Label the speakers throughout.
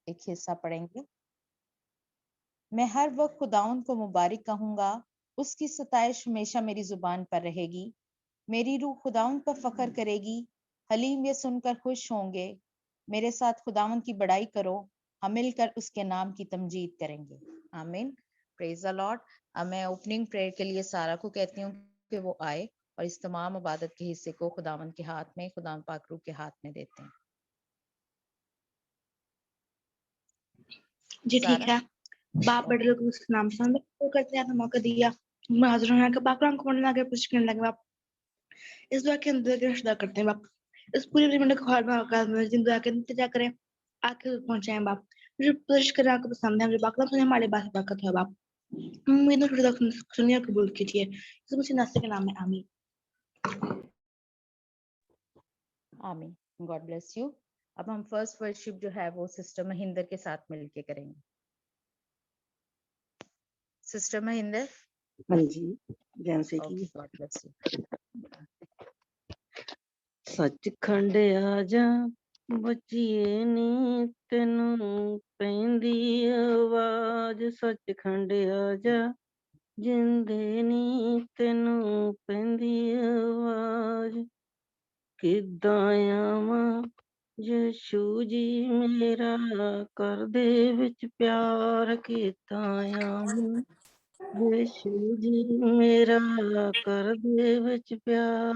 Speaker 1: ایک حصہ پڑھیں گے۔ میں ہر وقت خداوند کو مبارک کہوں گا، اس کی ستائش ہمیشہ میری زبان پر رہے گی۔ میری روح خداوند پر فخر کرے گی، حلیم یہ سن کر خوش ہوں گے۔ میرے ساتھ خداوند کی بڑائی کرو، ہم مل کر اس کے نام کی تمجید کریں گے۔ آمین، پریز دی لارڈ۔ اب میں اوپننگ پریئر کے لیے سارا کو کہتی ہوں کہ وہ آئے اور اس تمام عبادت کے حصے کو خداوند کے ہاتھ میں، خداوند پاک روح کے ہاتھ میں دیتے ہیں۔
Speaker 2: جی ٹھیک
Speaker 1: سارا،
Speaker 2: ہے۔ باپ بڑے لوگ اس نام سے ہم لوگ کرتے ہیں، موقع دیا حاضر ہونے کا، باپ ہم کو پڑھنے لگے، کچھ کرنے لگے باپ، اس دعا کے اندر کے رشدہ کرتے ہیں باپ، اس پوری منڈے کو خال میں جن دعا کے انتظار کریں آخر پہنچائیں باپ، جو پرش کریں آپ کو پسند ہے، جو باقی سنیں ہمارے بات برکت ہے باپ، امید سنیا قبول کیجیے، اس مسیح ناصر کے نام میں آمین۔
Speaker 1: آمین، گاڈ بلیس یو۔ اب ہم فرسٹ ورشپ جو ہے وہ سسٹر مہندر کے ساتھ مل کے کریں گے۔ سسٹر مہندر،
Speaker 3: ہاں جی، جیسے کہ
Speaker 1: اوکے، گاڈ بلیس یو۔
Speaker 3: سچ کھنڈ آجا بچیے نی تینوں پیندی آواز، سچ کھنڈ آجا جندے نی تینوں پیندی آواز، کداں آواں یشو جی میرا کر دے وچ پیار، کداں آواں یشو جی میرا کر دے وچ پیار،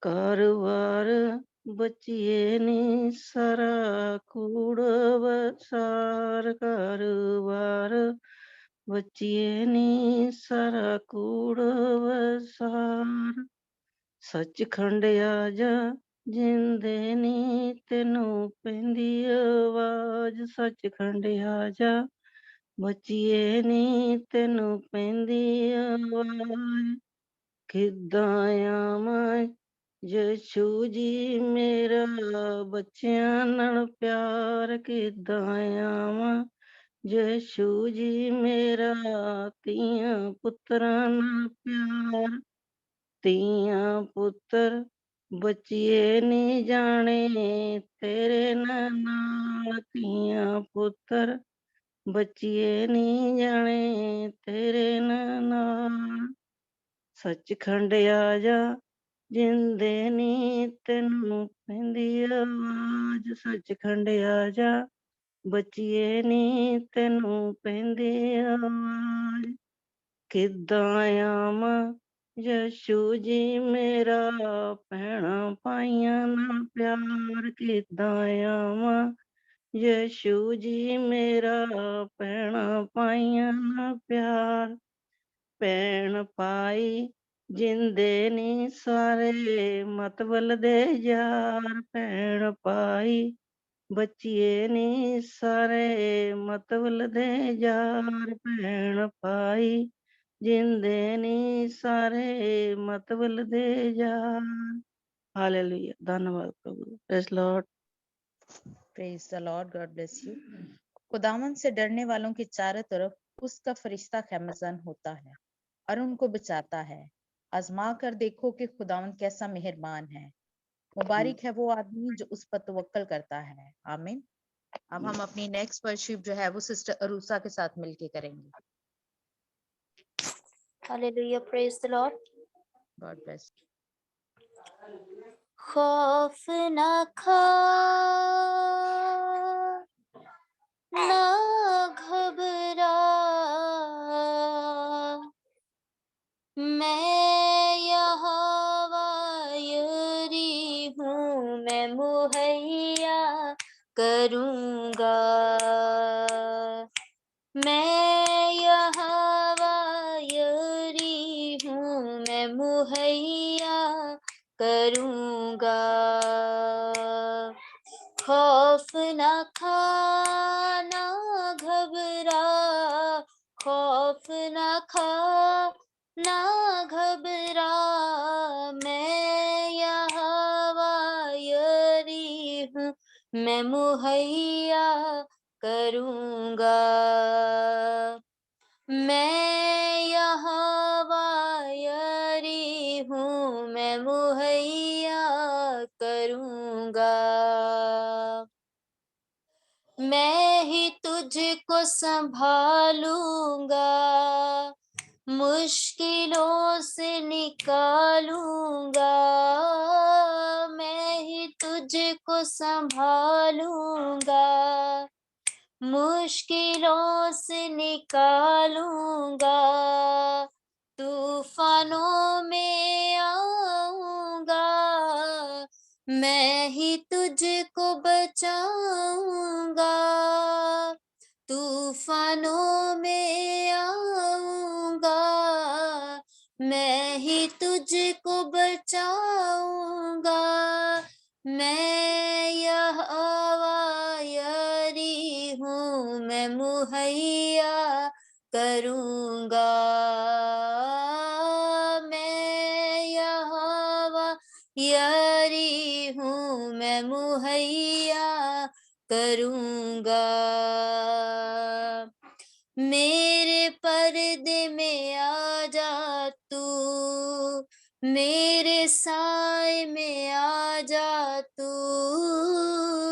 Speaker 3: کاروبار بچیے نی سارا کوڑ بسار، کاروبار بچیے نی سارا کوڑ بسار، سچ کھنڈ آجا جندے نی تینوں پیندی آواز، سچ کھنڈ آجا بچیے نی تینوں پیندی آواز، کداں آواں یشو جی میرا بچیاں نال پیار، کداں آواں یشو جی میرا تیاں پتراں نال پیار، تیاں پتر بچیے نی جانے تیرے نال، تیاں پتر بچیے نی جانے تیرے نال، سچ کھنڈ آجا جندے نی تینوں پیندی آواز، سچ کھنڈ آجا بچیے نی تینوں پیندی آواز، کداں آواں یشو جی میرا بھیڑاں پائیاں نال پیار، کداں آواں یشو جی میرا بھیڑاں پائیاں نال پیار، بھیڑ پائی جندے نی سارے متول دے یار، بھیڑ پائی بچیے نی سارے متول دے یار، بھیڑ پائی جندے نی سارے متول دے یار۔ ہاللیلویا، دھنیواد پربھو، praise Lord.
Speaker 1: Praise the Lord, God bless you. خداوند سے ڈرنے والوں کی چاروں طرف اس کا فرشتہ خیمزن ہوتا ہے اور ان کو بچاتا ہے۔ آزما کر دیکھو کہ خداوند کیسا مہربان ہے، مبارک ہے وہ آدمی جو اس پر توکل کرتا ہے۔ آمین۔ اب ہم اپنی نیکسٹ ورشپ جو ہے وہ سسٹر عروسہ کے ساتھ مل کے کریں گے۔
Speaker 4: ہاللیلویا، پریز دی لارڈ۔
Speaker 1: God bless.
Speaker 4: خوف نہ کھا نہ گھبرا، میں یہاں یری ہوں، میں مہیا کروں گا، میں یہاں یری ہوں، میں مہیا کروں گا، خوف نہ کھا نہ گھبرا، خوف نہ کھا نہ گھبرا، میں یہاں یری ہوں، میں مہیا کروں گا، میں یہاں یری ہوں، میں مہیا کروں گا، मैं ही तुझको संभालूंगा, मुश्किलों से निकालूंगा, मैं ही तुझको संभालूंगा, मुश्किलों से निकालूंगा, तूफानों में आऊंगा, मैं ही तुझको बचाऊंगा, तूफानों में आऊंगा, मैं ही तुझको बचाऊंगा, मैं यहोवा यारी हूँ, मैं मुहैया करूँगा, मैं यहोवा यारी हूँ, मैं मुहैया करूँगा, मेरे पर्दे में आ जा तू, मेरे साए में आ जा तू,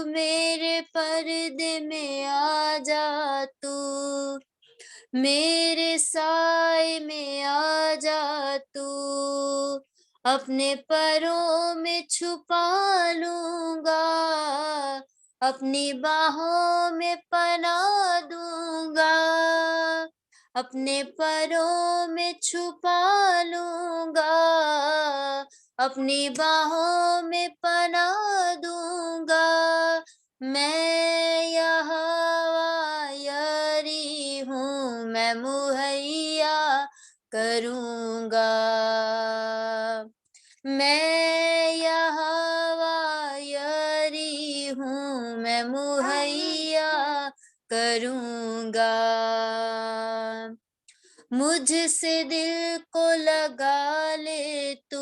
Speaker 4: मेरे पर्दे में आ जा तू, मेरे साए में आ जा तू, अपने परों में छुपा लूंगा, अपनी बाहों में पनाह दूंगा, अपने परों में छुपा लूंगा, अपनी बाहों में पनाह दूंगा, मैं यहोवा यारी हूँ, मैं मुहैया करूँगा, मैं यहोवा यारी हूँ, मैं मुहैया करूँगा, मुझसे दिल को लगा ले तू,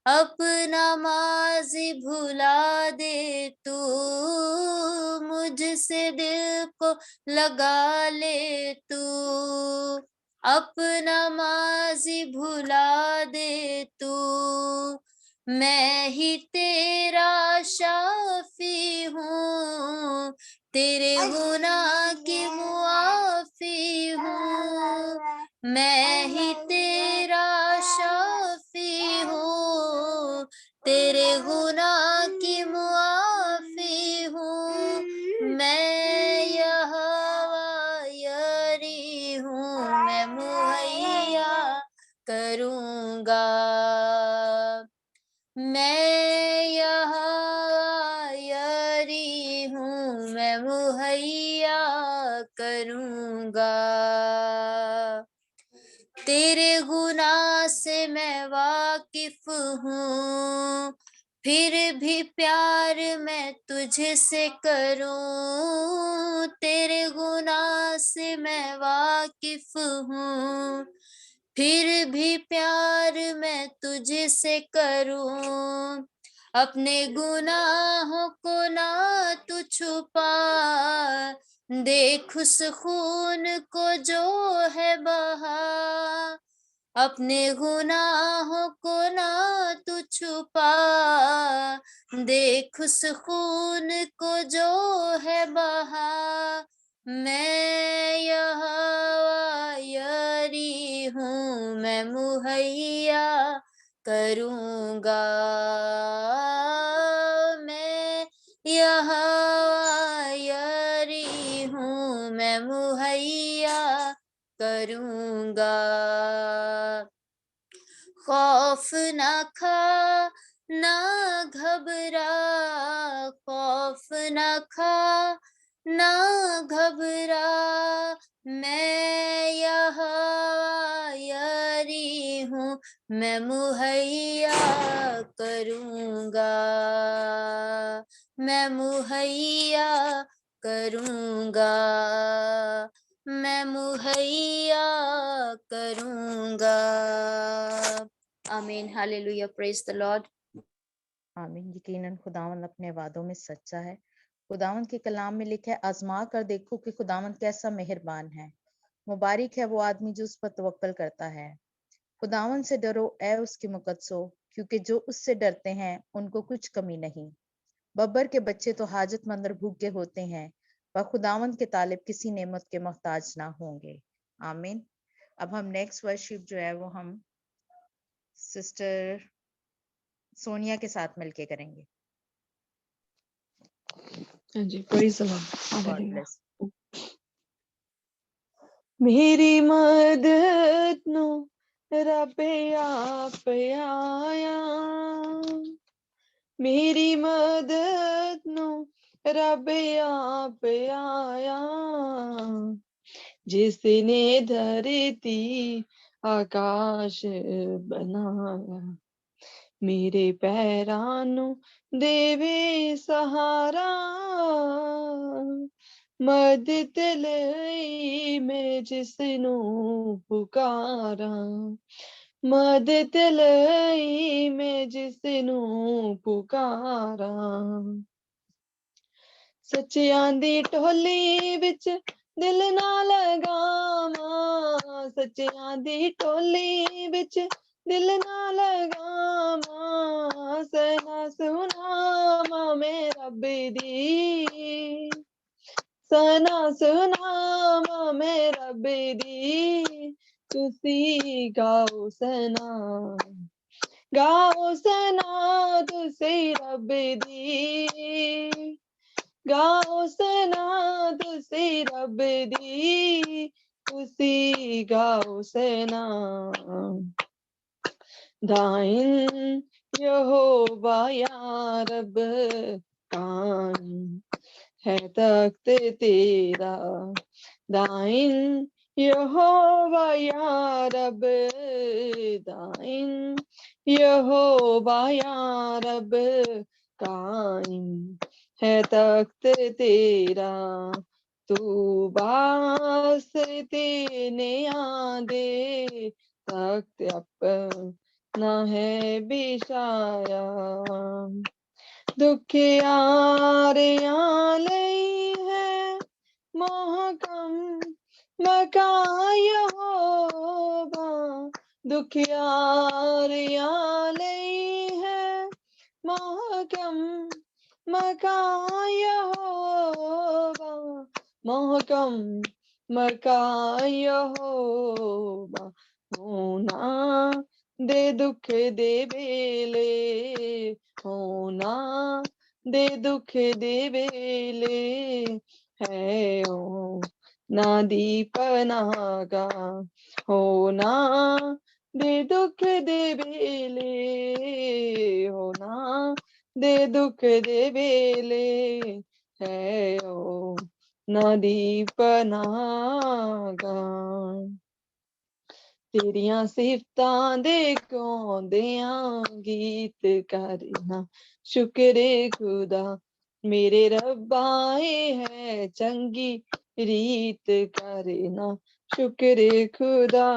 Speaker 4: अपना माज़ी भुला दे तू, मुझसे दिल को लगा ले तू, अपना माज़ी भुला दे तू, मैं ही तेरा शाफी हूँ, तेरे गुनाह की मुआफी हूँ, मैं ही तेरा शाफी हूँ, तेरे गुनाह की मुआफी हूँ, मैं यहोवा यारी हूँ, मैं मुहैया करूँगा, मैं यहोवा यारी हूँ, मैं मुहैया करूँगा, तेरे गुनाह से मैं वाकिफ हूँ, फिर भी प्यार मैं तुझसे करूँ, तेरे गुनाह से मैं वाकिफ हूँ, फिर भी प्यार मैं तुझसे करूँ, अपने गुनाहों को ना तू छुपा, देख उस खून को जो है बहा, अपने गुनाहों को ना तू छुपा, देख उस खून को जो है बहा, मैं यहोवा यारी हूँ, मैं मुहैया करूँगा, मैं यहोवा यारी हूँ, मैं मुहैया करूँगा, खौफ ना खा ना घबरा, खौफ ना खा ना घबरा, मैं यहोवा यारी हूँ, मैं मुहैया करूँगा, मैं मुहैया करूँगा, मैं मुहैया करूँगा, आमीन, हालेलुया, प्रेज द लॉर्ड।
Speaker 1: आमीन। यकीनन खुदावंद अपने वादों में सच्चा है। खुदावंद के कलाम में लिखा है, आजमा कर देखो कि खुदावंद कैसा मेहरबान है। मुबारक है वो आदमी जो उस पर तवक्कल करता है। खुदावंद से डरो ऐ उसके मुकद्दसों, क्योंकि जो उससे डरते हैं उनको कुछ कमी नहीं। बब्बर के बच्चे तो हाजतमंद और भूखे होते हैं, पर खुदावंद के तालिब किसी नेमत के मोहताज ना होंगे। आमीन। अब हम नेक्स्ट वर्शिप जो है वो हम सिस्टर सोनिया के साथ मिलके करेंगे।
Speaker 2: हाँ जी, praise the Lord.
Speaker 1: God
Speaker 2: hallelujah.
Speaker 1: Bless.
Speaker 2: मेरी मदद नो रब आप आया, मेरी मदद नो रब आप आया, जिसने धरती आकाश बनाया, मेरे पैरां नू देवे सहारा, मदद लई मैं जिसनू पुकारा, मदद लई मैं जिसनू पुकारा, सच्चियां दी टोली विच दिल ना लगावां, सच्चियां दी टोली विच दिल ना लगावां, सना सुनावां मैं रब दी, सना सुनावां मैं रब दी, तुसी गाओ सना, गाओ सना तुसी रब दी, गाओ सना तुसी रब दी, तुसी गाओ सना, दाइन यहोवा या रब कायम है तख्त तेरा, दाइन यहोवा या रब, दाइन यहोवा या रब कायम है तख्त तेरा, तू बासते ने आदे तख्त अपना है बिछाया, दुख यारियां लई है मोहकम मका यहोवा, दुख यारियां लई है मोहकम मका यहोवा, मोहकम मका यहोवा, होना दे दुख दे बेले, होना दे दुख दे बेले, है ओ ना दी पनागा, होना दे दुख दे बेले, होना दे दुख दे बेले, है ओ ना दी पनागा, तेरियां सिफतां दे गाउंदियां गीत करना, शुक्र खुदा मेरे रब्बा है चंगी रीत करना, शुक्र खुदा,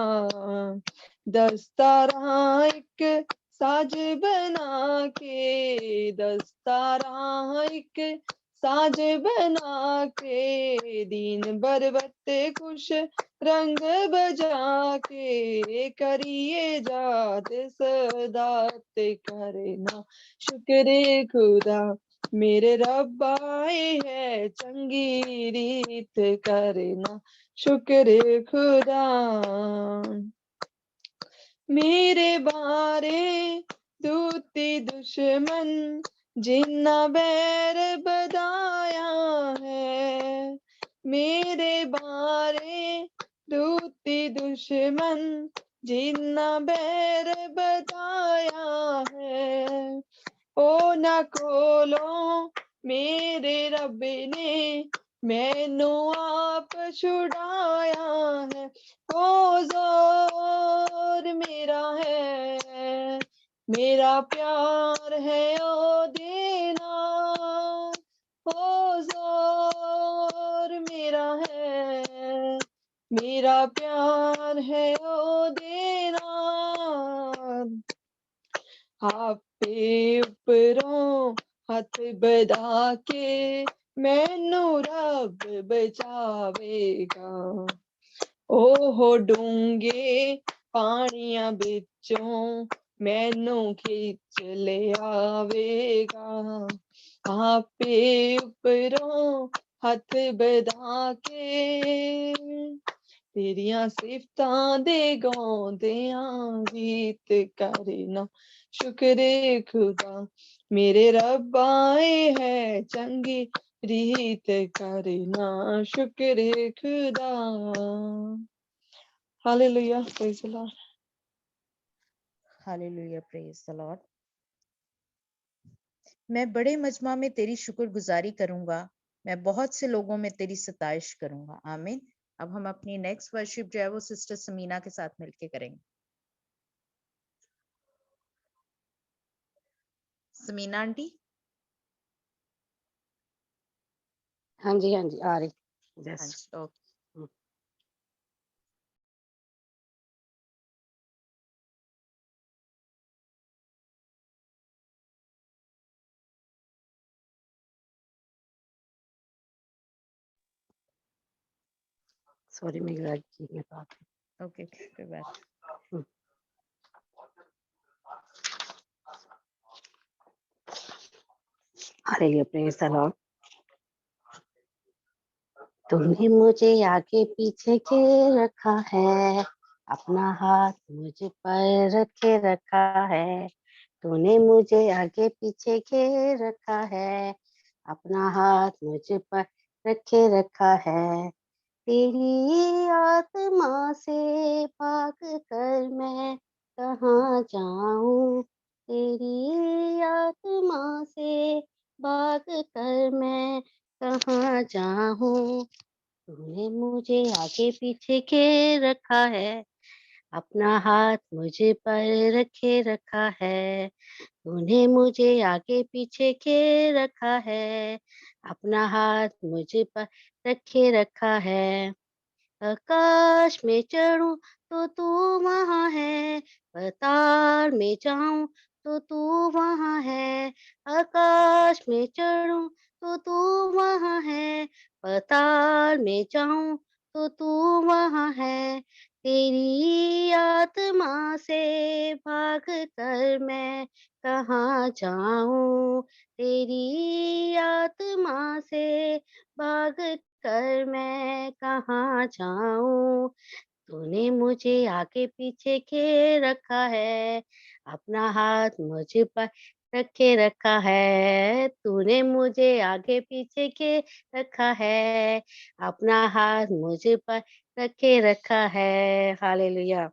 Speaker 2: दस्तारा एक साज बना के, दस्तारा एक साज बना के, दीन बरबत खुश रंग बजा के, करिए जात सदात करना, शुक्र खुदा मेरे रब आए है चंगी रीत करना, शुक्र खुदा, मेरे बारे दूती दुश्मन जिन्ना बैर बदाया है, मेरे बारे दूती दुश्मन जिन्ना बैर बदाया है, ओ ना कोलो मेरे रब ने मैनू आप छुड़ाया है, ओ जोर मेरा है, मेरा प्यार है ओ देना, ओ जोर मेरा है, मेरा प्यार है ओ देना, आपे उपरों हथ बधा के मैनू रब बचावेगा, ओहो डूंगे पानियां बिचों मैनू खिच ले आवेगा,
Speaker 5: आपे उपरों हथ बधा के तेरियां सिफतां दे गौंदियां गीत करना शुक्र खुदा मेरे रब्बा है चंगी रीत करना शुक्र खुदा. Hallelujah, praise the Lord.
Speaker 1: Hallelujah, praise the Lord. मैं बड़े मजमा में तेरी शुक्रगुजारी करूंगा, मैं बहुत से लोगों में तेरी सताइश करूंगा. आमीन. अब हम अपनी नेक्स्ट वर्शिप जो है वो सिस्टर समीना के साथ मिलके करेंगे. समीना आंटी.
Speaker 3: हाँ जी आ रही.
Speaker 1: हाँ
Speaker 3: जस्ट
Speaker 1: जी, ओके.
Speaker 3: सॉरी मेरी लड़की में बात.
Speaker 1: ओके, कोई बात.
Speaker 3: Hallelujah, praise the Lord. तुमने मुझे आगे पीछे के रखा है, अपना हाथ मुझ पर रखे रखा है. तूने मुझे आगे पीछे के रखा है, अपना हाथ मुझ पर रखे रखा है. तेरी आत्मा से भाग कर मैं कहाँ जाऊं, तेरी आत्मा से भाग कर मैं कहाँ जाऊं. तूने मुझे आगे पीछे के रखा है, अपना हाथ मुझे पर रखे रखा है. तूने मुझे आगे पीछे के रखा है, अपना हाथ मुझे पर रखे रखा है. आकाश में चढ़ूं तो तू वहाँ है, पाताल में जाऊं तो तू वहाँ है. आकाश में चढ़ूं तो तू वहाँ है, पाताल में जाऊं तो तू वहाँ है. तेरी आत्मा से भाग कर मैं कहाँ जाऊं, तेरी आत्मा से भाग कर मैं कहाँ जाऊं. तूने मुझे आगे पीछे के रखा है, अपना हाथ मुझ पर रखे रखा है. तूने मुझे आगे पीछे के रखा है, अपना हाथ मुझ पर रखे रखा है. हालेलुया.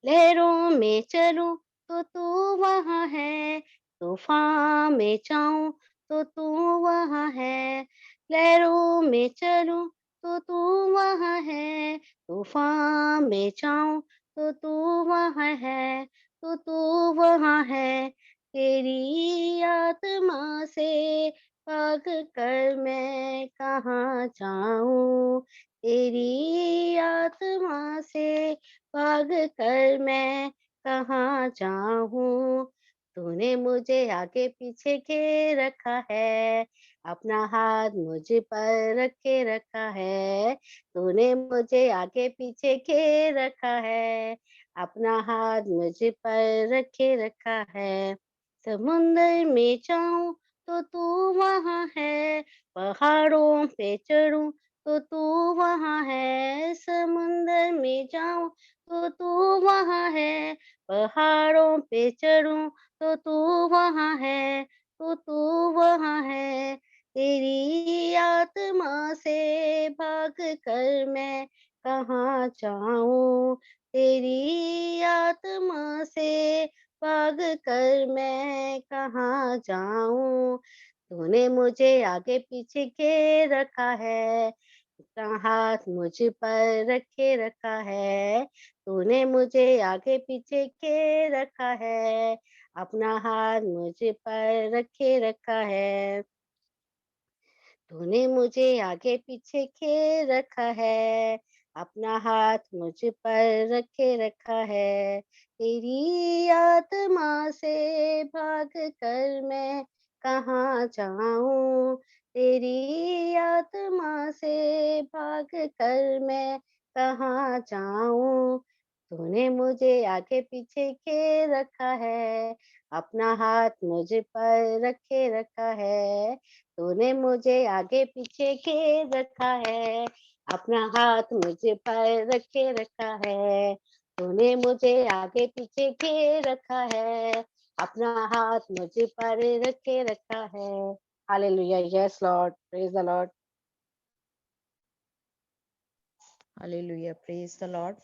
Speaker 3: लहरों में चलूं तो तू वहाँ है, तूफान में जाऊं तो तू वहाँ है. लहरों में चलूं तो तू वहाँ है, तूफान में जाऊं तो तू वहाँ है, तो तू वहाँ है. तेरी आत्मा से भाग कर मैं कहाँ जाऊं, तेरी आत्मा से भाग कर मैं कहाँ जाऊं. तूने मुझे आगे पीछे के रखा है, अपना हाथ मुझ पर रखे रखा है. तूने मुझे आगे पीछे के रखा है, अपना हाथ मुझ पर रखे रखा है. समुंदर में जाऊं तो तू वहाँ है, पहाड़ों पे चढ़ूं तो तू वहाँ है. समुंदर में जाऊं तो तू वहाँ है, पहाड़ों पे चढ़ूं तो तू वहाँ है, तो तू वहाँ है. तेरी आत्मा से भाग कर मैं कहाँ जाऊं, तेरी आत्मा से भाग कर मैं कहाँ जाऊं. तूने मुझे आगे पीछे के रखा है, अपना हाथ मुझ पर रखे रखा है. तूने मुझे आगे पीछे के रखा है, अपना हाथ मुझ पर रखे रखा है. तूने मुझे आगे पीछे के रखा है, अपना हाथ मुझ पर रखे रखा है. तेरी आत्मा से भाग कर मैं कहाँ जाऊं, तेरी आत्मा से भाग कर मैं कहाँ जाऊं. तूने मुझे आगे पीछे घेर रखा है, अपना हाथ मुझ पर रखे रखा है। तूने मुझे आगे पीछे घेर रखा है, अपना हाथ मुझ पर रखे रखा है। तूने मुझे आगे पीछे घेर रखा है, अपना हाथ मुझ पर रखे रखा है। Hallelujah, yes Lord, praise the Lord.
Speaker 1: Hallelujah, praise the Lord.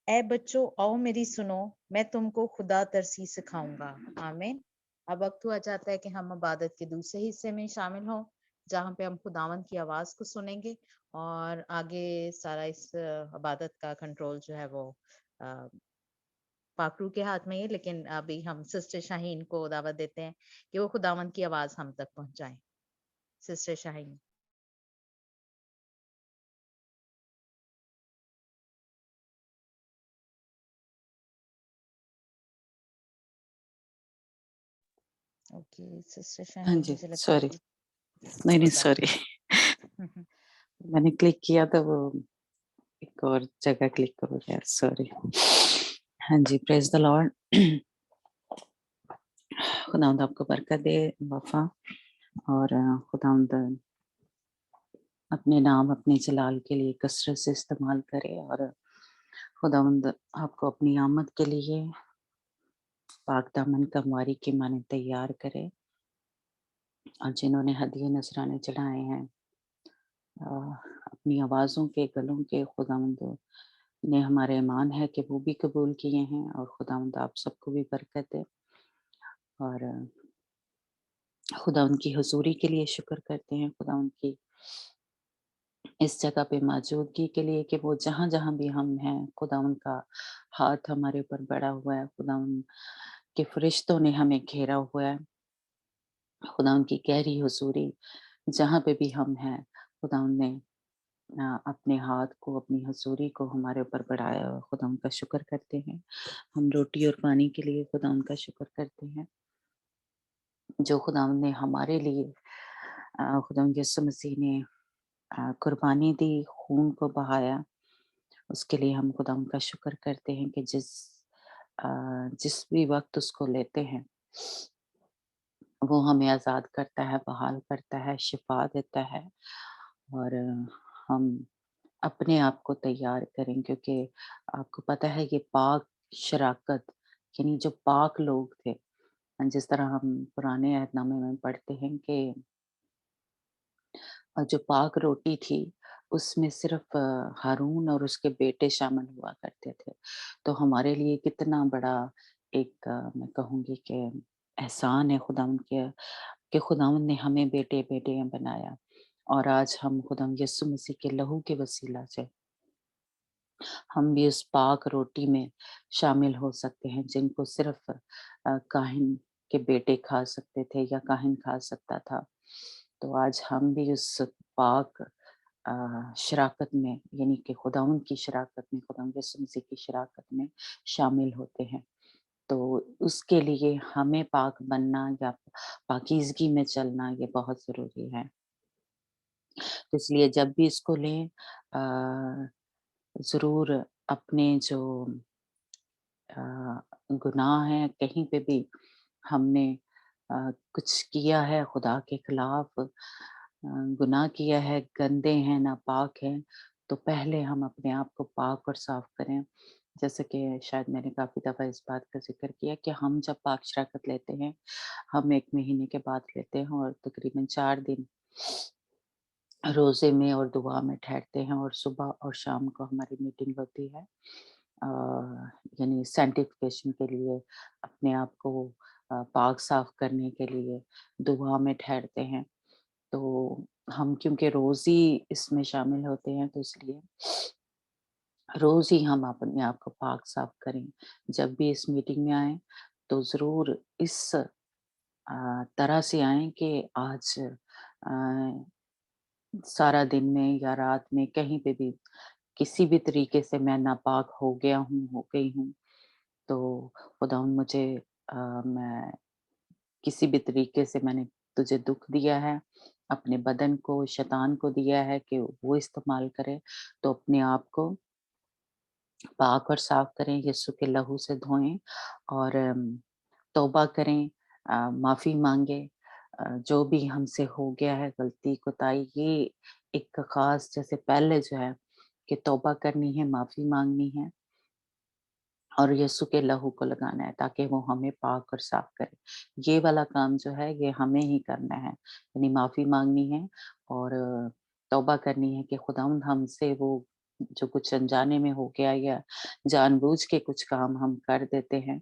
Speaker 1: ऐ बच्चों आओ मेरी सुनो, मैं तुमको खुदा तरसी सिखाऊंगा। आमीन। अब वक्त हुआ जाता है कि हम इबादत के दूसरे हिस्से में शामिल हों, जहाँ पे हम खुदावंद की आवाज को सुनेंगे और आगे सारा इस इबादत का कंट्रोल जो है वो अ, पाकरू के हाथ में है। लेकिन अभी हम सिस्टर शाहीन को दावत देते हैं कि वो खुदावंद की आवाज हम तक पहुंचाएं। सिस्टर शाहीन। ओके सिस्टर
Speaker 6: हाँ
Speaker 1: शाहीन,
Speaker 6: जी,
Speaker 1: मुझे लगता है
Speaker 6: सॉरी,
Speaker 1: कि
Speaker 6: नहीं नहीं
Speaker 1: कोई बात
Speaker 6: सॉरी,
Speaker 1: नहीं।
Speaker 6: मैंने क्लिक किया तो वो एक और जगह क्लिक हो गया, सॉरी। हाँ जी, प्रेज द लॉर्ड। खुदावंद आपको बरकत दे वफा, और खुदावंद अपने नाम अपने जलाल के लिए कसरत से इस्तेमाल करे, और खुदावंद आपको अपनी आमद के लिए पाक दामन कमवारी की माने तैयार करे। और जिन्होंने हदिये नजराने चढ़ाए हैं, अपनी आवाज़ों के गलों के खुदावंद ने हमारे ईमान है कि वो भी कबूल किए हैं, और खुदावंद आप सबको भी बरकत दे। और खुदा उनकी हुजूरी के लिए शुक्र करते हैं, खुदा उनकी इस जगह पे मौजूदगी के लिए कि वो जहाँ जहाँ भी हम हैं, खुदा उनका हाथ हमारे ऊपर बढ़ा हुआ है, खुदा उनके फरिश्तों ने हमें घेरा हुआ है, खुदा उनकी गहरी हुजूरी जहाँ पे भी हम हैं, खुदा उनने अपने हाथ को, अपनी हुजूरी को हमारे ऊपर बढ़ाया, और खुदा उनका शुक्र करते हैं। हम रोटी और पानी के लिए खुदा उनका शुक्र करते हैं, जो खुदा ने हमारे लिए खुदा यीशु मसीह ने कुर्बानी दी, खून को बहाया, उसके लिए हम खुदा उनका शुक्र करते हैं कि जिस भी वक्त उसको लेते हैं, वो हमें आज़ाद करता है, बहाल करता है, शिफा देता है। और हम अपने आप को तैयार करें, क्योंकि आपको पता है कि पाक शराकत, यानी जो पाक लोग थे, जिस तरह हम पुराने अहदनामे में पढ़ते हैं कि जो पाक रोटी थी, उसमें सिर्फ़ हारून और उसके बेटे शामिल हुआ करते थे। तो हमारे लिए कितना बड़ा एक मैं कहूँगी कि एहसान है खुदावंद के, कि खुदावंद ने हमें बेटे-बेटियाँ बनाया, और आज हम खुदावंद यीशु मसीह के लहू के वसीला से हम भी उस पाक रोटी में शामिल हो सकते हैं, जिनको सिर्फ़ काहिन के बेटे खा सकते थे या काहिन खा सकता था। तो आज हम भी उस पाक शराकत में, यानी कि खुदावंद की शराकत में, खुदावंद यीशु मसीह की शराकत में शामिल होते हैं। तो उसके लिए हमें पाक बनना या पाकीज़गी में चलना ये बहुत ज़रूरी है। तो इसलिए जब भी इसको लें, ज़रूर अपने जो अ, गुनाह हैं, कहीं पे भी हमने कुछ किया है खुदा के खिलाफ, गुनाह किया है, गंदे हैं, नापाक हैं, तो पहले हम अपने आप को पाक और साफ करें। जैसे कि शायद मैंने काफ़ी दफ़ा इस बात का ज़िक्र किया कि हम जब पाक शराकत लेते हैं, हम 1 महीने के बाद लेते हैं, और तकरीबन 4 दिन रोज़े में और दुआ में ठहरते हैं, और सुबह और शाम को हमारी मीटिंग होती है। अ, यानी सैंक्टिफिकेशन के लिए, अपने आप को पाक साफ करने के लिए दुआ में ठहरते हैं। तो हम क्योंकि रोज़ ही इसमें शामिल होते हैं, तो इसलिए रोज़ ही हम अपने आप को पाक साफ करें। जब भी इस मीटिंग में आएँ, तो ज़रूर इस तरह से आएँ कि आज अ, सारा दिन में या रात में कहीं पे भी किसी भी तरीके से मैं नापाक हो गया हूँ, हो गई हूँ, तो खुदावंद मुझे मैं किसी भी तरीके से मैंने तुझे दुःख दिया है, अपने बदन को शैतान को दिया है कि वो इस्तेमाल करे, तो अपने आप को पाक और साफ करें, यीशु के लहू से धोएं और तौबा करें, माफ़ी मांगे। जो भी हमसे हो गया है गलती कोताही, ये एक ख़ास जैसे पहले जो है कि तौबा करनी है, माफ़ी मांगनी है और यीशु के लहू को लगाना है ताकि वो हमें पाक और साफ करे। ये वाला काम जो है ये हमें ही करना है, यानी माफ़ी मांगनी है और तौबा करनी है कि खुदावंद हमसे वो जो कुछ अनजाने में हो गया या जानबूझ के कुछ काम हम कर देते हैं,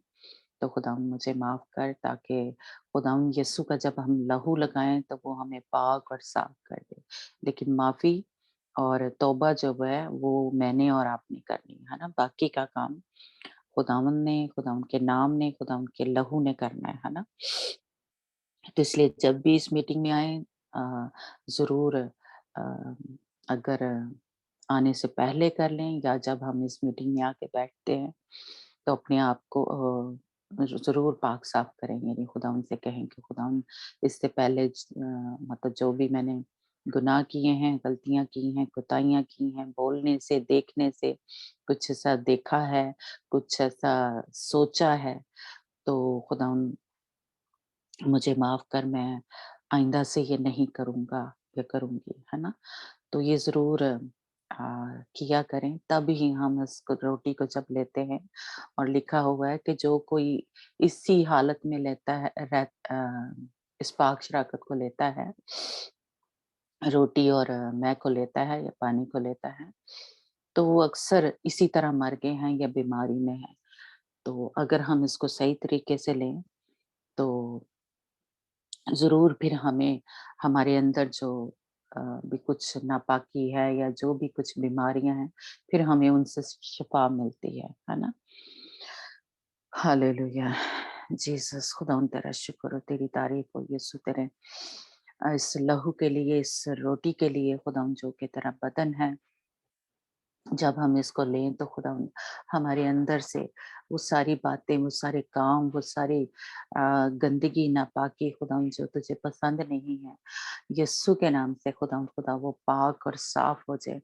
Speaker 6: तो खुदावंद मुझे माफ़ कर, ताकि खुदावंद यीशु का जब हम लहू लगाएँ तो वो हमें पाक और साफ कर दे। लेकिन माफ़ी और तौबा जो है वो मैंने और आपने करनी है ना? बाकी का काम खुदावंद ने, खुदावंद के नाम ने, खुदावंद के लहू ने करना है ना? तो इसलिए जब भी इस मीटिंग में आएँ ज़रूर अगर आने से पहले कर लें या जब हम इस मीटिंग में आके बैठते हैं, तो अपने आप को ज़रूर पाक साफ करें, यानी खुदावंद से कहें कि खुदावंद इससे पहले मतलब जो भी मैंने गुनाह किए हैं, गलतियाँ की हैं, कोताहियाँ की हैं, बोलने से, देखने से, कुछ ऐसा देखा है, कुछ ऐसा सोचा है, तो खुदावंद मुझे माफ़ कर, मैं आइंदा से ये नहीं करूँगा या करूँगी, है ना? तो ये ज़रूर किया करें, तभी हम इसको रोटी को जब लेते हैं और लिखा हुआ है कि जो कोई इसी हालत में लेता है इस पाक शराकत को लेता है, रोटी और मैं को लेता है या पानी को लेता है, तो वो अक्सर इसी तरह मर गए हैं या बीमारी में हैं। तो अगर हम इसको सही तरीके से लें, तो ज़रूर फिर हमें हमारे अंदर जो भी कुछ नापाकी है या जो भी कुछ बीमारियाँ हैं, फिर हमें उनसे शिफ़ा मिलती है ना? हालेलुया! जीसस, खुदावंद तेरा शुक्र हो, तेरी तारीफ़ हो यीशु, तेरे इस लहू के लिए, इस रोटी के लिए खुदावंद, जो कि तेरा बदन है। जब हम इसको लें तो खुदावंद हमारे अंदर से वो सारी बातें, वो सारे काम, वो सारी गंदगी, नापाकी खुदावंद जो तुझे पसंद नहीं है, यीशु के नाम से खुदावंद खुदा वो पाक और साफ हो जाए।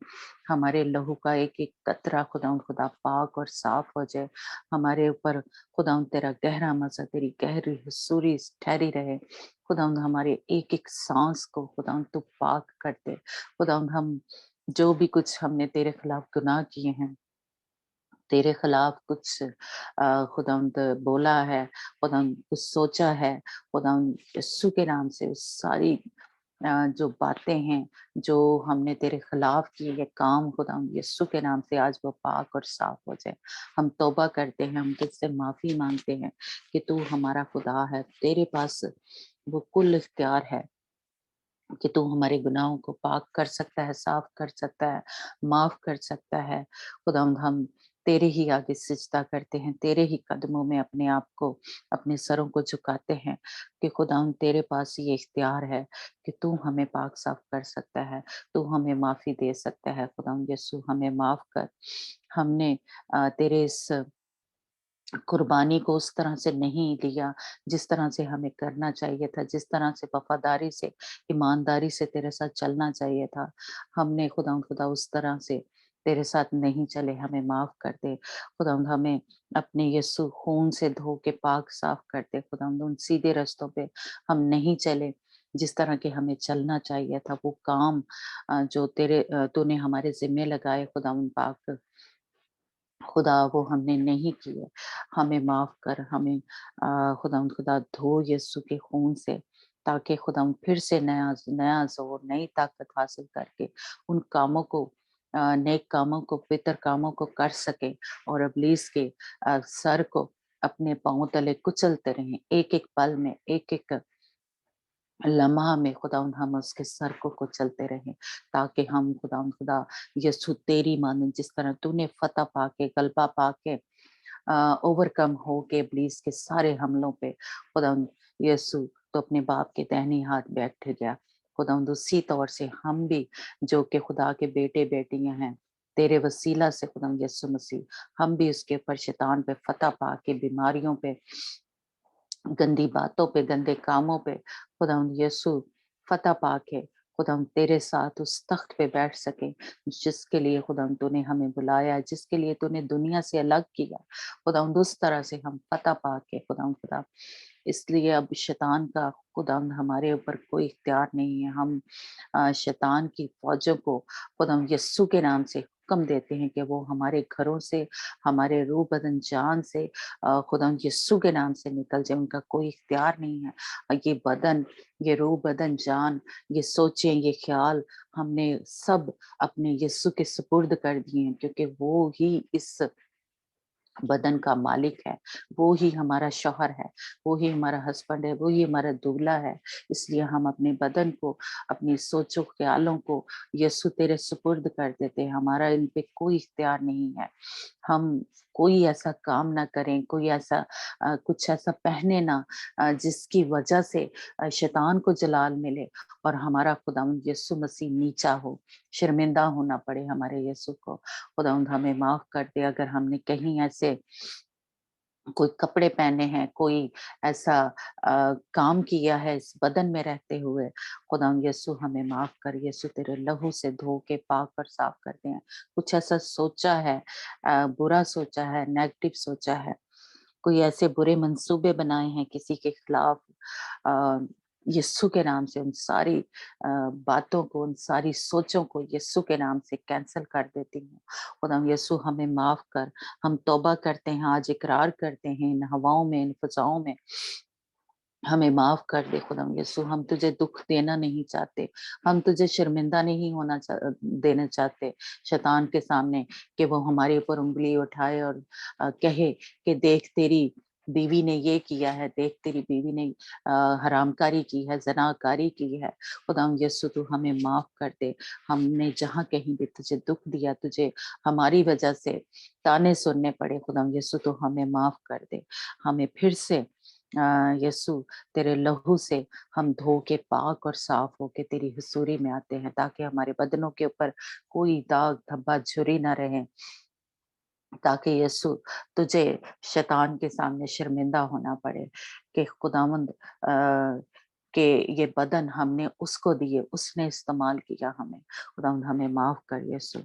Speaker 6: हमारे लहू का एक-एक कतरा खुदावंद खुदा पाक और साफ हो जाए। हमारे ऊपर खुदावंद तेरा गहरा मज़ा, तेरी गहरी हुज़ूरी ठहरी रहे। खुदावंद हमारे एक-एक साँस को खुदावंद तू पाक कर दे। खुदावंद हम जो भी कुछ हमने तेरे खिलाफ गुनाह किए हैं, तेरे खिलाफ कुछ खुदावंद बोला है, खुदावंद कुछ सोचा है, खुदावंद यीशु के नाम से उस सारी जो बातें हैं, जो हमने तेरे खिलाफ किए ये काम, खुदावंद यीशु के नाम से आज वो पाक और साफ हो जाए। हम तौबा करते हैं, हम तुझसे माफ़ी माँगते हैं कि तू हमारा खुदा है, तेरे पास वो कुल इख्तियार है कि तू हमारे गुनाहों को पाक कर सकता है, साफ कर सकता है, माफ़ कर सकता है। खुदावंद हम तेरे ही आगे सिजदा करते हैं, तेरे ही कदमों में अपने आप को, अपने सरों को झुकाते हैं कि खुदावंद तेरे पास ये इख्तियार है कि तू हमें पाक साफ कर सकता है, तू हमें माफ़ी दे सकता है। खुदावंद यीशु हमें माफ़ कर। हमने तेरे इस कुर्बानी को उस तरह से नहीं लिया, जिस तरह से हमें करना चाहिए था, जिस तरह से वफ़ादारी से, ईमानदारी से तेरे साथ चलना चाहिए था। हमने खुदा उस तरह से तेरे साथ नहीं चले, हमें माफ़ कर दे। खुदावंद हमें अपने यीशु खून से धो के पाक साफ कर दे। खुदावंद उन सीधे रास्तों पे हम नहीं चले, जिस तरह के हमें चलना चाहिए था। वो काम जो तूने हमारे ज़िम्मे लगाए खुदावंद पाक, खुदा वो हमने नहीं किए। हमें माफ़ कर, हमें खुदावंद खुदा धो यीशु के खून से, ताकि खुदावंद फिर से नया ज़ोर, नई ताकत हासिल करके उन कामों को, नेक कामों को, पवित्र कामों को कर सकें और इब्लीस के सर को अपने पाँव तले कुचलते रहें। एक-एक पल में, एक-एक लम्हा में खुदावंद हम उसके सर को कुचलते रहें, ताकि हम खुदावंद खुदा यीशु तेरी मानन, जिस तरह तूने फतह पाके, गलबा पाके ओवरकम होके इब्लीस के सारे हमलों पे, खुदावंद यीशु तो अपने बाप के दाहिने हाथ बैठ गया। खुदावंद उसी तौर से हम भी जो कि खुदा के बेटे-बेटियाँ हैं, तेरे वसीला से खुदावंद यीशु मसीह, हम भी उसके ऊपर शैतान पे फतह पाके, बीमारियों पे, गंदी बातों पे, गंदे कामों पे खुदावंद यीशु फतह पाके खुदावंद तेरे साथ उस तख्त पे बैठ सके जिसके लिए खुदावंद तूने हमें बुलाया, जिसके लिए तूने दुनिया से अलग किया खुदावंद, उस तरह से हम पता पा के खुदावंद खुदा, इसलिए अब शैतान का खुदावंद हमारे ऊपर कोई इख्तियार नहीं है। हम शैतान की फौजों को खुदावंद यस्सु के नाम से हुक्म देते हैं कि वो हमारे घरों से, हमारे रूह बदन जान से खुदावंद यस्सु के नाम से निकल जाए, उनका कोई इख्तियार नहीं है। ये बदन, ये रूह बदन जान, ये सोचें, ये ख्याल हमने सब अपने यस्सु के सुपुर्द कर दिए हैं, क्योंकि वो ही इस बदन का मालिक है, वो ही हमारा शौहर है, वो ही हमारा हस्बैंड है, वो ही हमारा दूल्हा है। इसलिए हम अपने बदन को, अपनी सोचों ख्यालों को यस्सु तेरे सुपुर्द कर देते हैं। हमारा इन पे कोई इख्तियार नहीं है। हम कोई ऐसा काम ना करें, कोई ऐसा कुछ ऐसा पहने ना जिसकी वजह से शैतान को जलाल मिले और हमारा खुदावंद यस्सु मसीह नीचा हो, शर्मिंदा होना पड़े हमारे यस्सु को। खुदावंद हमें माफ कर दे अगर हमने कहीं ऐसे कोई कपड़े पहने हैं, कोई ऐसा काम किया है इस बदन में रहते हुए। खुदावंद यीशु हमें माफ कर, यीशु तेरे लहू से धो के पाक और साफ करते हैं। कुछ ऐसा सोचा है, बुरा सोचा है, नेगेटिव सोचा है, कोई ऐसे बुरे मंसूबे बनाए हैं किसी के खिलाफ, यीशु के नाम से उन सारी बातों को, उन सारी सोचों को यीशु के नाम से कैंसिल कर देती हूँ। खुदावंद यीशु हमें माफ कर। हम तौबा करते हैं, आज इकरार करते हैं इन हवाओं में, इन फजाओं में, हमें माफ कर दे खुदावंद यीशु। हम तुझे दुख देना नहीं चाहते, हम तुझे शर्मिंदा नहीं होना देना चाहते शैतान के सामने कि वो हमारे ऊपर उंगली उठाए और कहे कि देख तेरी बीवी ने ये किया है, देख तेरी बीवी ने हरामकारी की है, ज़नाकारी की है। खुदावंद यीशु तू हमें माफ कर दे। हमने जहाँ कहीं भी तुझे दुख दिया, तुझे हमारी वजह से ताने सुनने पड़े, खुदावंद यीशु तू हमें माफ कर दे। हमें फिर से यीशु तेरे लहू से हम धो के पाक और साफ होके तेरी हुजूरी में आते हैं, ताकि हमारे बदनों के ऊपर कोई दाग धब्बा झुर्री ना रहे, ताकि यीशु तुझे शैतान के सामने शर्मिंदा होना पड़े कि खुदावंद कि ये बदन हमने उसको दिए, उसने इस्तेमाल किया हमें। खुदावंद हमें माफ कर यीशु।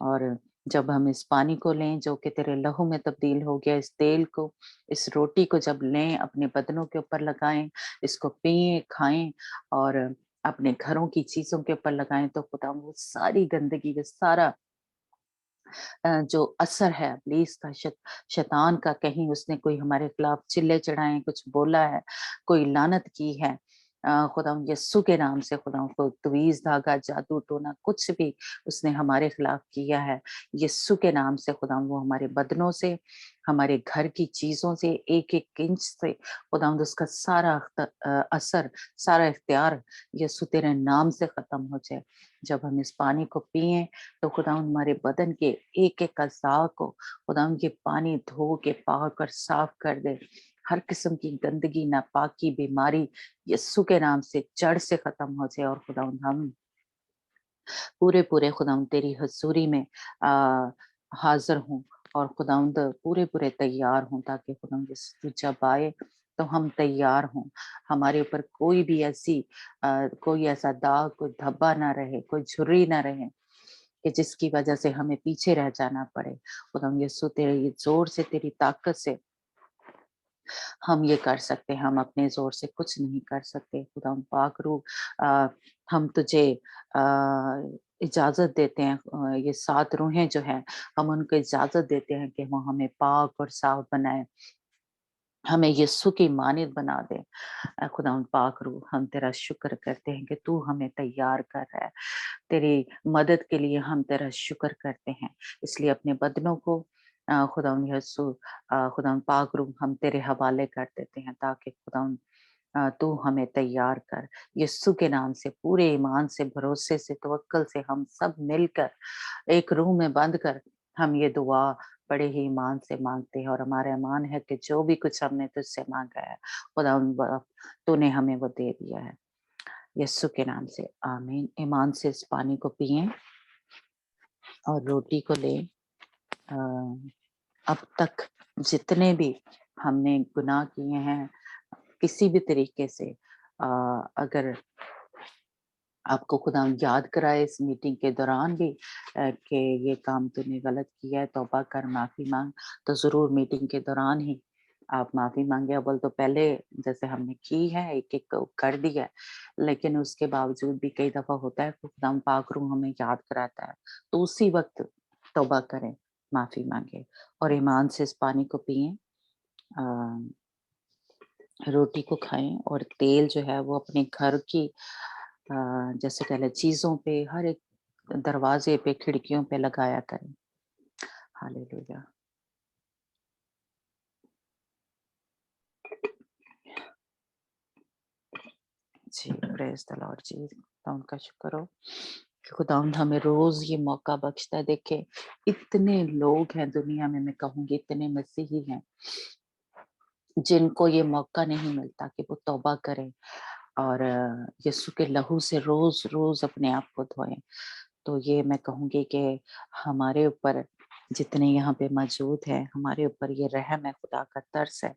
Speaker 6: और जब हम इस पानी को लें जो कि तेरे लहू में तब्दील हो गया, इस तेल को, इस रोटी को जब लें, अपने बदनों के ऊपर लगाएं, इसको पिएं, खाएं और अपने घरों की चीजों के ऊपर लगाएं, तो खुदावंद वो सारी गंदगी, वो सारा जो असर है इब्लीस का, शैतान का, कहीं उसने कोई हमारे खिलाफ चिल्ले चढ़ाए, कुछ बोला है, कोई लानत की है, खुदावंद यीशु के नाम से खुदावंद को तवीज धागा, जादू टोना, कुछ भी उसने हमारे खिलाफ किया है, यीशु के नाम से खुदावंद वो हमारे बदनों से, हमारे घर की चीजों से, एक एक इंच से खुदावंद उसका सारा असर, सारा इख्तियार यीशु तेरे नाम से खत्म हो जाए। जब हम इस पानी को पिए तो खुदावंद हमारे बदन के एक एक अज़ा को खुदावंद ये पानी धो के पाक कर साफ कर दे। हर किस्म की गंदगी, नापाकी, बीमारी यीशु के नाम से जड़ से खत्म हो जाए और खुदावंद हम पूरे पूरे खुदावंद तेरी हुजूरी में हाजिर हूँ और खुदावंद पूरे पूरे तैयार हूँ, ताकि खुदावंद यीशु जब आए तो हम तैयार हों। हमारे ऊपर कोई भी ऐसी कोई ऐसा दाग, कोई धब्बा ना रहे, कोई झुर्री ना रहे कि जिसकी वजह से हमें पीछे रह जाना पड़े। खुदावंद यीशु तेरे ये जोर से, तेरी ताकत से हम ये कर सकते हैं, हम अपने जोर से कुछ नहीं कर सकते। खुदावंद पाक रूह हम तुझे इजाजत देते हैं, ये 7 रूहें जो हैं, हम उनको इजाजत देते हैं कि वो हमें पाक और साफ बनाए, हमें यीशु की मानित बना दे। खुदावंद पाक रूह हम तेरा शुक्र करते हैं कि तू हमें तैयार कर रहा है, तेरी मदद के लिए हम तेरा शुक्र करते हैं। इसलिए अपने बदनों को खुदावंद यीशु, खुदावंद पाक रूह हम तेरे हवाले कर देते हैं, ताकि खुदावंद तू हमें तैयार कर। यीशु के नाम से पूरे ईमान से, भरोसे से, तवक्कल से हम सब मिलकर एक रूह में बंद कर हम ये दुआ बड़े ही ईमान से मांगते हैं, और हमारा ईमान है कि जो भी कुछ हमने तुझसे मांगा है खुदावंद तूने हमें वो दे दिया है। यीशु के नाम से आमीन। ईमान से इस पानी को पिएं और रोटी को लें। अब तक जितने भी हमने गुनाह किए हैं किसी भी तरीके से, अगर आपको खुदा याद कराए इस मीटिंग के दौरान भी कि ये काम तूने गलत किया है, तौबा कर, माफ़ी माँग। तो ज़रूर मीटिंग के दौरान ही आप माफ़ी माँगे। अव्वल तो पहले जैसे हमने की है, एक-एक कर दिया है, लेकिन उसके बावजूद भी कई दफ़ा होता है कि खुदा पाक रूह हमें याद कराता है, तो उसी वक़्त तौबा करें, माफ़ी माँगे और ईमान से इस पानी को पिएँ। अ, रोटी को खाएँ और तेल जो है वो अपने घर की जैसे कह लें चीज़ों पे, हर एक दरवाज़े पे, खिड़कियों पे लगाया करें। हालेलुया। जी, प्रेज़ द लॉर्ड जी। खुदावंद का शुक्र हो कि खुदावंद हमें रोज़ ये मौका बख्शता है। देखिए, इतने लोग हैं दुनिया में, मैं कहूँगी इतने मसीही हैं, जिनको ये मौका नहीं मिलता कि वो तौबा करें और यीशु के लहू से रोज़-रोज़ अपने आप को धोएँ। तो ये मैं कहूँगी कि हमारे ऊपर जितने यहाँ पे मौजूद हैं, हमारे ऊपर ये रहम है, खुदा का तरस है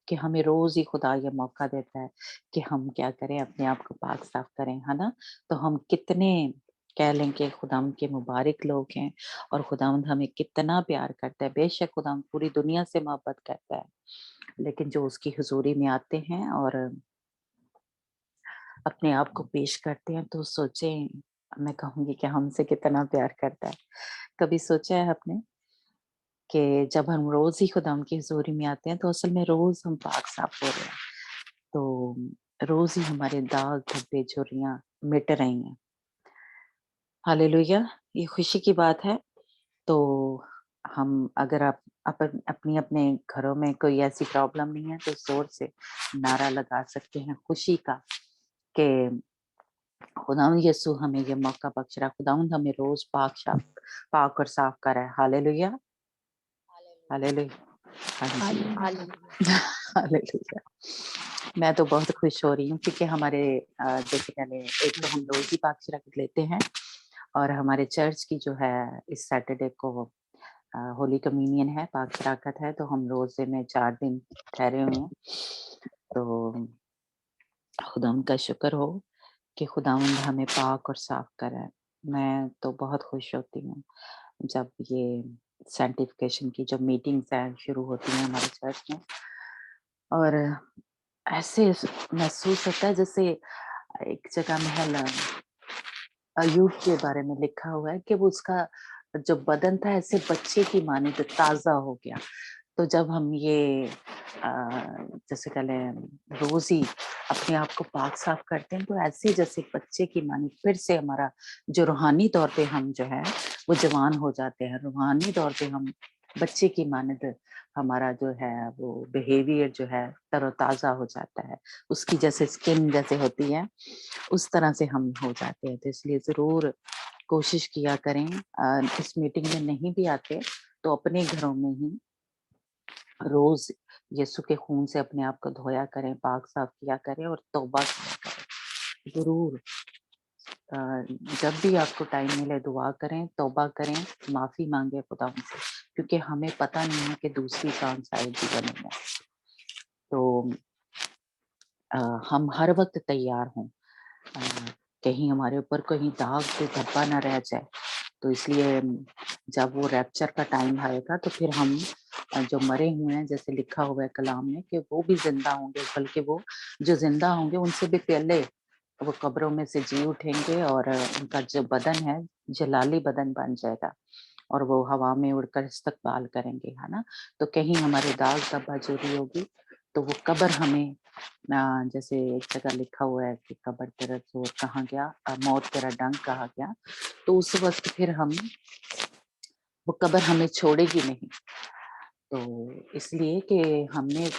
Speaker 6: कि हमें रोज़ ही खुदा ये मौका देता है कि हम क्या करें, अपने आप को पाक साफ करें, है ना? तो हम कितने कह लें कि खुदावंद के मुबारक लोग हैं और खुदावंद हमें कितना प्यार करता है। बेशक खुदावंद पूरी दुनिया से मोहब्बत करता है, लेकिन जो उसकी हुज़ूरी में आते हैं और अपने आप को पेश करते हैं, तो सोचें, मैं कहूँगी कि हमसे कितना प्यार करता है। कभी सोचा है आपने कि जब हम रोज़ ही खुदावंद की हुज़ूरी में आते हैं, तो असल में रोज़ हम पाक साफ हो रहे हैं। तो रोज़ ही हमारे दाग, धब्बे, झुर्रियाँ मिट रही हैं। हालेलुया! ये खुशी की बात है। तो हम अगर आप अपनी अपने घरों में कोई ऐसी प्रॉब्लम नहीं है, तो ज़ोर से नारा लगा सकते हैं खुशी का कि खुदावंद यीशु हमें ये मौका बख्श रहा है। खुदावंद हमें रोज़ पाक और साफ कर रहा है। हालेलुया! हालेलुया! हाँ जी। हालेलुया! मैं तो बहुत खुश हो रही हूँ क्योंकि हमारे जैसे पहले एक तो हम रोज़ ही पाक रख लेते हैं और हमारे चर्च की जो है इस सैटरडे को होली कम्युनियन है, पाक शराकत है, तो हम रोज़े में 4 दिन ठहरे हुए हैं। तो खुदावंद का शुक्र हो कि खुदावंद हमें पाक और साफ करा है। मैं तो बहुत खुश होती हूँ जब ये सैंक्टिफिकेशन की जो मीटिंग्स हैं शुरू होती हैं हमारे चर्च में और ऐसे महसूस होता है जैसे एक जगह महल अय्यूब के बारे में लिखा हुआ है कि वो उसका जो बदन था ऐसे बच्चे की मानिंद ताज़ा हो गया। तो जब हम ये अ, जैसे कह लें रोज़ ही अपने आप को पाक साफ करते हैं, तो ऐसे ही जैसे बच्चे की मानिंद फिर से हमारा जो रूहानी तौर पे हम जो है वो जवान हो जाते हैं। रूहानी तौर पे हम बच्चे की मानिंद हमारा जो है वो बिहेवियर जो है तरोताज़ा हो जाता है। उसकी जैसे स्किन जैसे होती है उस तरह से हम हो जाते हैं। तो इसलिए ज़रूर कोशिश किया करें इस मीटिंग में नहीं भी आते तो अपने घरों में ही रोज़ यीशु के खून से अपने आप को धोया करें, पाक साफ किया करें और तौबा किया करें। ज़रूर जब भी आपको टाइम मिले दुआ करें, तौबा करें, माफ़ी माँगे खुदा से क्योंकि हमें पता नहीं है कि दूसरी कौन सा आए जीवन में। तो अ, हम हर वक़्त तैयार हों अ, कहीं हमारे ऊपर कहीं दाग पे धब्बा ना रह जाए। तो इसलिए जब वो रैप्चर का टाइम आएगा तो फिर हम जो मरे हुए हैं जैसे लिखा हुआ है कलाम में कि वो भी ज़िंदा होंगे, बल्कि वो जो ज़िंदा होंगे उनसे भी पहले वो कब्रों में से जी उठेंगे और उनका जो बदन है जलाली बदन बन जाएगा और वो हवा में उड़कर इस्तकबाल करेंगे, है ना? तो कहीं हमारे दाग धब्बा जो भी होगी तो वो कब्र हमें जैसे एक जगह लिखा हुआ है कि कब्र तेरा ज़ोर कहाँ गया मौत तेरा डंक कहाँ गया? तो उस वक़्त फिर हम वो कब्र हमें छोड़ेगी नहीं। तो इसलिए कि हमने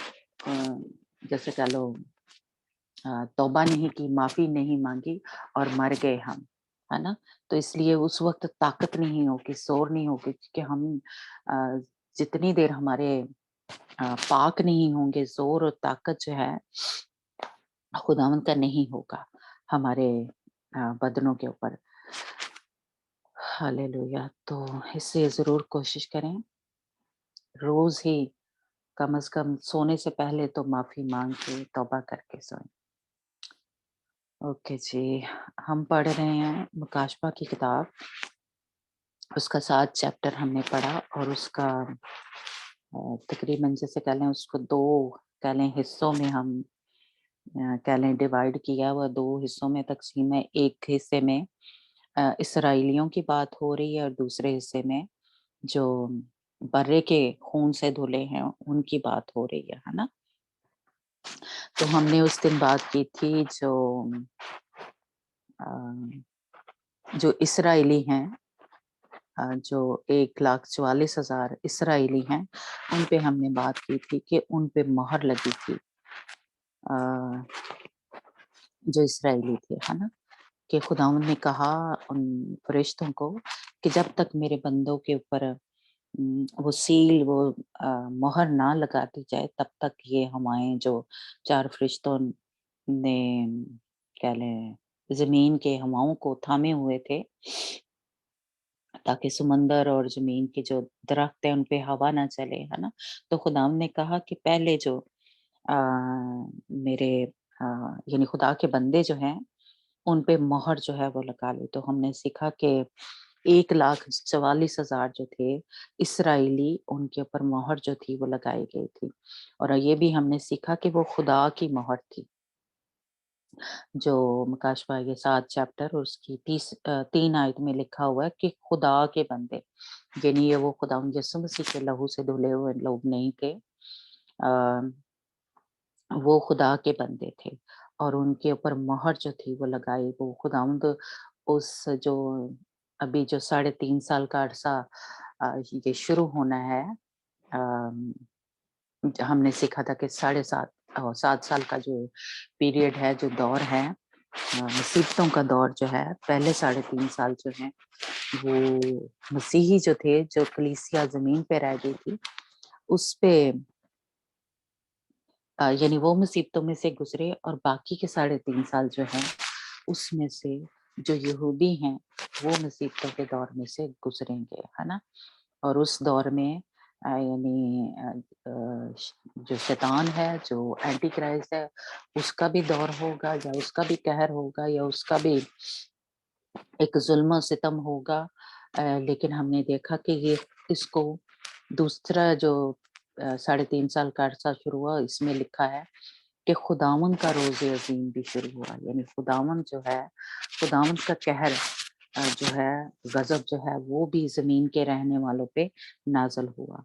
Speaker 6: जैसे कह लो तौबा नहीं की, माफ़ी नहीं माँगी और मर गए हम, है ना? तो इसलिए उस वक़्त ताकत नहीं होगी, ज़ोर नहीं होगी क्योंकि हम अ, जितनी देर हमारे पाक नहीं होंगे, ज़ोर और ताकत जो है खुदावंद का नहीं होगा हमारे बदनों के ऊपर। हालेलुया! तो इसलिए ज़रूर कोशिश करें, रोज़ ही कम से कम सोने से पहले तो माफ़ी माँग के, तौबा करके सोएँ। ओके जी, हम पढ़ रहे हैं मुकाशफा की किताब, उसका 7 चैप्टर हमने पढ़ा और उसका तकरीबन जैसे कह लें उसको 2 कह लें हिस्सों में हम कह लें डिवाइड किया, वह 2 हिस्सों में तक़सीम है। एक हिस्से में इसराइलियों की बात हो रही है और दूसरे हिस्से में जो बर्रे के खून से धुले हैं उनकी बात हो रही है ना? तो हमने उस दिन बात की थी जो इसराइली हैं, जो 1,44,000 इसराइली हैं, उन पे हमने बात की थी कि उन पे मोहर लगी थी, जो इसराइली थे, है ना? कि खुदावंद ने कहा उन फरिश्तों को कि जब तक मेरे बंदों के ऊपर वो सील मोहर ना लगा दी जाए, तब तक ये हवाएं जो 4 फरिश्तों ने कह लें ज़मीन के हवाओं को थामे हुए थे, ताकि समंदर और ज़मीन के जो दरख्त हैं उन पे हवा ना चले, है ना? तो खुदावंद ने कहा कि पहले जो अ, मेरे यानी खुदा के बंदे जो हैं, उन पे मोहर जो है वो लगा ली। तो हमने सीखा कि 1,44,000 जो थे इसराइली, उनके ऊपर मोहर जो थी वो लगाई गई थी। और ये भी हमने सीखा कि वो खुदा की मोहर थी। जो मुकाशफा ये 7 चैप्टर और उसकी 3 आयत में लिखा हुआ है कि खुदा के बंदे, यानी ये वो खुदावंद यीशु मसीह के लहू से धुले हुए लोग नहीं थे। वो खुदा के बंदे थे और उनके ऊपर मोहर जो थी वो लगाई। वो खुदावंद उस जो अभी जो 3.5 साल का अरसा ये शुरू होना है, अम, हमने सीखा था कि 7 साल का जो पीरियड है, जो दौर है, मुसीबतों का दौर जो है, पहले 3.5 साल जो है वो मसीही जो थे, जो कलीसिया ज़मीन पे रह गई थी, उस पे यानी वो मुसीबतों में से गुज़रे और बाकी के 3.5 साल जो हैं, उसमें से जो यहूदी हैं, वो मुसीबतों के दौर में से गुज़रेंगे, है ना? और उस दौर में यानी जो शैतान है, जो एंटी क्राइस्ट है, उसका भी दौर होगा या उसका भी कहर होगा या उसका भी एक ज़ुल्म सितम होगा। लेकिन हमने देखा कि ये इसको दूसरा जो 3.5 साल का अरसा शुरू हुआ, इसमें लिखा है कि खुदावंद का रोज़े अज़ीम भी शुरू हुआ। यानी खुदावंद जो है, खुदावंद का कहर जो है, गज़ब जो है, वो भी ज़मीन के रहने वालों पे नाज़िल हुआ।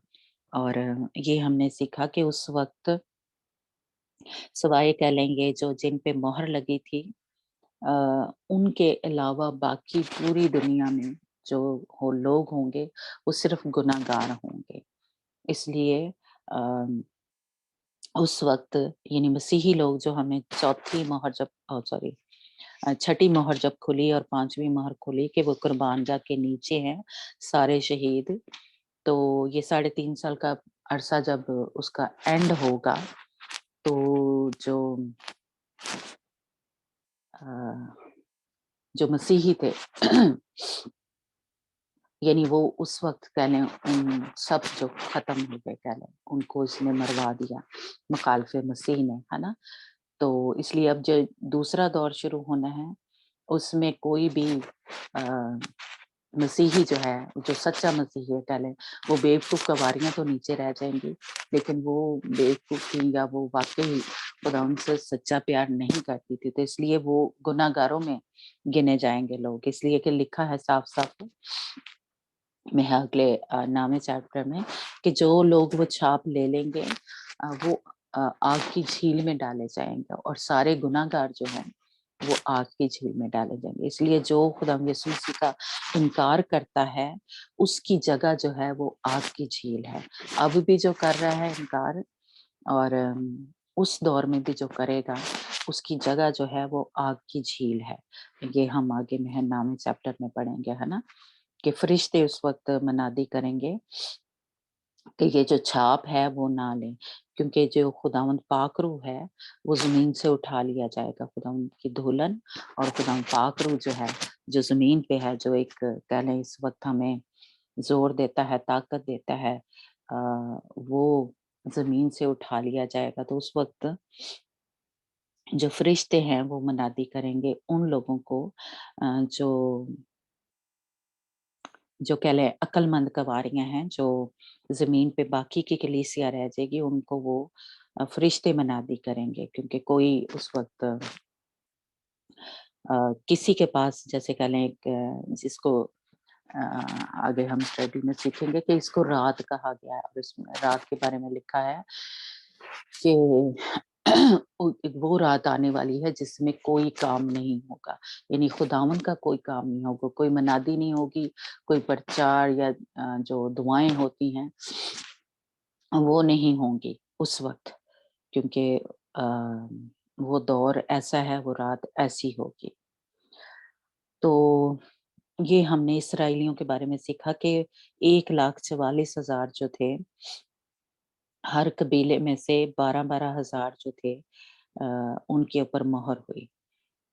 Speaker 6: और ये हमने सीखा कि उस वक़्त सिवाय कह लेंगे जो जिन पे मोहर लगी थी, अ, उनके अलावा बाकी पूरी दुनिया में जो लोग होंगे, वो सिर्फ गुनाहगार होंगे। इसलिए उस वक्त यानी मसीही लोग जो हमें चौथी मोहर जब सॉरी छठी मोहर जब खुली और 5वीं मोहर खुली कि वो कुर्बान गाह के नीचे हैं सारे शहीद, तो ये 3.5 साल का अरसा जब उसका एंड होगा, तो जो अ, जो मसीही थे यानी वो उस वक़्त कह लें उन सब जो ख़त्म हो गए, कह लें उनको इसने मरवा दिया मुखालिफ़े मसीह ने, है ना? तो इसलिए अब जो दूसरा दौर शुरू होना है, उसमें कोई भी अ, मसीही जो है, जो सच्चा मसीही है कह लें, वो बेवकूफ़ कवारियाँ तो नीचे रह जाएँगी, लेकिन वो बेवकूफ़ी या वो वाक़ई खुदा उनसे सच्चा प्यार नहीं करती थी, तो इसलिए वो गुनाहगारों में गिने जाएँगे लोग। इसलिए कि लिखा है साफ-साफ में है अगले 9वें चैप्टर में कि जो लोग वो छाप ले लेंगे, वो आग की झील में डाले जाएँगे और सारे गुनाहगार जो हैं, वो आग की झील में डाले जाएँगे। इसलिए जो खुदा यीशु मसीह का इनकार करता है, उसकी जगह जो है वो आग की झील है। अब भी जो कर रहा है इनकार और उस दौर में भी जो करेगा, उसकी जगह जो है वो आग की झील है। ये हम आगे में है 9वें चैप्टर में पढ़ेंगे, है ना? कि फरिश्ते उस वक़्त मनादी करेंगे कि ये जो छाप है वो ना लें, क्योंकि जो खुदावंद पाक रूह है, वो ज़मीन से उठा लिया जाएगा। खुदावंद की धुलन और खुदावंद पाक रूह जो है, जो ज़मीन पे है, जो एक कह लें इस वक़्त हमें ज़ोर देता है, ताकत देता है, वो ज़मीन से उठा लिया जाएगा। तो उस वक़्त जो फरिश्ते हैं वो मनादी करेंगे उन लोगों को जो जो कह लें अक्लमंद कवारियाँ हैं, जो ज़मीन पे बाकी की कलीसिया रह जाएगी, उनको वो फरिश्ते मनादी करेंगे, क्योंकि कोई उस वक़्त किसी के पास, जैसे कह लें एक जिसको आगे हम स्टडी में सीखेंगे कि इसको रात कहा गया है, और इसमें रात के बारे में लिखा है कि वो रात आने वाली है जिसमें कोई काम नहीं होगा, यानी खुदावंद का कोई काम नहीं होगा, कोई मनादी नहीं होगी, कोई प्रचार या जो दुआएं होती हैं वो नहीं होंगी उस वक्त, क्योंकि वो दौर ऐसा है, वो रात ऐसी होगी। तो ये हमने इसराइलियों के बारे में सीखा कि 1,44,000 जो थे, हर कबीले में से 12-12 हज़ार जो थे उनके ऊपर मोहर हुई।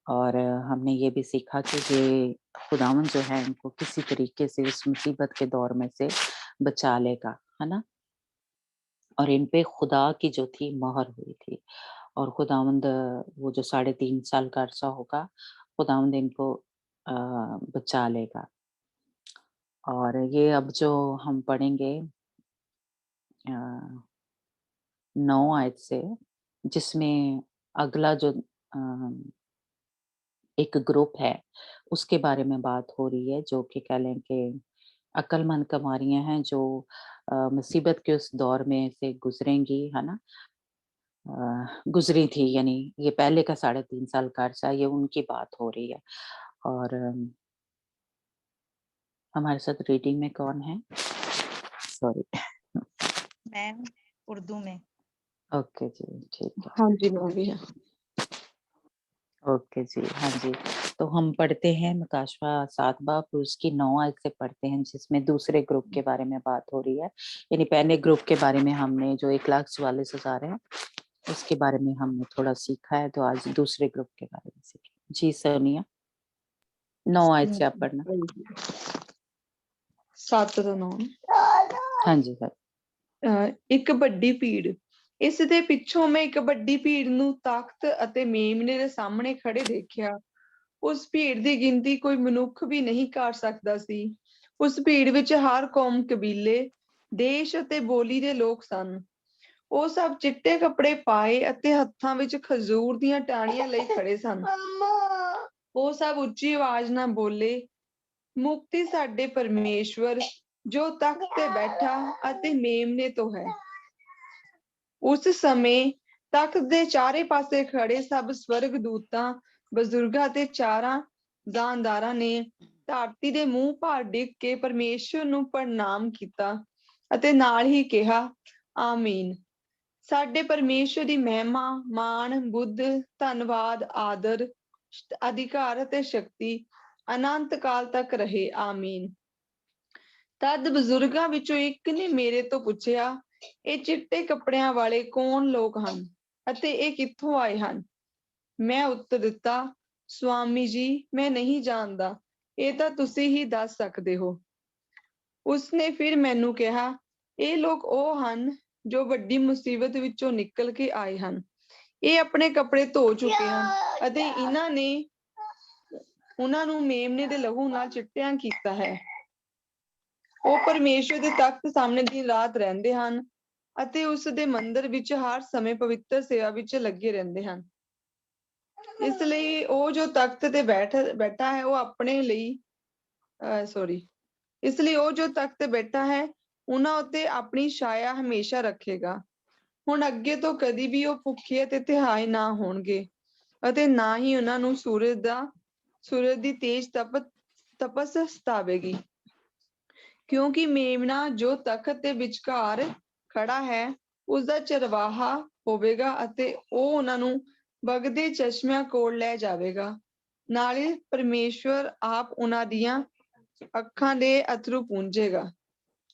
Speaker 6: और हमने ये भी सीखा कि ये खुदावंद जो है इनको किसी तरीके से इस मुसीबत के दौर में से बचा लेगा, है ना? और इन पे खुदा की जो थी मोहर हुई थी, और खुदावंद वो जो 3.5 साल का अरसा होगा, खुदावंद इनको बचा लेगा। और ये अब जो हम पढ़ेंगे 9 आयत से, जिसमें अगला जो एक ग्रुप है उसके बारे में बात हो रही है, जो कि कह लें कि अक्लमंद कवारियाँ हैं, जो मुसीबत के उस दौर में से गुजरेंगी, है ना? गुजरी थी, यानी ये पहले का 3.5 साल का अरसा, ये उनकी बात हो रही है। और हमारे साथ रीडिंग में कौन है? सॉरी।
Speaker 1: मैं उर्दू में।
Speaker 6: ओके जी, ठीक है।
Speaker 5: हाँ जी, मैं भी है।
Speaker 6: ओके जी, हाँ जी। तो हम पढ़ते हैं मकाशवा 7 बाब, फिर उसकी 9 आयत से पढ़ते हैं, जिसमें दूसरे ग्रुप के बारे में बात हो रही है। यानी पहले ग्रुप के बारे में हमने जो 1,44,000 है, उसके बारे में हमने थोड़ा सीखा है, तो आज दूसरे ग्रुप के बारे में सीखें। जी सोनिया, 9 आयत से आप पढ़ना।
Speaker 5: 7 ਤੋਂ 9।
Speaker 6: हाँ जी सर।
Speaker 5: ਇੱਕ ਵੱਡੀ ਭੀੜ। ਇਸ ਦੇ ਪਿੱਛੋਂ ਮੈਂ ਇੱਕ ਵੱਡੀ ਭੀੜ ਨੂੰ ਤਾਕਤ ਅਤੇ ਮੇਮਨੇ ਦੇ ਸਾਹਮਣੇ ਖੜੇ ਦੇਖਿਆ। ਉਸ ਭੀੜ ਦੀ ਗਿਣਤੀ ਕੋਈ ਮਨੁੱਖ ਵੀ ਨਹੀਂ ਕਰ ਸਕਦਾ ਸੀ। ਉਸ ਭੀੜ ਵਿੱਚ ਹਰ ਕੌਮ, ਕਬੀਲੇ, ਦੇਸ਼ ਅਤੇ ਬੋਲੀ ਦੇ ਲੋਕ ਸਨ। ਉਹ ਸਭ ਚਿੱਟੇ ਕੱਪੜੇ ਪਾਏ ਅਤੇ ਹੱਥਾਂ ਵਿੱਚ ਖਜੂਰ ਦੀਆਂ ਟਾਹਣੀਆਂ ਲਈ ਖੜੇ ਸਨ। ਉਹ ਸਭ ਉੱਚੀ ਆਵਾਜ਼ ਨਾਲ ਬੋਲੇ, ਮੁਕਤੀ ਸਾਡੇ ਪਰਮੇਸ਼ਵਰ ਜੋ ਤਖਤ ਤੇ ਬੈਠਾ ਅਤੇ ਮੇਮਨੇ ਤੋਂ ਹੈ। ਉਸ ਸਮੇਂ ਤਖਤ ਦੇ ਚਾਰੇ ਪਾਸੇ ਖੜੇ ਸਭ ਸਵਰਗ ਦੂਤਾਂ, ਬਜ਼ੁਰਗਾਂ ਤੇ ਚਾਰਾਂ ਦਾਨਦਾਰਾਂ ਨੇ ਧਰਤੀ ਦੇ ਮੂੰਹ ਭਾਰ ਡਿੱਗ ਕੇ ਪਰਮੇਸ਼ਵਰ ਨੂੰ ਪ੍ਰਣਾਮ ਕੀਤਾ ਅਤੇ ਨਾਲ ਹੀ ਕਿਹਾ, ਆਮੀਨ। ਸਾਡੇ ਪਰਮੇਸ਼ਵਰ ਦੀ ਮਹਿਮਾ, ਮਾਣ, ਬੁੱਧ, ਧੰਨਵਾਦ, ਆਦਰ, ਅਧਿਕਾਰ ਅਤੇ ਸ਼ਕਤੀ ਅਨੰਤ ਕਾਲ ਤੱਕ ਰਹੇ, ਆਮੀਨ। ਤਦ ਬਜ਼ੁਰਗਾਂ ਵਿੱਚੋਂ ਇੱਕ ਨੇ ਮੇਰੇ ਤੋਂ ਪੁੱਛਿਆ, ਇਹ ਚਿੱਟੇ ਕੱਪੜਿਆਂ ਵਾਲੇ ਕੌਣ ਲੋਕ ਹਨ ਅਤੇ ਇਹ ਕਿੱਥੋਂ ਆਏ ਹਨ? ਮੈਂ ਉੱਤਰ ਦਿੱਤਾ, ਸੁਆਮੀ ਜੀ, ਮੈਂ ਨਹੀਂ ਜਾਣਦਾ, ਇਹ ਤਾਂ ਤੁਸੀਂ ਹੀ ਦੱਸ ਸਕਦੇ ਹੋ। ਉਸਨੇ ਫਿਰ ਮੈਨੂੰ ਕਿਹਾ, ਇਹ ਲੋਕ ਉਹ ਹਨ ਜੋ ਵੱਡੀ ਮੁਸੀਬਤ ਵਿੱਚੋਂ ਨਿਕਲ ਕੇ ਆਏ ਹਨ। ਇਹ ਆਪਣੇ ਕੱਪੜੇ ਧੋ ਚੁੱਕੇ ਹਨ ਅਤੇ ਇਹਨਾਂ ਨੇ ਉਹਨਾਂ ਨੂੰ ਮੇਮਨੇ ਦੇ ਲਹੂ ਨਾਲ ਚਿੱਟਿਆਂ ਕੀਤਾ ਹੈ। ਉਹ ਪਰਮੇਸ਼ਵਰ ਦੇ ਤਖਤ ਸਾਹਮਣੇ ਦਿਨ ਰਾਤ ਰਹਿੰਦੇ ਹਨ ਅਤੇ ਉਸ ਦੇ ਮੰਦਿਰ ਵਿੱਚ ਹਰ ਸਮੇਂ ਪਵਿੱਤਰ ਸੇਵਾ ਵਿੱਚ ਲੱਗੇ ਰਹਿੰਦੇ ਹਨ। ਇਸ ਲਈ ਉਹ ਜੋ ਤਖਤ ਤੇ ਬੈਠਾ ਹੈ, ਉਹ ਆਪਣੇ ਲਈ ਇਸ ਲਈ ਉਹ ਜੋ ਤਖਤ ਤੇ ਬੈਠਾ ਹੈ, ਉਹਨਾਂ ਉੱਤੇ ਆਪਣੀ ਛਾਇਆ ਹਮੇਸ਼ਾ ਰੱਖੇਗਾ। ਹੁਣ ਅੱਗੇ ਤੋਂ ਕਦੀ ਵੀ ਉਹ ਭੁੱਖੇ ਅਤੇ ਤਿਹਾਏ ਨਾ ਹੋਣਗੇ ਅਤੇ ਨਾ ਹੀ ਉਹਨਾਂ ਨੂੰ ਸੂਰਜ ਦੀ ਤੇਜ਼ ਤਪਸ ਸਤਾਵੇਗੀ, ਕਿਉਂਕਿ ਮੇਮਨਾ ਜੋ ਤਖਤ ਦੇ ਵਿਚਕਾਰ ਖੜਾ ਹੈ, ਉਸਦਾ ਚਰਵਾਹਾ ਹੋਵੇਗਾ ਅਤੇ ਉਹ ਉਹਨਾਂ ਨੂੰ ਵਗਦੇ ਚਸ਼ਮਿਆਂ ਕੋਲ ਲੈ ਜਾਵੇਗਾ। ਨਾਲੇ ਪਰਮੇਸ਼ਵਰ ਆਪ ਉਹਨਾਂ ਦੀਆਂ ਅੱਖਾਂ ਦੇ ਅਥਰੂ ਪੂੰਝੇਗਾ।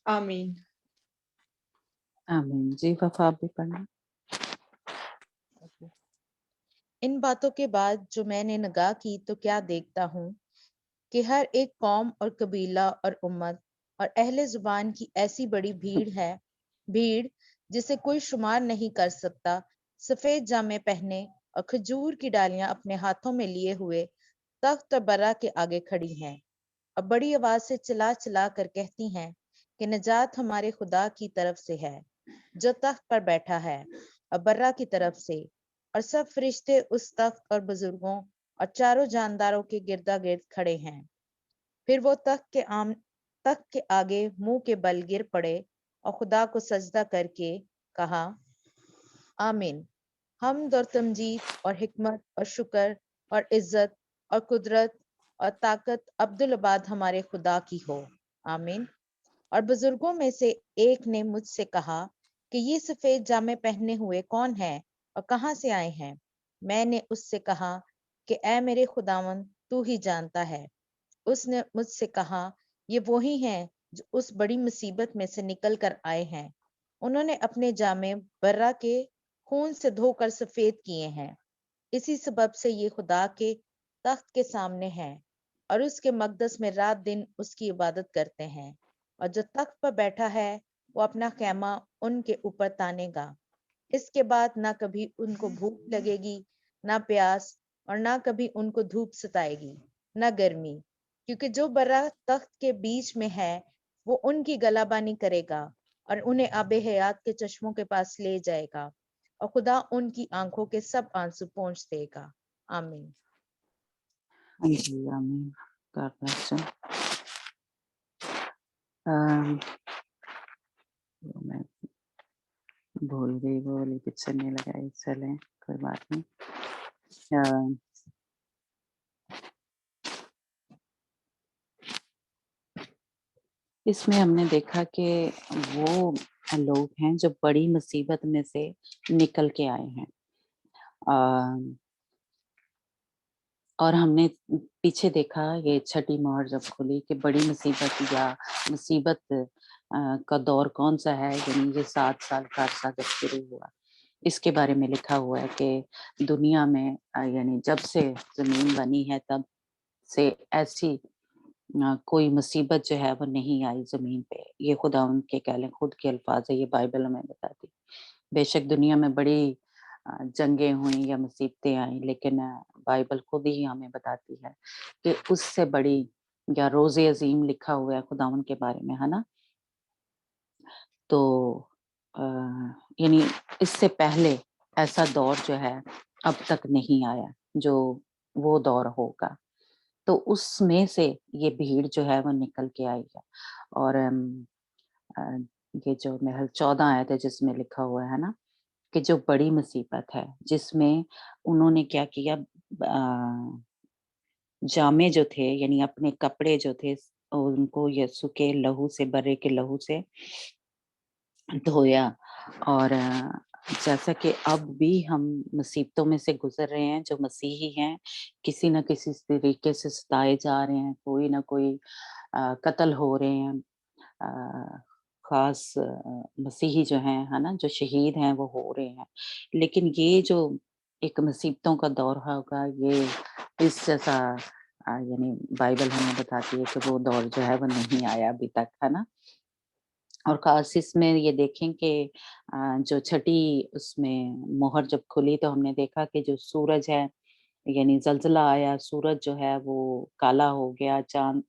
Speaker 5: आमीन।
Speaker 6: आमीन। जी वफा, आप भी पढ़ना।
Speaker 1: इन बातों के बाद जो मैंने निगाह की तो क्या देखता हूँ कि हर एक कौम और कबीला और उम्मत और अहले जुबान की ऐसी बड़ी भीड़ जिसे कोई शुमार नहीं कर सकता, सफेद जामे पहने और खजूर की डालियां अपने हाथों में लिए हुए तख्त और बर्रा के आगे खड़ी हैं और बड़ी आवाज से चिल्ला चिल्ला कर कहती हैं कि निजात हमारे खुदा की तरफ से है जो तख्त पर बैठा है और बर्रा की तरफ से। और सब फरिश्ते उस तख्त और बुजुर्गों और चारों जानदारों के गिरदा गिर्द खड़े हैं। फिर वो तख्त के आगे मुंह के बल गिर पड़े और खुदा को सजदा करके कहा, आमीन। हम्द और तमजीद और हिकमत और शुक्र और इज्जत और कुदरत और ताकत अब्दुल-अबाद हमारे खुदा की हो, आमीन। और बुजुर्गों में से एक ने मुझसे कहा कि ये सफेद जामे पहने हुए कौन है और कहाँ से आए हैं? मैंने उससे कहा कि ऐ मेरे खुदावन, तू ही जानता है। उसने मुझसे कहा, ये वही हैं जो उस बड़ी मुसीबत में से निकल कर आए हैं। उन्होंने अपने जामे बर्रा के खून से धोकर सफेद किए हैं। इसी सबब से ये खुदा के तख्त के सामने हैं और उसके मकदस में रात दिन उसकी इबादत करते हैं। और जो तख्त पर बैठा है वो अपना खैमा उनके ऊपर तानेगा। इसके बाद ना कभी उनको भूख लगेगी, ना प्यास, और ना कभी उनको धूप सताएगी, ना गर्मी, क्योंकि जो बर्रा तख्त के बीच में है वो उनकी गलाबानी करेगा और उन्हें आबे हयात के चश्मों के पास ले जाएगा और खुदा उनकी आंखों के सब आंसू पोंछ देगा। आमीन।
Speaker 6: हाँ जी, आमीन। God bless you. अम, वो मैं भूल गई, वो वाली पिक्चर नहीं लगाई, चले कोई बात नहीं। अम, इसमें हमने देखा कि वो लोग हैं जो बड़ी मुसीबत में से निकल के आए हैं। अम, और हमने पीछे देखा ये छठी मोहर जब खुली कि बड़ी मुसीबत या मुसीबत का दौर कौन सा है, यानी ये 7 साल का अरसा जब शुरू हुआ। इसके बारे में लिखा हुआ है कि दुनिया में यानी जब से ज़मीन बनी है तब से ऐसी कोई मुसीबत जो है वो नहीं आई ज़मीन पे। ये खुदा उनके कह लें खुद के अल्फाज़ है, ये बाइबल हमें बताती। बेशक दुनिया में बड़ी जंगें हुई या मुसीबतें आई, लेकिन बाइबल खुद ही हमें बताती है कि उससे बड़ी या रोज़े अज़ीम लिखा हुआ है खुदावंद के बारे में, है ना? तो अ, यानी इससे पहले ऐसा दौर जो है अब तक नहीं आया, जो वो दौर होगा। तो उसमें से ये भीड़ जो है वो निकल के आई है। और अ, ये जो महल 14 आयत है जिसमें लिखा हुआ है ना कि जो बड़ी मुसीबत है, जिसमें उन्होंने क्या किया, जामे जो थे यानी अपने कपड़े जो थे उनको यीशु के लहू से, बर्रे के लहू से धोया। और जैसा कि अब भी हम मुसीबतों में से गुजर रहे हैं, जो मसीही हैं, किसी न किसी तरीके से सताए जा रहे हैं, कोई ना कोई कत्ल हो रहे हैं। ख़ास मसीही जो हैं, है ना? जो शहीद हैं वो हो रहे हैं। लेकिन ये जो एक मुसीबतों का दौर होगा, ये इस जैसा यानी बाइबल हमें बताती है कि वो दौर जो है वो नहीं आया अभी तक, है ना? और ख़ास इसमें ये देखें कि जो छठी उसमें मोहर जब खुली तो हमने देखा कि जो सूरज है यानी ज़लज़ला आया, सूरज जो है वो काला हो गया, चाँद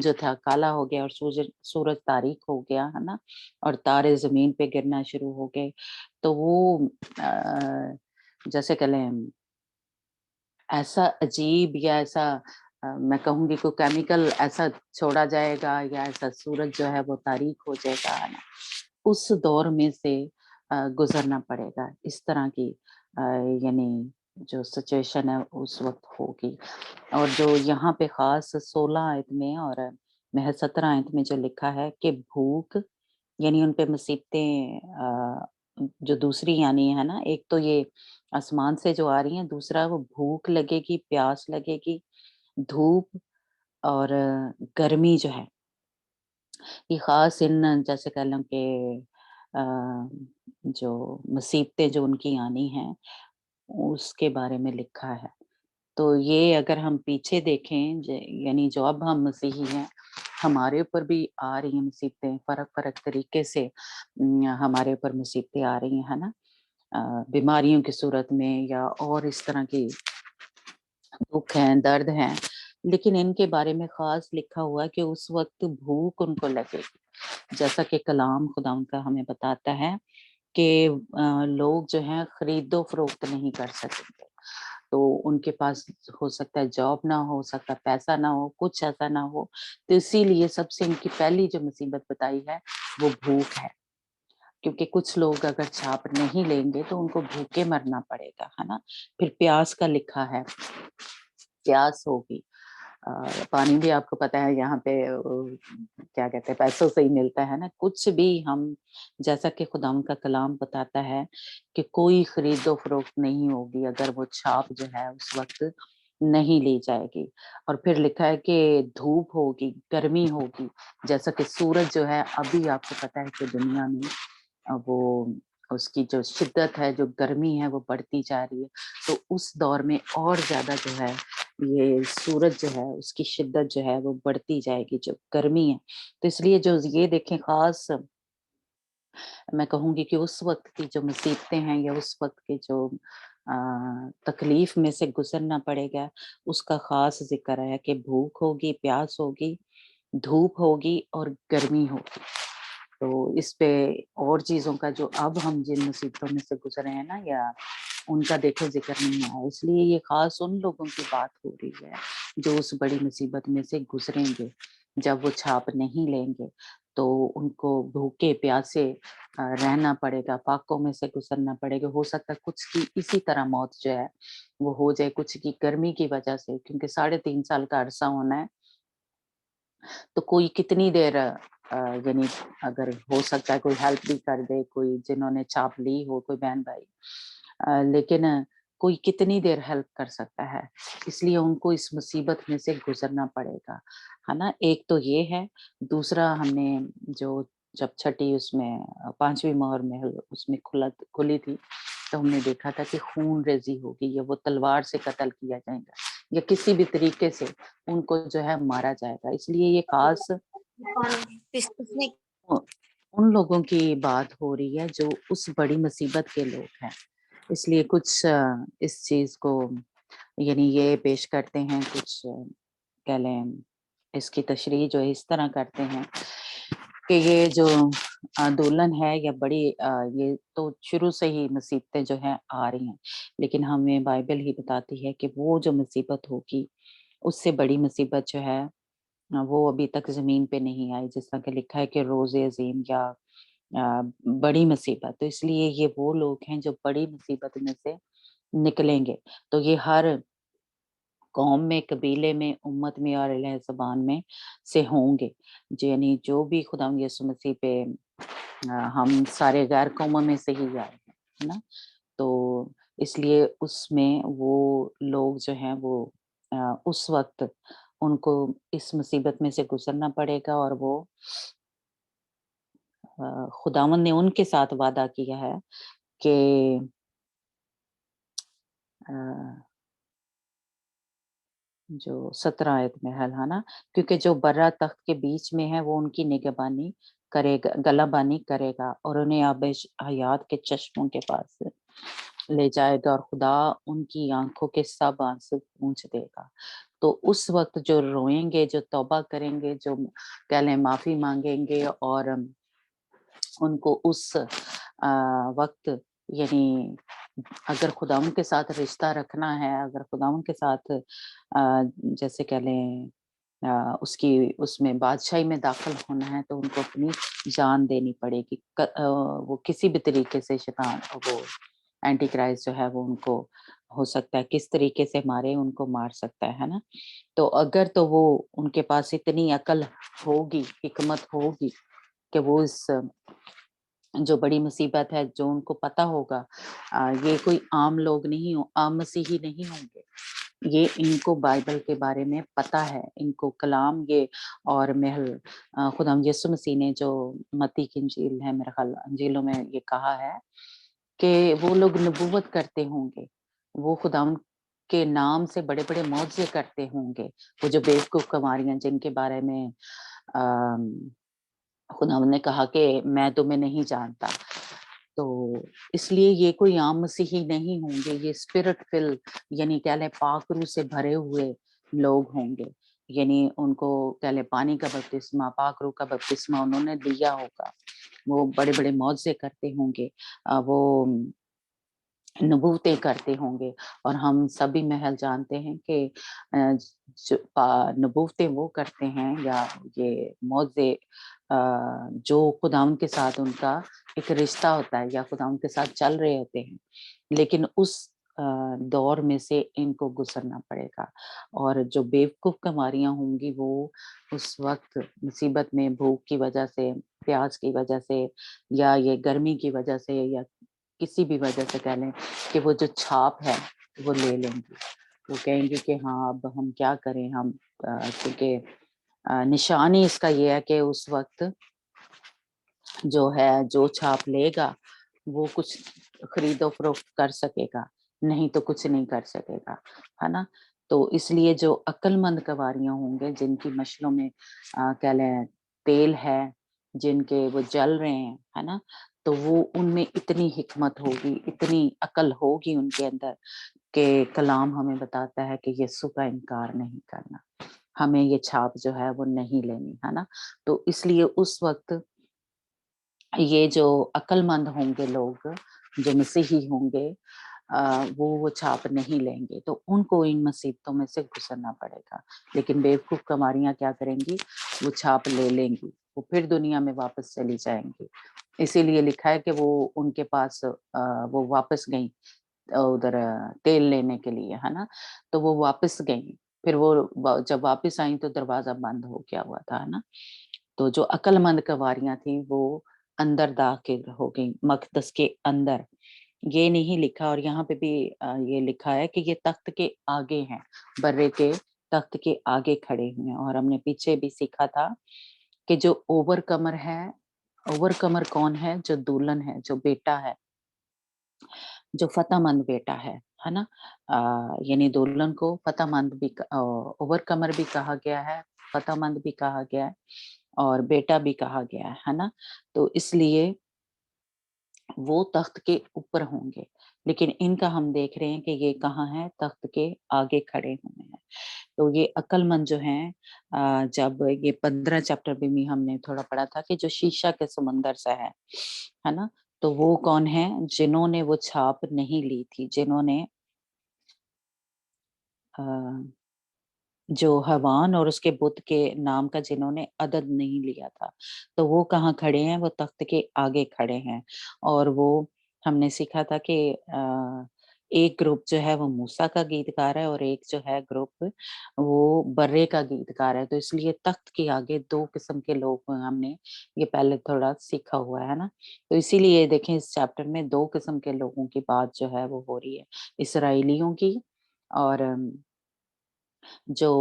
Speaker 6: जो था काला हो गया और सूरज तारीक हो गया, है ना? और तारे ज़मीन पे गिरना शुरू हो गए। तो वो जैसे कह लें ऐसा अजीब या ऐसा मैं कहूँगी कोई केमिकल ऐसा छोड़ा जाएगा या ऐसा सूरज जो है वो तारीक हो जाएगा, है ना? उस दौर में से गुज़रना पड़ेगा। इस तरह की यानी जो सिचुएशन है उस वक़्त होगी। और जो यहाँ पे ख़ास 16 आयत में और महज़ 17 आयत में जो लिखा है कि भूख यानी उन पे मुसीबतें जो दूसरी यानी है ना, एक तो ये आसमान से जो आ रही हैं, दूसरा वो भूख लगेगी, प्यास लगेगी, धूप और गर्मी जो है, ये ख़ास इन जैसे कह लो कि अ, जो मुसीबतें जो उनकी आनी हैं, उसके बारे में लिखा है। तो ये अगर हम पीछे देखें यानी जो अब हम मसीही हैं, हमारे ऊपर भी आ रही हैं मुसीबतें, फ़र्क-फ़र्क तरीके से हमारे ऊपर मुसीबतें आ रही हैं, है ना? बीमारियों की सूरत में या और इस तरह की दुख हैं, दर्द हैं, लेकिन इनके बारे में ख़ास लिखा हुआ है कि उस वक़्त भूख उनको लगेगी। जैसा कि कलाम खुदावंद का हमें बताता है कि लोग जो हैं खरीदो-फ़रोख्त नहीं कर सकेंगे। तो उनके पास हो सकता है जॉब ना हो सकता है पैसा ना हो, कुछ ऐसा ना हो, तो इसीलिए सबसे इनकी पहली जो मुसीबत बताई है, वो भूख है। क्योंकि कुछ लोग अगर छाप नहीं लेंगे तो उनको भूखे मरना पड़ेगा, है ना? फिर प्यास का लिखा है, प्यास होगी। अ, पानी भी आपको पता है यहाँ पे क्या कहते हैं पैसों से ही मिलता है ना, कुछ भी हम जैसा कि खुदावंद का कलाम बताता है कि कोई खरीदो-फरोख्त नहीं होगी अगर वो छाप जो है उस वक़्त नहीं ली जाएगी। और फिर लिखा है कि धूप होगी, गर्मी होगी, जैसा कि सूरज जो है अभी आपको पता है कि दुनिया में वो उसकी जो शिद्दत है, जो गर्मी है वो बढ़ती जा रही है। तो उस दौर में और ज़्यादा जो है ये सूरज जो है उसकी शिद्दत जो है वो बढ़ती जाएगी, जो गर्मी है। तो इसलिए जो ये देखें ख़ास मैं कहूँगी कि उस वक़्त की जो मुसीबतें हैं या उस वक़्त के जो तकलीफ़ में से गुज़रना पड़ेगा, उसका ख़ास ज़िक्र है कि भूख होगी, प्यास होगी, धूप होगी और गर्मी होगी। तो इस पे और चीज़ों का जो अब हम जिन मुसीबतों में से गुज़रे हैं ना या उनका देखो ज़िक्र नहीं आया। इसलिए ये ख़ास उन लोगों की बात हो रही है, जो उस बड़ी मुसीबत में से गुज़रेंगे। जब वो छाप नहीं लेंगे, तो उनको भूखे-प्यासे रहना पड़ेगा, फाकों में से गुज़रना पड़ेगा। हो सकता है कुछ की इसी तरह मौत जो है, वो हो जाए, कुछ की गर्मी की वजह से क्योंकि 3.5 साल का अरसा होना है। तो कोई कितनी देर यानी अगर हो सकता है कोई हेल्प भी कर दे, कोई जिन्होंने छाप ली हो, कोई बहन-भाई लेकिन कोई कितनी देर हेल्प कर सकता है, इसलिए उनको इस मुसीबत में से गुज़रना पड़ेगा, है ना? एक तो ये है, दूसरा हमने जो जब छठी उसमें 5वीं मोहर में उसमें खुली थी, तो हमने देखा था कि खून-रेज़ी होगी या वो तलवार से कत्ल किया जाएगा या किसी भी तरीके से उनको जो है मारा जाएगा। इसलिए ये ख़ास
Speaker 4: किसने
Speaker 6: उ उन लोगों की बात हो रही है जो उस बड़ी मुसीबत के लोग हैं। इसलिए कुछ इस चीज़ को यानी ये पेश करते हैं कुछ कह लें इसकी तशरीह जो है इस तरह करते हैं कि ये जो आंदोलन है या बड़ी ये तो शुरू से ही मुसीबतें जो हैं आ रही हैं। लेकिन हमें बाइबल ही बताती है कि वो जो मुसीबत होगी, उससे बड़ी मुसीबत जो है वो अभी तक ज़मीन पे नहीं आई। जिस तरह कि लिखा है कि रोज़े अज़ीम या बड़ी मुसीबत। तो इसलिए ये वो लोग हैं जो बड़ी मुसीबत में से निकलेंगे। तो ये हर कौम में, कबीले में, उम्मत में और लह ज़बान में से होंगे। यानी जो भी खुदावंद यीशु मसीह पे हम सारे गैर कौमों में से ही आए हैं, है ना? तो इसलिए उसमें वो लोग जो हैं वो उस वक़्त उनको इस मुसीबत में से गुज़रना पड़ेगा और वो खुदावंद ने उनके साथ वादा किया है कि अ जो 17 आयत में है ना? क्योंकि जो बर्रा तख्त के बीच में है वो उनकी निगहबानी करेगा गलाबानी करेगा और उन्हें आबिश हयात के चश्मों के पास ले जाएगा और खुदा उनकी आँखों के सब आँसू पोंछ देगा। तो उस वक़्त जो रोएँगे, जो तौबा करेंगे, जो कह लें माफ़ी माँगेंगे और उनको उस वक़्त यानी अगर खुदावंद के साथ रिश्ता रखना है, अगर खुदावंद के साथ जैसे कह लें उसकी उसमें बादशाही में दाखिल होना है तो उनको अपनी जान देनी पड़ेगी। वो किसी भी तरीके से शैतान वो एंटी क्राइस्ट जो है वो उनको हो सकता है किस तरीके से मारे, उनको मार सकता है ना? तो अगर तो वो उनके पास इतनी अकल होगी, हिकमत होगी कि वो इस जो बड़ी मुसीबत है, जो उनको पता होगा ये कोई आम लोग नहीं हो आम मसीही नहीं होंगे। ये इनको बाइबल के बारे में पता है, इनको कलाम ये और खुदावंद यीशु मसीह ने जो मत्ती की इंजील है मेरा ख़्याल अंजीलों में ये कहा है कि वो लोग नबूवत करते होंगे। वो खुदावंद के नाम से बड़े-बड़े मौज़े करते होंगे। वो जो बेवकूफ़ कुँवारियाँ जिनके बारे में अ खुदावंद ने कहा कि मैं तुम्हें नहीं जानता। तो इसलिए ये कोई आम मसीही नहीं होंगे, ये स्पिरिट फिल यानी कह लें पाक रूह से भरे हुए लोग होंगे। यानी उनको कह लें पानी का बपतिस्मा, पाक रूह का बपतिस्मा उन्होंने लिया होगा। वो बड़े-बड़े मौज़े करते होंगे, वो नबूवतें करते होंगे। और हम सभी महल जानते हैं कि नबूवतें वो करते हैं या ये मौज़े जो खुदावंद के साथ उनका एक रिश्ता होता है या खुदावंद के साथ चल रहे होते हैं। लेकिन उस दौर में से इनको गुजरना पड़ेगा। और जो बेवकूफ़ कमारियाँ होंगी वो उस वक़्त मुसीबत में भूख की वजह से, प्यास की वजह से या ये गर्मी की वजह से या किसी भी वजह से कह लें कि वो जो छाप है वो ले लेंगी। वो कहेंगी कि हाँ, अब हम क्या करें हम क्योंकि निशान ही इसका ये है कि उस वक़्त जो है, जो छाप लेगा वो कुछ खरीदो-फरोख्त कर सकेगा, नहीं तो कुछ नहीं कर सकेगा, है ना? तो इसलिए जो अक्लमंद कवारियाँ होंगे जिनकी मशलों में कह लें तेल है, जिनके वो जल रहे हैं, है ना? तो वो उनमें इतनी हिकमत होगी, इतनी अक्ल होगी उनके अंदर कि कलाम हमें बताता है कि यीशु का इनकार नहीं करना। हमें ये छाप जो है वो नहीं लेनी, है ना? तो इसलिए उस वक़्त ये जो अक्लमंद होंगे लोग, जो मसीही होंगे वो छाप नहीं लेंगे, तो उनको इन मुसीबतों में से गुज़रना पड़ेगा। लेकिन बेवकूफ़ कवारियाँ क्या करेंगी, वो छाप ले लेंगी, वो फिर दुनिया में वापस चली जाएँगी। इसीलिए लिखा है कि वो उनके पास वो वापस गईं उधर तेल लेने के लिए, है ना? तो वो वापस गईं, फिर वो जब वापस आईं तो दरवाज़ा बंद हो गया हुआ था, है ना? तो जो अक्लमंद कवारियाँ थीं वो अंदर दाखिल हो गईं, मक़दस के अंदर। ये नहीं लिखा और यहाँ पे भी ये लिखा है कि ये तख्त के आगे हैं, बर्रे के तख्त के आगे खड़े हुए हैं। और हमने पीछे भी सीखा था कि जो ओवरकमर है, ओवरकमर कौन है? जो दुल्हन है, जो बेटा है, जो फ़तहमंद बेटा है ना? यानी दुल्हन को फ़तहमंद भी ओवरकमर भी कहा गया है, फ़तहमंद भी कहा गया है और बेटा भी कहा गया है ना? तो इसलिए वो तख्त के ऊपर होंगे, लेकिन इनका हम देख रहे हैं कि ये कहाँ है? तख्त के आगे खड़े हुए हैं। तो ये अक्लमंद जो हैं जब ये 15 चैप्टर भी हमने थोड़ा पढ़ा था कि जो शीशा के समुंदर सा है ना? तो वो कौन है? जिन्होंने वो छाप नहीं ली थी, जिन्होंने अ, जो हवान और उसके बुत के नाम का जिन्होंने अदद नहीं लिया था, तो वो कहाँ खड़े हैं? वो तख्त के आगे खड़े हैं। और वो हमने सीखा था कि एक ग्रुप जो है वो मूसा का गीत गा रहा है और एक जो है ग्रुप वो बर्रे का गीत गा रहा है। तो इसलिए तख्त के आगे 2 किस्म के लोग हमने ये पहले थोड़ा सीखा हुआ है ना? तो इसीलिए देखें इस चैप्टर में 2 किस्म के लोगों की बात जो है वो हो रही है, इस्राएलियों की और जो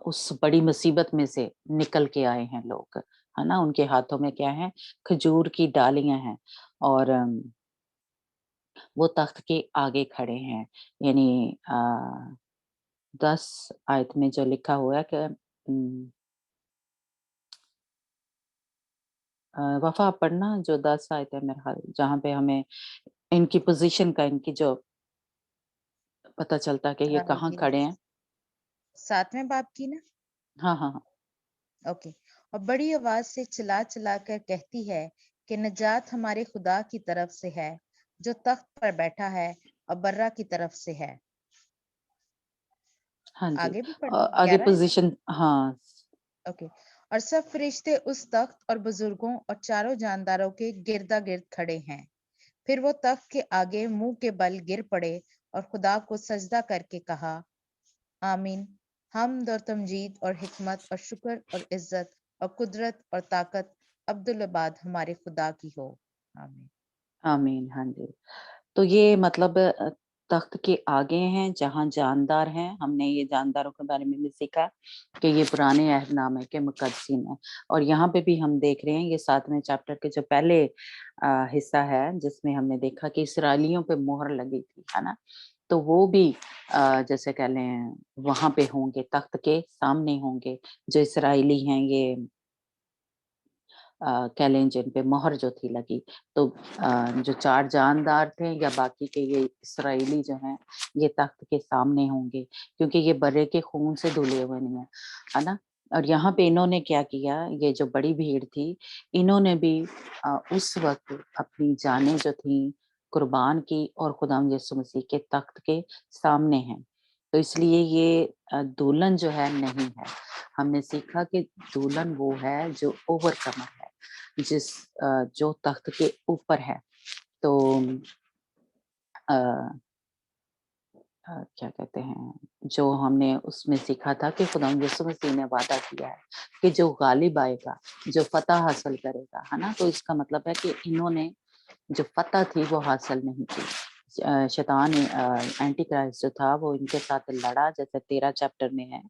Speaker 6: उस बड़ी मुसीबत में से निकल के आए हैं लोग, है ना? उनके हाथों में क्या है? खजूर की डालियाँ हैं और वो तख्त के आगे खड़े हैं। यानी 10 आयत में जो लिखा हुआ है कि वफ़ा आप पढ़ना जो 10 आयत है मेरे ख़्याल जहाँ पे हमें इनकी पोज़ीशन का इनकी जो पता चलता है कि ये कहाँ
Speaker 1: ये
Speaker 6: खड़े हैं।
Speaker 1: 7वें बाब की ना?
Speaker 6: हाँ, हाँ, हाँ।
Speaker 1: ओके। और बड़ी आवाज से चिल्ला-चिल्ला कर कहती है कि निजात हमारे खुदा की तरफ से है, जो तख्त पर बैठा है और बर्रा की तरफ से है।
Speaker 6: हाँ जी।
Speaker 1: आगे भी पढ़ना है,
Speaker 6: आगे
Speaker 1: 11 है?
Speaker 6: पोज़ीशन हाँ,
Speaker 1: ओके। और सब फरिश्ते उस तख्त और बुजुर्गों और चारों जानदारों के गिरदा-गिर्द खड़े हैं। फिर वो तख्त के आगे मुंह के बल गिर पड़े और खुदा को सजदा करके कहा, आमीन। हमद और तमजीद और हिकमत और शुक्र और इज्जत और कुदरत और ताकत अब्दुल-बाद हमारे खुदा की हो। आमीन।
Speaker 6: आमीन, हाँ जी। तो ये मतलब तख्त के आगे हैं जहाँ जानदार हैं, हमने ये जानदारों के बारे में भी सीखा कि ये पुराने अहदनामे के मुक़द्दसीन हैं। और यहाँ पे भी हम देख रहे हैं ये 7वें चैप्टर के जो पहले हिस्सा है जिसमें हमने देखा कि इस्राएलियों पे मोहर लगी थी, है ना? तो वो भी जैसे कह लें वहाँ पे होंगे, तख्त के सामने होंगे, जो इस्राएली हैं ये कह लें जिन पे मोहर जो थी लगी। तो जो 4 जानदार थे या बाकी के ये इसराइली जो हैं, ये तख्त के सामने होंगे, क्योंकि ये बर्रे के खून से धुले हुए नहीं हैं, है ना? और यहाँ पे इन्होंने क्या किया, ये जो बड़ी भीड़ थी, इन्होंने भी उस वक़्त अपनी जानें जो थीं कुर्बान की और खुदावंद यीशु मसीह के तख्त के सामने हैं। तो इसलिए ये दुल्हन जो है नहीं है। हमने सीखा कि दुल्हन वो है जो ओवरकमर है, जो तख्त के ऊपर है। तो अ क्या कहते हैं, जो हमने उसमें सीखा था कि खुदावंद यीशु मसीह ने वादा किया है कि जो गालिब आएगा, जो फतह हासिल करेगा, है ना? तो इसका मतलब है कि इन्होंने जो फतह थी वो हासिल नहीं की। शैतान एंटी क्राइस्ट जो था वो इनके साथ लड़ा, जैसे 13 चैप्टर में है,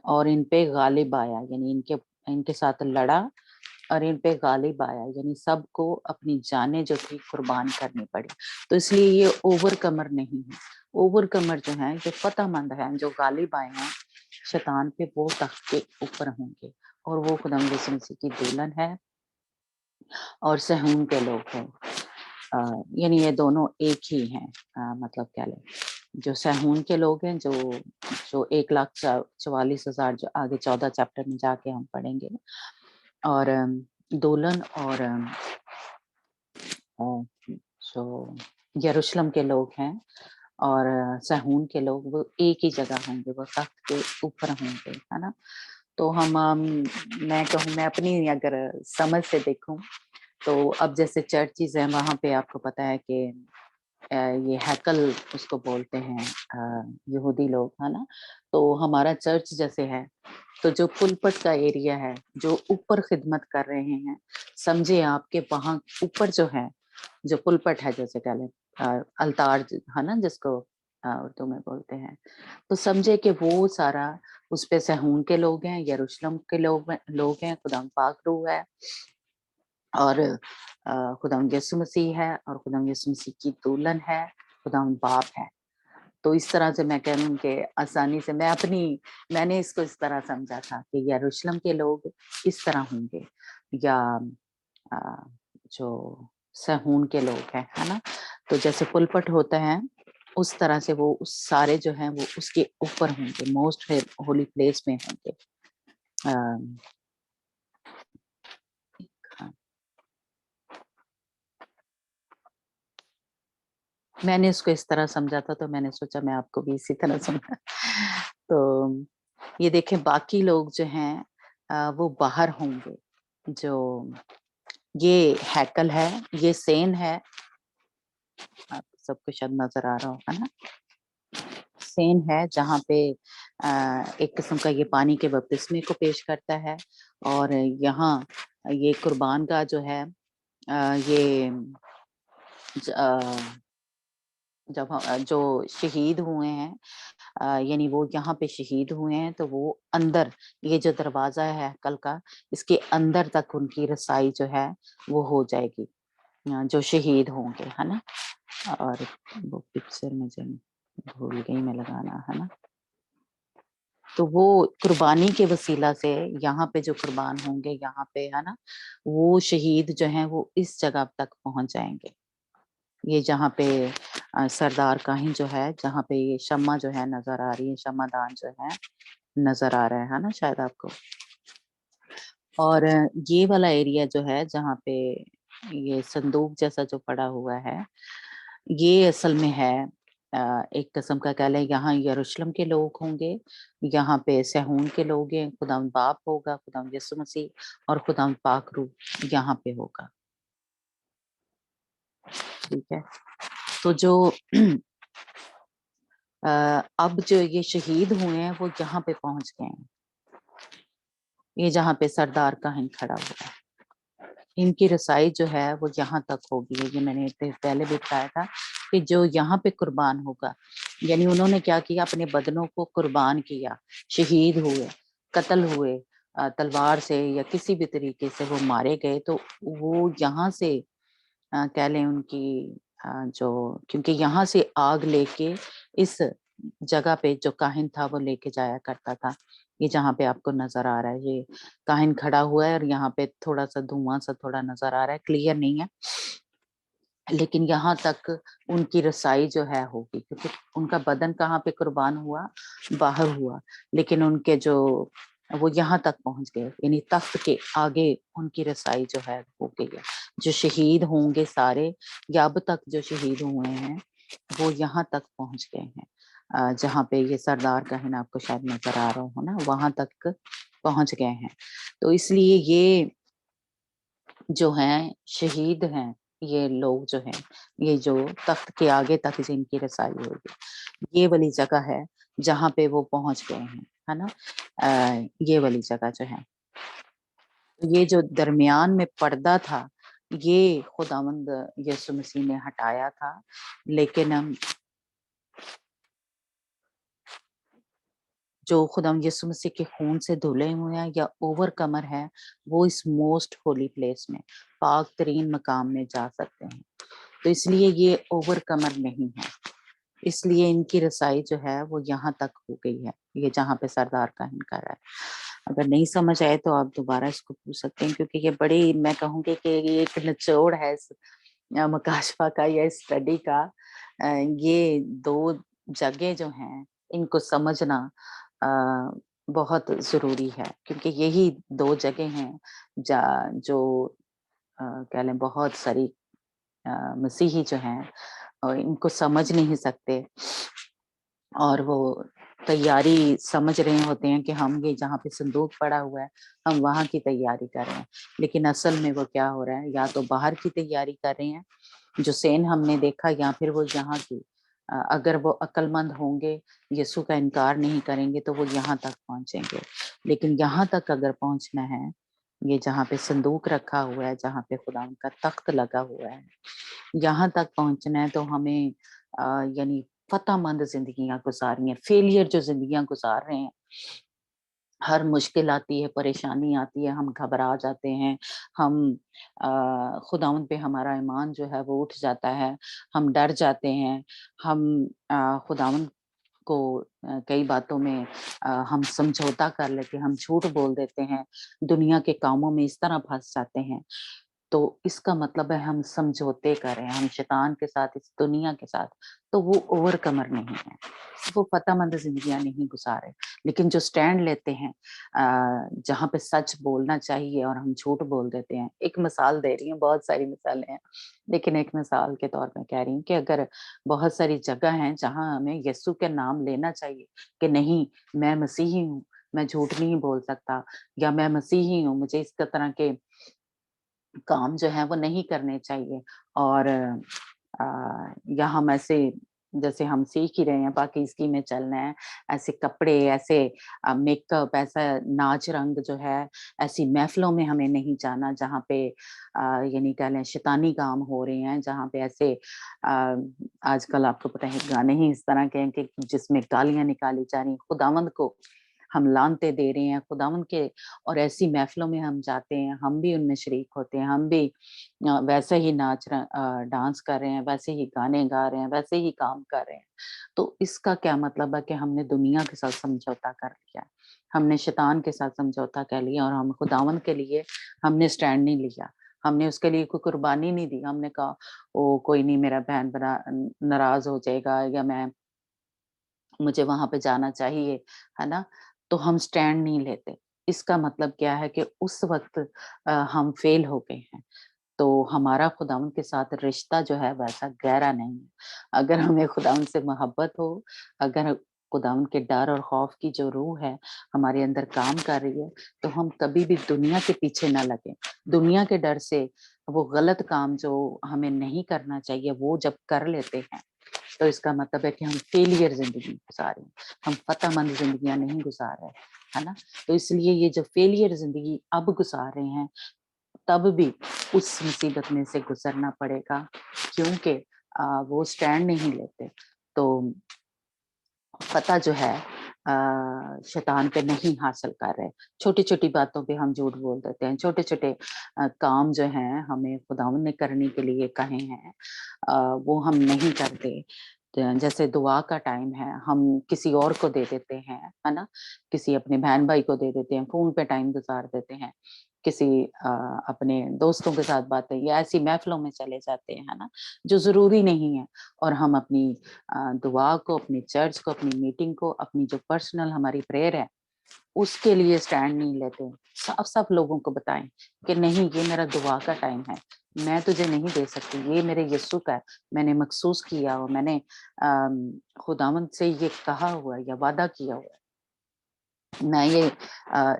Speaker 6: और इन पे गालिब आया, यानी इनके साथ लड़ा और इन पे गालिब आया, यानी सबको अपनी जानें जो थी कुर्बान करनी पड़ी। तो इसलिए ये ओवरकमर नहीं है। ओवरकमर जो है, जो फतहमंद है, जो गालिब आए हैं शैतान पे, वो तख्त के ऊपर होंगे और वो खुदावंद यीशु मसीह की दुल्हन है और सहून के लोग हैं। यानी ये दोनों एक ही हैं। मतलब क्या लें, जो सहून के लोग हैं, जो 1,44,000 जो आगे 14 चैप्टर में जाके हम पढ़ेंगे, और दुल्हन और जो यरूशलेम के लोग हैं और सहून के लोग, वो एक ही जगह होंगे, वो तख्त के ऊपर होंगे, है ना? तो मैं कहूँ, मैं अपनी अगर समझ से देखूं, तो अब जैसे चर्चिज़ हैं, वहाँ पे आपको पता है कि ये हैकल उसको बोलते हैं यहूदी लोग, है ना? तो हमारा चर्च जैसे है, तो जो पुलपट का एरिया है, जो ऊपर खिदमत कर रहे हैं, समझे आपके वहाँ ऊपर जो है, जो पुलपट है, जैसे कह लें अलतार, है ना, जिसको उर्दू में बोलते हैं, तो समझे कि वो सारा उस पे सहून के लोग हैं, यरूशलेम के लोग हैं, खुदाम पाक रूह है, और खुदावंद यीशु मसीह है, और खुदावंद यीशु मसीह की दुल्हन है, खुदावंद बाप है। तो इस तरह से मैं कहूँ कि आसानी से मैंने इसको इस तरह समझा था कि यरूशलेम के लोग इस तरह होंगे, या अ, जो सहून के लोग हैं, है ना? तो जैसे पुलपट होता है, उस तरह से वो उस सारे जो हैं वो उसके ऊपर होंगे, मोस्ट होली प्लेस में होंगे। अ, हाँ, मैंने इसको इस तरह समझा था, तो मैंने सोचा मैं आपको भी इसी तरह समझा। तो ये देखें, बाकी लोग जो हैं वो बाहर होंगे। जो ये हैकल है, ये सेन है, आपको सबको शायद नजर आ रहा हो, है ना? सेन है जहाँ पे एक किस्म का ये पानी के बपतिस्मे को पेश करता है, और यहाँ ये कुर्बान का जो है ये जो शहीद हुए हैं, यानी वो यहाँ पे शहीद हुए हैं, तो वो अंदर, ये जो दरवाजा है कल का, इसके अंदर तक उनकी रसाई जो है वो हो जाएगी, जो शहीद होंगे, है ना? और वो पिक्चर मुझे भूल गई मैं लगाना, है ना? तो वो कुर्बानी के वसीला से यहाँ पे जो कुर्बान होंगे, यहाँ पे, है ना, वो शहीद जो हैं वो इस जगह तक पहुंच जाएंगे। ये जहाँ पे सरदार काहिन जो है, जहाँ पे ये शम्मा जो है नजर आ रही है, शम्मादान जो है नजर आ रहा है ना शायद आपको। और ये वाला एरिया जो है जहाँ पे ये संदूक जैसा जो पड़ा हुआ है, ये असल में है एक किस्म का, कह लें, यहाँ यरूशलेम के लोग होंगे, यहाँ पे सहून के लोग हैं, खुदावंद बाप होगा, खुदावंद यीशु मसीह, और खुदावंद पाक रूह यहाँ पे होगा। ठीक है, तो जो अब जो ये शहीद हुए हैं वो यहाँ पे पहुंच गए हैं, ये जहाँ पे सरदार काहिन खड़ा हुआ है, इनकी रसाई जो है वो यहाँ तक होगी। ये मैंने पहले भी बताया था कि जो यहाँ पे कुर्बान होगा, यानी उन्होंने क्या किया, अपने बदनों को कुर्बान किया, शहीद हुए, कत्ल हुए, तलवार से या किसी भी तरीके से वो मारे गए, तो वो यहाँ से कह लें उनकी जो, क्योंकि यहाँ से आग लेके इस जगह पे जो काहिन था वो लेके जाया करता था, ये जहाँ पे आपको नजर आ रहा है, ये काहिन खड़ा हुआ है और यहाँ पे थोड़ा सा धुआं सा थोड़ा नजर आ रहा है, क्लियर नहीं है, लेकिन यहाँ तक उनकी रसाई जो है होगी, क्योंकि उनका बदन कहाँ पे कुर्बान हुआ, बाहर हुआ, लेकिन उनके जो वो यहाँ तक पहुंच गए, यानी तख्त के आगे उनकी रसाई जो है हो गई है। जो शहीद होंगे सारे, या अब तक जो शहीद हुए हैं, वो यहाँ तक पहुंच गए हैं, जहाँ पे ये सरदार काहिन आपको शायद नजर आ रहा हो ना, वहां तक पहुंच गए हैं। तो इसलिए ये जो हैं शहीद हैं, ये लोग जो हैं, ये जो तख्त के आगे तक जिनकी रसाई होगी, ये वाली जगह है जहाँ पे वो पहुंच गए हैं, है ना। ये वाली जगह जो है, ये जो दरमियान में पर्दा था, ये खुदावंद यीशु मसीह ने हटाया था, लेकिन हम जो खुदावंद यीशु मसीह के खून से धुले हुए हैं या ओवर कमर है, वो इस मोस्ट होली प्लेस में, पाक तरीन मकाम में जा सकते हैं। तो इसलिए ये ओवर कमर नहीं है, इसलिए इनकी रसाई जो है वो यहाँ तक हो गई है, ये जहाँ पे सरदार काहिन कर रहा है। अगर नहीं समझ आए तो आप दोबारा इसको पूछ सकते हैं, क्योंकि ये बड़ी, मैं कहूँगी कि ये एक निचोड़ है इस मकाशफा का या स्टडी का। ये दो जगह जो हैं, इनको समझना बहुत जरूरी है, क्योंकि यही दो जगह हैं जो कह लें बहुत सारी मसीही जो हैं और इनको समझ नहीं सकते, और वो तैयारी समझ रहे होते हैं कि हम ये जहाँ पे संदूक पड़ा हुआ है, हम वहाँ की तैयारी कर रहे हैं, लेकिन असल में वो क्या हो रहा है, या तो बाहर की तैयारी कर रहे हैं जो सेन हमने देखा, या फिर वो यहाँ की। अगर वो अक्लमंद होंगे, यीशु का इनकार नहीं करेंगे, तो वो यहाँ तक पहुंचेंगे। लेकिन यहाँ तक अगर पहुंचना है, ये जहाँ पे संदूक रखा हुआ है, जहाँ पे खुदा का तख्त लगा हुआ है, यहाँ तक पहुंचना है, तो हमें यानी फतहमंद जिंदगियां गुजारनी है। फेलियर जो जिंदगियां गुजार रहे हैं, हर मुश्किल आती है, परेशानी आती है, हम घबरा जाते हैं, हम खुदावंद पे हमारा ईमान जो है वो उठ जाता है, हम डर जाते हैं, हम खुदावंद को कई बातों में हम समझौता कर लेते हैं, हम झूठ बोल देते हैं, दुनिया के कामों में इस तरह फंस जाते हैं। तो इसका मतलब है हम समझौते कर रहे हैं, हम शैतान के साथ, इस दुनिया के साथ, तो वो ओवर कमर नहीं है, वो फतहमंद जिंदगियां नहीं गुजारे। लेकिन जो स्टैंड लेते हैं, जहाँ पे सच बोलना चाहिए और हम झूठ बोल देते हैं। एक मिसाल दे रही हूँ, बहुत सारी मिसालें हैं, लेकिन एक मिसाल के तौर पे कह रही हूँ कि अगर बहुत सारी जगह हैं जहाँ हमें यीशु के नाम लेना चाहिए कि नहीं, मैं मसीही हूँ, मैं झूठ नहीं बोल सकता, या मैं मसीही हूँ, मुझे इस तरह के काम जो है वो नहीं करने चाहिए, और यहाँ हम ऐसे, जैसे हम सीख ही रहे हैं पाकिज़गी में चलना है, ऐसे कपड़े, ऐसे मेकअप, ऐसा नाच रंग जो है, ऐसी महफिलों में हमें नहीं जाना जहाँ पे यानी कह लें शैतानी काम हो रहे हैं, जहाँ पे ऐसे आजकल आपको पता है गाने ही इस तरह के हैं कि जिसमें गालियां निकाली जा रही हैं, खुदावंद को हम लानते दे रहे हैं, खुदावंद के, और ऐसी महफिलों में हम जाते हैं, हम भी उनमें शरीक होते हैं, हम भी वैसे ही डांस कर रहे हैं, वैसे ही गाने गा रहे हैं, वैसे ही काम कर रहे हैं। तो इसका क्या मतलब है कि हमने दुनिया के साथ समझौता कर लिया, हमने शैतान के साथ समझौता कर लिया, और हम खुदावंद के लिए हमने स्टैंड नहीं लिया, हमने उसके लिए कोई कुर्बानी नहीं दी। हमने कहा ओ कोई नहीं, मेरा बहन बड़ा नाराज हो जाएगा, या मुझे वहां पे जाना चाहिए, है ना। तो हम स्टैंड नहीं लेते। इसका मतलब क्या है कि उस वक्त हम फेल हो गए हैं, तो हमारा खुदावंद के साथ रिश्ता जो है वैसा गहरा नहीं है। अगर हमें खुदावंद से मोहब्बत हो, अगर खुदावंद के डर और खौफ की जो रूह है हमारे अंदर काम कर रही है, तो हम कभी भी दुनिया के पीछे ना लगे। दुनिया के डर से वो गलत काम जो हमें नहीं करना चाहिए वो जब कर लेते हैं, तो इसका मतलब है कि हम फेलियर जिंदगी गुजार रहे हैं, हम फतहमंद जिंदगियां नहीं गुजार रहे, है ना। तो इसलिए ये जो फेलियर जिंदगी अब गुजार रहे हैं, तब भी उस मुसीबत में से गुजरना पड़ेगा, क्योंकि वो स्टैंड नहीं लेते। तो फतह जो है शैतान पे नहीं हासिल कर रहे। छोटी-छोटी बातों पे हम झूठ बोल देते हैं, छोटे-छोटे काम जो हैं हमें खुदावंद ने करने के लिए कहे हैं, वो हम नहीं करते। जैसे दुआ का टाइम है, हम किसी और को दे देते हैं, है ना? किसी अपने बहन भाई को दे देते हैं, फ़ोन पे टाइम गुज़ार देते हैं, किसी अपने दोस्तों के साथ बातें या ऐसी महफ़िलों में चले जाते हैं, है ना? जो ज़रूरी नहीं है और हम अपनी दुआ को, अपनी चर्च को, अपनी मीटिंग को, अपनी जो पर्सनल हमारी प्रेयर है, उसके लिए स्टैंड नहीं लेते। साफ-साफ लोगों को बताएँ कि नहीं ये मेरा दुआ का टाइम है, मैं तुझे नहीं दे सकती, ये मेरे यीशु का है, मैंने मखसूस किया और मैंने खुदावंद से ये कहा हुआ है या वादा किया हुआ है। मैं ये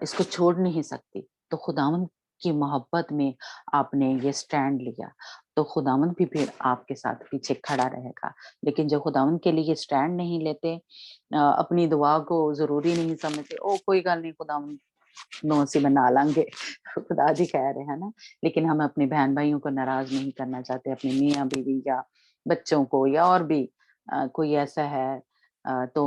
Speaker 6: इसको छोड़ नहीं सकती। तो खुदावंद की मोहब्बत में आपने ये स्टैंड लिया, तो खुदावंद भी फिर आपके साथ पीछे खड़ा रहेगा। लेकिन जो खुदावंद के लिए स्टैंड नहीं लेते, अपनी दुआ को ज़रूरी नहीं समझते, ओह! कोई गल नहीं खुदावंद नो ਅਸੀਂ मना लांगे खुदा जी कह रहे हैं ना। लेकिन हम अपने बहन-भाइयों को नाराज़ नहीं करना चाहते, अपने मियाँ-बीवी या बच्चों को या और भी कोई ऐसा है तो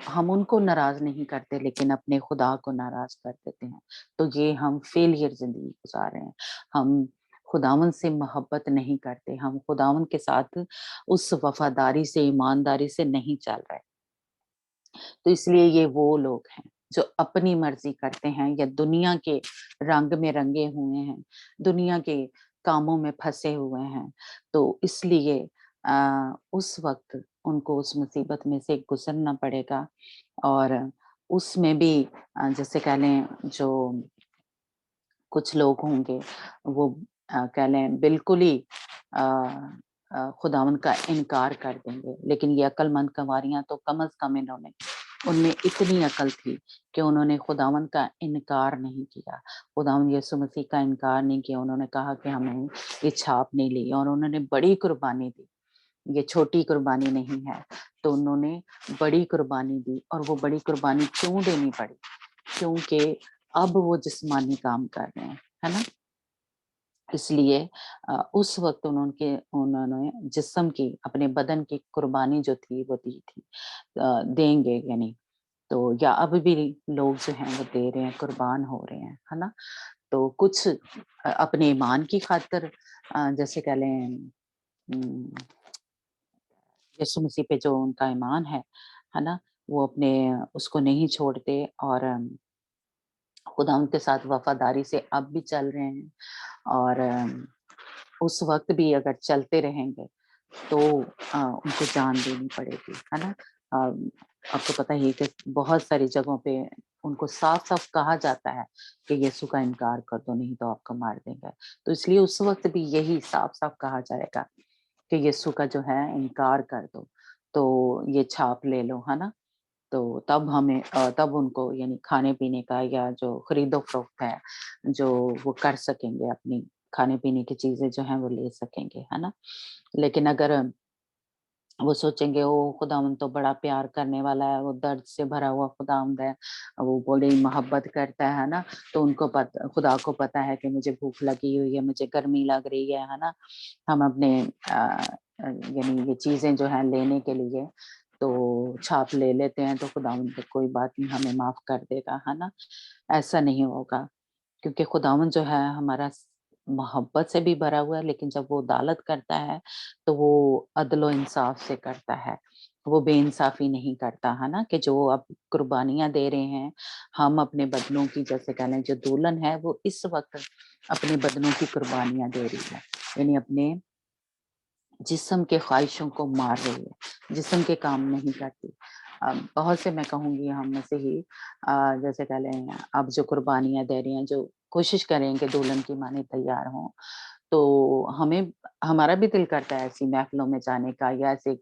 Speaker 6: हम उनको नाराज़ नहीं करते लेकिन अपने खुदा को नाराज़ कर देते हैं। तो ये हम फेलियर ज़िंदगी गुज़ार रहे हैं। हम खुदावंद से मोहब्बत नहीं करते, हम खुदावंद के साथ उस वफ़ादारी से, ईमानदारी से नहीं चल रहे। तो इसलिए ये वो लोग हैं जो अपनी मर्ज़ी करते हैं या दुनिया के रंग में रंगे हुए हैं, दुनिया के कामों में फँसे हुए हैं। तो इसलिए उस वक़्त उनको उस मुसीबत में से गुज़रना पड़ेगा और उसमें भी जैसे कह लें जो कुछ लोग होंगे वो कह लें बिल्कुल ही अ खुदावंद का इनकार कर देंगे। लेकिन ये अक्लमंद कंवारियाँ तो कम से कम इन्होंने उनमें इतनी अकल थी कि उन्होंने खुदावंद का इनकार नहीं किया। खुदावंद यीशु मसीह का इनकार नहीं किया। उन्होंने कहा कि हमें ये छाप नहीं ली और उन्होंने बड़ी कुर्बानी दी। ये छोटी कुर्बानी नहीं है। तो उन्होंने बड़ी कुर्बानी दी और वो बड़ी कुर्बानी क्यों देनी पड़ी? क्योंकि अब वो जिस्मानी काम कर रहे हैं, है ना? इसलिए उस वक़्त उन्होंने जिस्म की अपने बदन की कुर्बानी जो थी वो दी थी। देंगे यानी तो या अब भी लोग जो हैं वो दे रहे हैं, कुर्बान हो रहे हैं, है ना? तो कुछ अपने ईमान की खातिर जैसे कह लें उम, यीशु मसीह पे जो उनका ईमान है ना? वो अपने उसको नहीं छोड़ते और खुदा उनके साथ वफ़ादारी से अब भी चल रहे हैं और उस वक़्त भी अगर चलते रहेंगे तो उनको जान देनी पड़ेगी, है ना? अ, आपको पता ही है कि बहुत सारी जगहों पे उनको साफ-साफ कहा जाता है कि यीशु का इनकार कर दो नहीं तो आपको मार देंगे। तो इसलिए उस वक़्त भी यही साफ-साफ कहा जाएगा कि यीशु का जो है इनकार कर दो, तो ये छाप ले लो, है ना? तो तब तब उनको यानी खाने-पीने का या जो खरीदो-फरोख्त है, जो वो कर सकेंगे अपनी खाने-पीने की चीज़ें जो हैं वो ले सकेंगे, है ना? लेकिन अगर वो सोचेंगे ओह! खुदावंद तो बड़ा प्यार करने वाला है, वो दर्द से भरा हुआ खुदावंद है, वो बड़ी मोहब्बत करता है ना? तो उनको खुदा को पता है कि मुझे भूख लगी हुई है, मुझे गर्मी लग रही है ना? हम अपने यानी ये चीज़ें जो हैं लेने के लिए तो छाप ले लेते हैं तो खुदावंद को कोई बात नहीं हमें माफ़ कर देगा, है ना? ऐसा नहीं होगा। क्योंकि खुदावंद जो है हमारा मोहब्बत से भी भरा हुआ है लेकिन जब वो अदालत करता है तो वो अदलो इंसाफ से करता है। वो बेइंसाफ़ी नहीं करता, है ना? कि जो अब कुर्बानियाँ दे रहे हैं, हम अपने बदनों की जैसे कह लें जो दुल्हन है वो इस वक़्त अपने बदनों की कुर्बानियाँ दे रही है। यानी अपने जिस्म के ख्वाहिशों को मार रही है, जिस्म के काम नहीं करती। बहुत से मैं कहूँगी हम में से ही जैसे कह लें अब जो कुर्बानियाँ दे रही हैं, जो कोशिश कर रहे हैं कि दुल्हन की माने तैयार हों, तो हमें हमारा भी दिल करता है ऐसी महफ़िलों में जाने का या ऐसे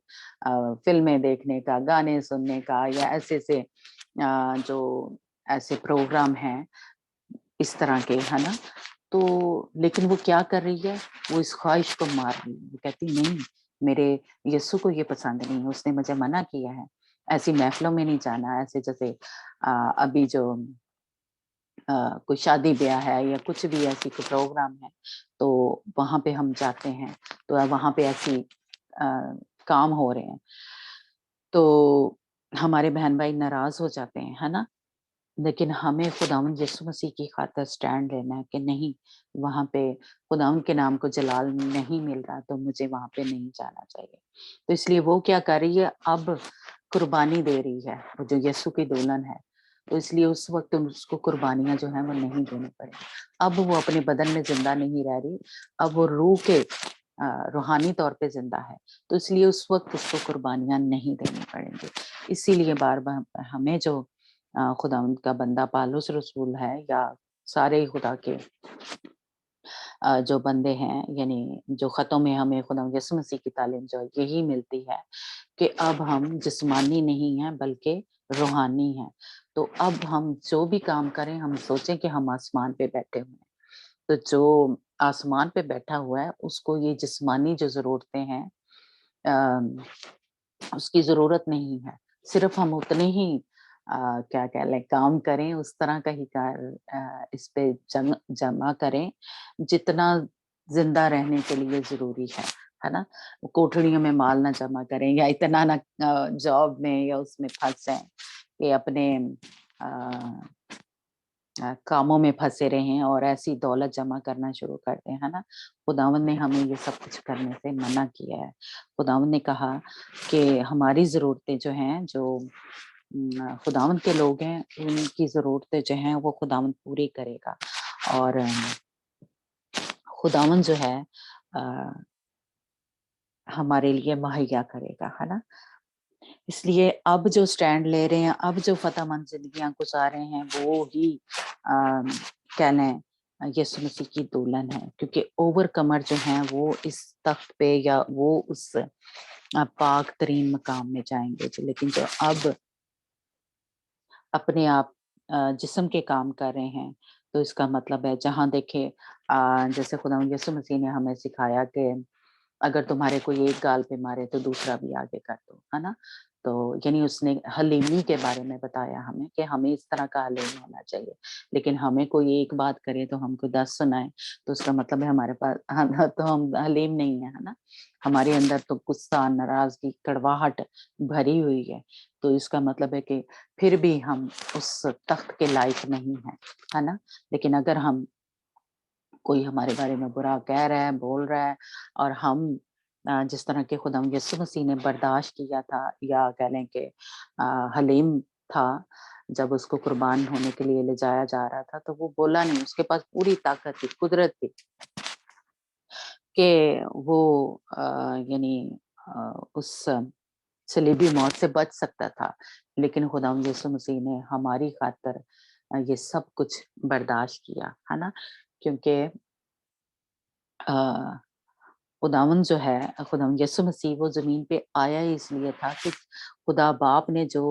Speaker 6: फ़िल्में देखने का, गाने सुनने का या ऐसे-ऐसे जो ऐसे प्रोग्राम हैं, इस तरह के, है ना? तो लेकिन वो क्या कर रही है? वो इस ख़्वाहिश को मार रही है। वो कहती नहीं, मेरे यीशु को ये पसंद नहीं है, उसने मुझे मना किया है। ऐसी महफ़िलों में नहीं जाना, ऐसे जैसे अभी जो कोई शादी-ब्याह है या कुछ भी ऐसी कोई प्रोग्राम है, तो वहाँ पे हम जाते हैं, तो वहाँ पे ऐसी काम हो रहे हैं, तो हमारे बहन-भाई नाराज़ हो जाते हैं, है ना? लेकिन हमें खुदावंद यीशु मसीह की खातिर स्टैंड लेना है कि नहीं, वहाँ पे खुदावंद के नाम को जलाल नहीं मिल रहा, तो मुझे वहाँ पे नहीं जाना चाहिए। तो इसलिए वो क्या कर रही है, अब कुर्बानी दे रही है, वो जो यीशु की दुल्हन है। तो इसलिए उस वक़्त उसको कुर्बानियाँ जो हैं वो नहीं देनी पड़ेगी। अब वो अपने बदन में ज़िंदा नहीं रह रही, अब वो रूह के रूहानी तौर पे ज़िंदा है। तो इसलिए उस वक़्त उसको कुर्बानियाँ नहीं देनी पड़ेंगी। इसीलिए बार-बार हमें जो खुदावंद का बंदा पौलुस रसूल है या सारे खुदा के जो बंदे हैं, यानी जो ख़तों में हमें खुदावंद यीशु मसीह की तालीम जो है यही मिलती है कि अब हम जिस्मानी नहीं हैं बल्कि रूहानी हैं। तो अब हम जो भी काम करें, हम सोचें कि हम आसमान पे बैठे हुए हैं। तो जो आसमान पे बैठा हुआ है उसको ये जिस्मानी जो ज़रूरतें हैं उसकी ज़रूरत नहीं है। सिर्फ़ हम उतने ही क्या कह लें काम करें, उस तरह का ही इस पे जमा करें, जितना ज़िंदा रहने के लिए ज़रूरी है ना? कोठड़ियों में माल ना जमा करें या इतना ना जॉब में या उसमें फँस जाएँ कि अपने अ कामों में फँसे रहें और ऐसी दौलत जमा करना शुरू कर दें, है ना? खुदावंद ने हमें ये सब कुछ करने से मना किया है। खुदावंद ने कहा कि हमारी ज़रूरतें जो हैं, जो खुदावंद के लोग हैं, उनकी ज़रूरतें जो हैं वो खुदावंद पूरी करेगा और खुदावंद जो है अ, हमारे लिए मुहैया करेगा, है ना? इसलिए अब जो स्टैंड ले रहे हैं, अब जो फ़तेहमंद ज़िंदगियाँ गुज़ार रहे हैं, वो ही कह लें यीशु मसीह की दुल्हन है, क्योंकि ओवरकमर जो हैं वो इस तख्त पे या वो उस पाक तरीन मकाम में जाएँगे। लेकिन जो अब अपने आप जिस्म के काम कर रहे हैं, तो इसका मतलब है जहाँ देखें जैसे खुदावंद यीशु मसीह ने हमें सिखाया कि अगर तुम्हारे कोई एक गाल पे मारे तो दूसरा भी आगे कर दो, है ना? तो यानी उसने हलीमी के बारे में बताया हमें कि हमें इस तरह का हलीम होना चाहिए। लेकिन हमें कोई एक बात करे तो हमको 10 सुनाए, तो उसका मतलब है हमारे पास तो हम हलीम नहीं है, है ना? हमारे अंदर तो गुस्सा, नाराज़गी, कड़वाहट भरी हुई है। तो इसका मतलब है कि फिर भी हम उस तख्त के लायक नहीं हैं, है ना? लेकिन अगर हम कोई हमारे बारे में बुरा कह रहा है, बोल रहा है और हम जिस तरह के खुदावंद यीशु मसीह ने बर्दाश्त किया था या कह लें कि हलीम था, जब उसको कुर्बान होने के लिए ले जाया जा रहा था, तो वो बोला नहीं, उसके पास पूरी ताकत थी, कुदरत थी कि वो यानी उस सलीबी मौत से बच सकता था। लेकिन खुदावंद यीशु मसीह ने हमारी खातिर ये सब कुछ बर्दाश्त किया, है ना? क्योंकि अ खुदावंद जो है खुदावंद यीशु मसीह वो ज़मीन पे आया ही इसलिए था कि खुदा बाप ने जो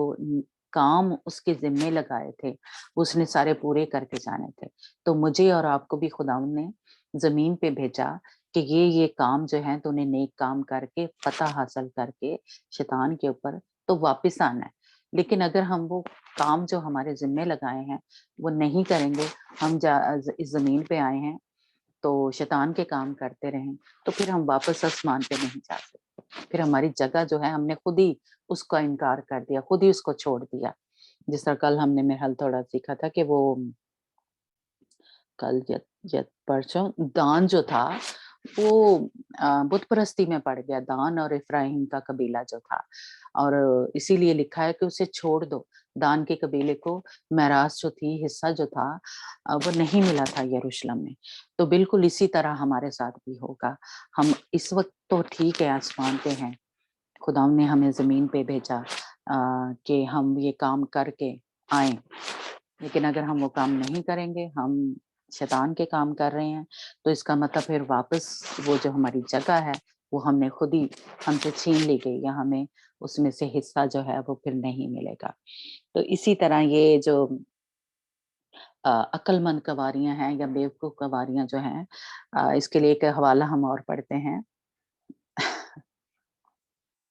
Speaker 6: काम उसके ज़िम्मे लगाए थे, उसने सारे पूरे करके जाने थे। तो मुझे और आपको भी खुदावंद ने ज़मीन पे भेजा कि ये काम जो है तूने नेक काम करके, फ़तह हासिल करके शैतान के ऊपर तो वापस आना है। लेकिन अगर हम वो काम जो हमारे ज़िम्मे लगाए हैं, वो नहीं करेंगे, हम इस ज़मीन पे आए हैं तो शैतान के काम करते रहें, तो फिर हम वापस आसमान पे नहीं जा सकते। फिर हमारी जगह जो है हमने खुद ही उसका इनकार कर दिया, खुद ही उसको छोड़ दिया। जिस तरह कल हमने मेरे ख़्याल थोड़ा सीखा था कि वो कल या परसों दान जो था वो बुत परस्ती में पड़ गया, दान और इफ्राइम का कबीला जो था और इसीलिए लिखा है कि उसे छोड़ दो। दान के कबीले को मेरास जो थी, हिस्सा जो था वो नहीं मिला था यरूशलेम में। तो बिल्कुल इसी तरह हमारे साथ भी होगा। हम इस वक़्त तो ठीक है आसमान पे हैं, खुदावंद ने हमें ज़मीन पे भेजा कि हम ये काम करके आएँ। लेकिन अगर हम वो काम नहीं करेंगे, हम शैतान के काम कर रहे हैं, तो इसका मतलब फिर वापस वो जो हमारी जगह है, वो हमने खुद ही हमसे छीन ली गई या हमें उसमें से हिस्सा जो है वो फिर नहीं मिलेगा। तो इसी तरह ये जो अक्लमंद कवारियाँ हैं या बेवकूफ़ कवारियाँ जो हैं इसके लिए एक हवाला हम और पढ़ते हैं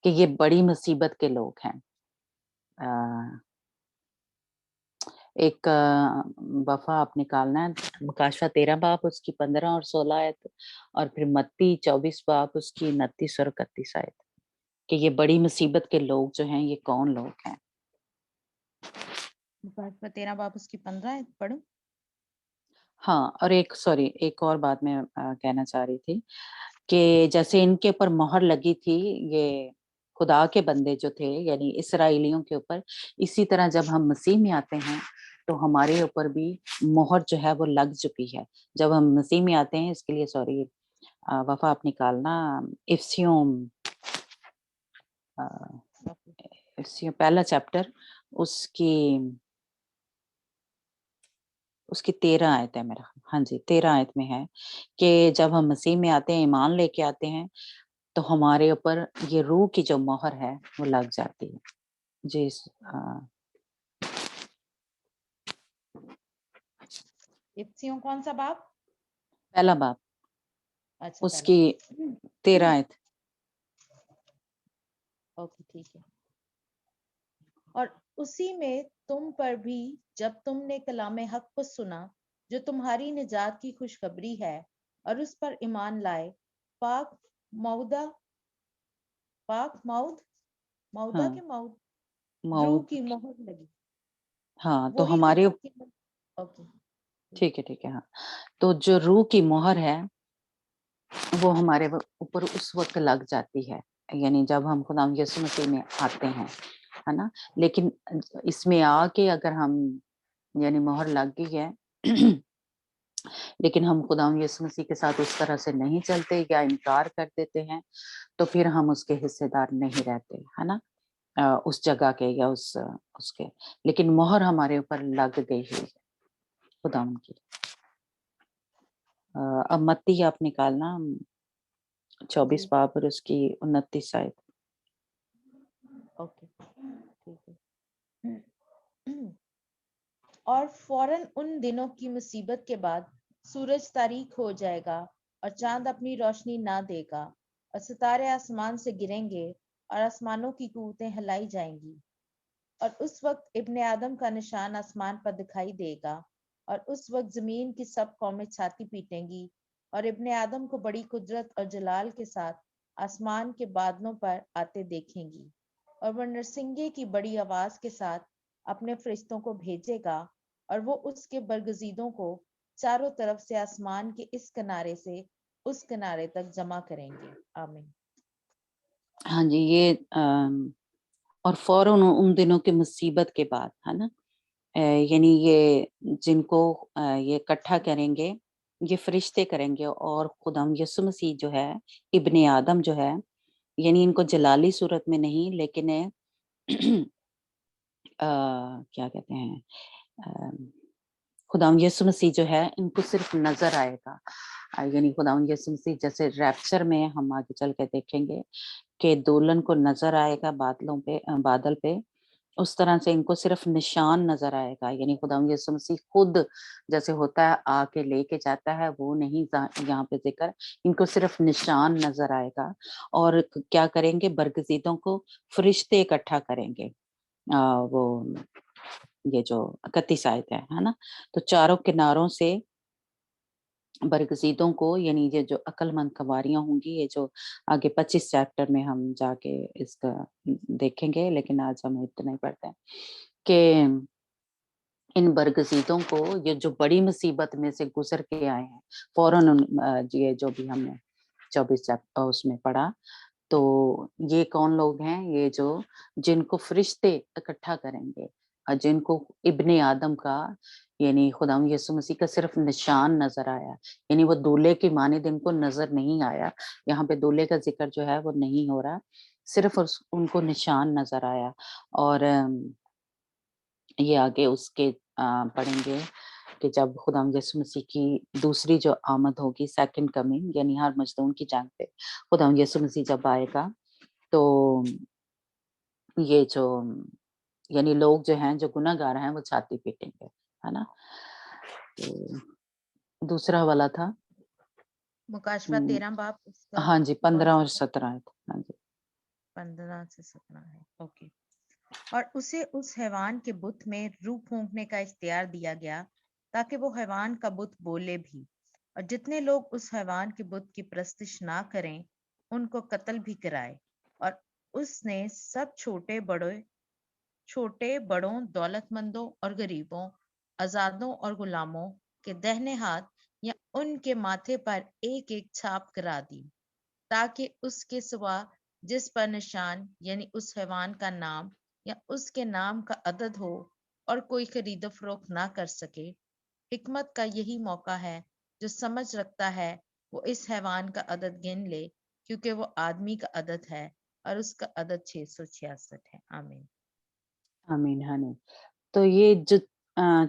Speaker 6: कि ये बड़ी मुसीबत के लोग हैं। अ एक वफ़ा आप निकालना है, मुकाशवा 13 बाब उसकी 15 और 16 आयत और फिर मत्ती 24 बाब उसकी 29 और 31 आयत कि ये बड़ी मुसीबत के लोग जो हैं, ये कौन लोग हैं?
Speaker 1: मुकाशबा 13 बाब उसकी 15 आयत पढ़ूं?
Speaker 6: हाँ, और एक और बात मैं कहना चाह रही थी कि जैसे इनके ऊपर मोहर लगी थी, ये खुदा के बंदे जो थे यानी इस्राएलियों के ऊपर, इसी तरह जब हम मसीह में आते हैं तो हमारे ऊपर भी मोहर जो है वो लग चुकी है। जब हम मसीह में आते हैं, इसके लिए सॉरी वफ़ा आप निकालना इफिसियों अ,
Speaker 1: ओके।
Speaker 6: इफिसियों पहला चैप्टर उसकी उसकी 13 आयत है मेरा, हाँ जी, 13 आयत में है कि जब हम मसीह में आते हैं, ईमान लेके आते हैं, तो हमारे ऊपर ये रूह की जो मोहर है, वो लग जाती है। जी,
Speaker 1: इफ्सियों कौन सा बाब?
Speaker 6: पहला बाब,
Speaker 1: अच्छा पहला
Speaker 6: उसकी
Speaker 1: बाब।
Speaker 6: 13 आयत।
Speaker 1: ओके ठीक है। और उसी में तुम पर भी जब तुमने कलामे हक को सुना जो तुम्हारी निजात की खुशखबरी है और उस पर ईमान लाए, पाक मौदा पाक मौदा
Speaker 6: हाँ,
Speaker 1: के मौद रूह
Speaker 6: मौत
Speaker 1: की
Speaker 6: की
Speaker 1: मोहर लगी।
Speaker 6: हाँ, तो
Speaker 1: वही जो
Speaker 6: हमारे
Speaker 1: आपकी ओके
Speaker 6: ठीक है, हाँ। तो जो रूह की मोहर है, वो हमारे ऊपर उस वक़्त लग जाती है, यानी जब हम खुदा यीशु मसीह में आते हैं, है ना? लेकिन इसमें आके अगर हम यानी मोहर लग गई है लेकिन हम खुदा यीशु मसीह के साथ उस तरह से नहीं चलते या इनकार कर देते हैं, तो फिर हम उसके हिस्सेदार नहीं रहते, है ना? उस जगह के या उसके, लेकिन मोहर हमारे ऊपर लग गई हुई है खुदा की। अब मत्ती आप निकालना 24
Speaker 1: जी
Speaker 6: बाब और उसकी 29 आयत।
Speaker 1: ओके ठीक है। और फौरन उन दिनों की मुसीबत के बाद सूरज तारीक हो जाएगा और चांद अपनी रोशनी ना देगा और सितारे आसमान से गिरेंगे और आसमानों की कुव्वतें हिलाई जाएंगी। और उस वक्त इब्ने आदम का निशान आसमान पर दिखाई देगा और उस वक्त जमीन की सब कौमें छाती पीटेंगी और इब्ने आदम को बड़ी कुदरत और जलाल के साथ आसमान के बादलों पर आते देखेंगी। और वह नरसिंगे की बड़ी आवाज के साथ अपने फरिश्तों को भेजेगा और वो उसके बरगजीदों को चारों तरफ से आसमान के इस किनारे से उस किनारे तक जमा करेंगे। आमीन।
Speaker 6: हाँ जी, ये और फ़ौरन उन दिनों की मुसीबत के बाद, है ना? यानी ये जिनको ये इकट्ठा करेंगे, ये फरिश्ते करेंगे और खुदावंद यीशु मसीह जो है, इब्ने आदम जो है, यानी इनको जलाली सूरत में नहीं लेकिन क्या कहते हैं अ, खुदावंद यीशु मसीह जो है, इनको सिर्फ़ नज़र आएगा। यानी खुदावंद यीशु मसीह जैसे रैप्चर में हम आगे चल के देखेंगे कि दुल्हन को नज़र आएगा बादल पे, उस तरह से इनको सिर्फ़ निशान नज़र आएगा, यानी खुदावंद यीशु मसीह खुद जैसे होता है आके लेके जाता है, वो नहीं यहाँ पे ज़िक्र, इनको सिर्फ़ निशान नज़र आएगा और क्या करेंगे बरगज़ीदों को फ़रिश्ते इकट्ठा करेंगे। वो ये जो 31 आयत है ना? तो चारों किनारों से बरगज़ीदों को यानी ये जो अक्लमंद कवारियाँ होंगी, ये जो आगे 25 चैप्टर में हम जाके इसका देखेंगे, लेकिन आज हम इतना ही पढ़ते हैं कि इन बरगज़ीदों को ये जो बड़ी मुसीबत में से गुज़र के आए हैं, फ़ौरन ये जो भी हमने 24 उसमें पढ़ा, तो ये कौन लोग हैं? ये जो जिनको फ़रिश्ते इकट्ठा करेंगे जिनको इब्ने आदम का यानी खुदावंद यीशु मसीह का सिर्फ़ निशान नज़र आया, यानी वो दूल्हे की मानिंद इनको नज़र नहीं आया। यहाँ पे दूल्हे का ज़िक्र जो है वो नहीं हो रहा, सिर्फ़ उनको निशान नज़र आया और ये आगे उसके पढ़ेंगे कि जब खुदावंद यीशु मसीह की दूसरी जो आमद होगी, सेकंड कमिंग यानी हर मजदूर की जंग पे खुदावंद यीशु मसीह जब आएगा, तो ये जो यानी लोग जो हैं, जो गुनहगार हैं, वो छाती पीटेंगे, है ना? तो दूसरा वाला था
Speaker 1: मुकाशवा
Speaker 6: हुँ,
Speaker 1: 13 बाब उसका
Speaker 6: हाँ जी,
Speaker 1: कौन
Speaker 6: 15
Speaker 1: सा
Speaker 6: और
Speaker 1: है?
Speaker 6: 17 आयत। हाँ जी।
Speaker 1: 15 से 17 है। ओके। और उसे उस हैवान के बुत में रूह फूंकने का इख्तियार दिया गया ताकि वो हैवान का बुत बोले भी, और जितने लोग उस हैवान के बुत की प्रस्तिश ना करें उनको कत्ल भी कराए। और उसने सब छोटे बड़े छोटे बड़ों, दौलतमंदों और गरीबों, आजादों और गुलामों के दाहिने हाथ या उनके माथे पर एक एक छाप करा दी, ताकि उसके सिवा जिस पर निशान यानी उस हैवान का नाम या उसके नाम का अदद हो और कोई खरीदो फरोख्त ना कर सके। हिकमत का यही मौका है, जो समझ रखता है वो इस हैवान का अदद गिन ले, क्योंकि वो आदमी का अदद है और उसका अदद 666 है। आमीन।
Speaker 6: आमीन। हाँ नहीं, तो ये जो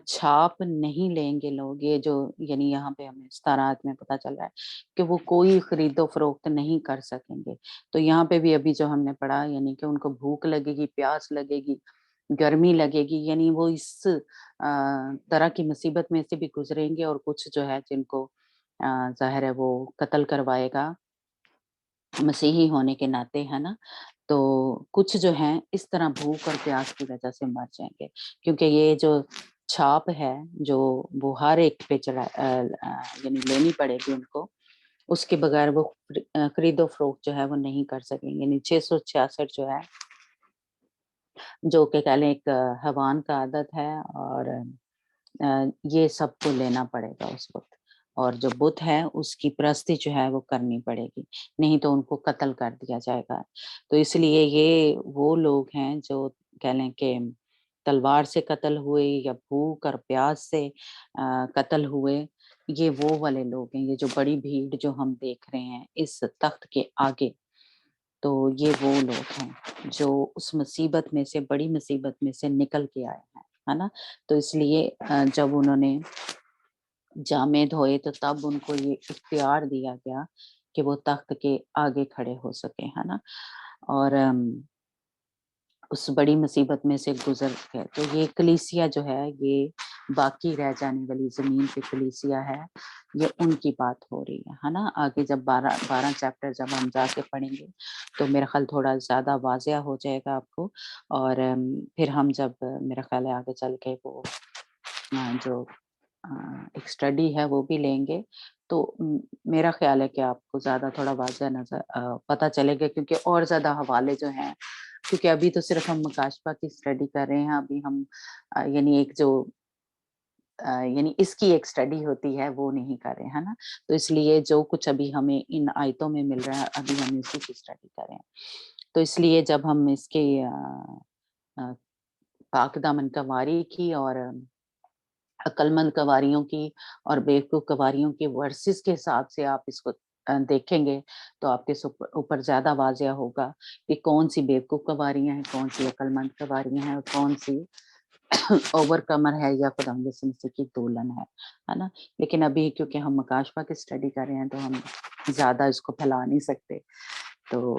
Speaker 6: छाप नहीं लेंगे लोग, ये जो यानी यहाँ पे हमें इस्तारात में पता चल रहा है कि वो कोई खरीदो फरोख्त नहीं कर सकेंगे। तो यहाँ पे भी अभी जो हमने पढ़ा, यानी कि उनको भूख लगेगी, प्यास लगेगी, गर्मी लगेगी, यानी वो इस तरह की मुसीबत में से भी गुजरेंगे। और कुछ जो है जिनको ज़ाहिर है वो कत्ल करवाएगा मसीही होने के नाते, है ना? तो कुछ जो हैं इस तरह भूख और प्यास की वजह से मर जाएँगे, क्योंकि ये जो छाप है जो वो हर एक पे यानी लेनी पड़ेगी उनको, उसके बगैर वो खरीदो-फरोख्त जो है वो नहीं कर सकेंगे। यानी 666 जो है, जो कि कह लें एक हैवान का आदत है, और ये सबको लेना पड़ेगा उस वक़्त। और जो बुत है उसकी परस्ती जो है वो करनी पड़ेगी, नहीं तो उनको कत्ल कर दिया जाएगा। तो इसलिए ये वो लोग हैं जो कह लें कि तलवार से कत्ल हुए या भूख और प्यास से कत्ल हुए, ये वो वाले लोग हैं। ये जो बड़ी भीड़ जो हम देख रहे हैं इस तख्त के आगे, तो ये वो लोग हैं जो उस मुसीबत में से, बड़ी मुसीबत में से निकल के आए हैं, है ना? तो इसलिए जब उन्होंने जामे धोए तो तब उनको ये इख्तियार दिया गया कि वो तख्त के आगे खड़े हो सके, है ना? और उस बड़ी मुसीबत में से गुजर गए। तो ये कलीसिया जो है, ये बाकी रह जाने वाली ज़मीन पे कलीसिया है, ये उनकी बात हो रही है ना? आगे जब 12 चैप्टर जब हम जाके पढ़ेंगे, तो मेरा ख़्याल थोड़ा ज़्यादा वाज़िया हो जाएगा आपको। और फिर हम जब मेरा ख़्याल है आगे चल के वो जो एक स्टडी है वो भी लेंगे, तो मेरा ख़्याल है कि आपको ज़्यादा थोड़ा वाज़िया पता चलेगा, क्योंकि और ज़्यादा हवाले जो हैं, क्योंकि अभी तो सिर्फ हम मुकाशफा की स्टडी कर रहे हैं। अभी हम यानी एक जो यानी इसकी एक स्टडी होती है वो नहीं कर रहे हैं, है ना? तो इसलिए जो कुछ अभी हमें इन आयतों में मिल रहा है, अभी हम इसी की स्टडी कर रहे हैं। तो इसलिए जब हम इसके अ, पाक दामन कवारी की और अक्लमंद कवारियों की और बेवकूफ़ कवारियों के वर्सेस के हिसाब से आप इसको देखेंगे, तो आपके ऊपर ज़्यादा वाज़िया होगा कि कौन-सी बेवकूफ़ कवारियाँ हैं, कौन-सी अक्लमंद कवारियाँ हैं और कौन-सी ओवरकमर है या खुदावंद यीशु मसीह की दुल्हन है ना? लेकिन अभी क्योंकि हम मकाशफा की स्टडी कर रहे हैं, तो हम ज़्यादा इसको फैला नहीं सकते। तो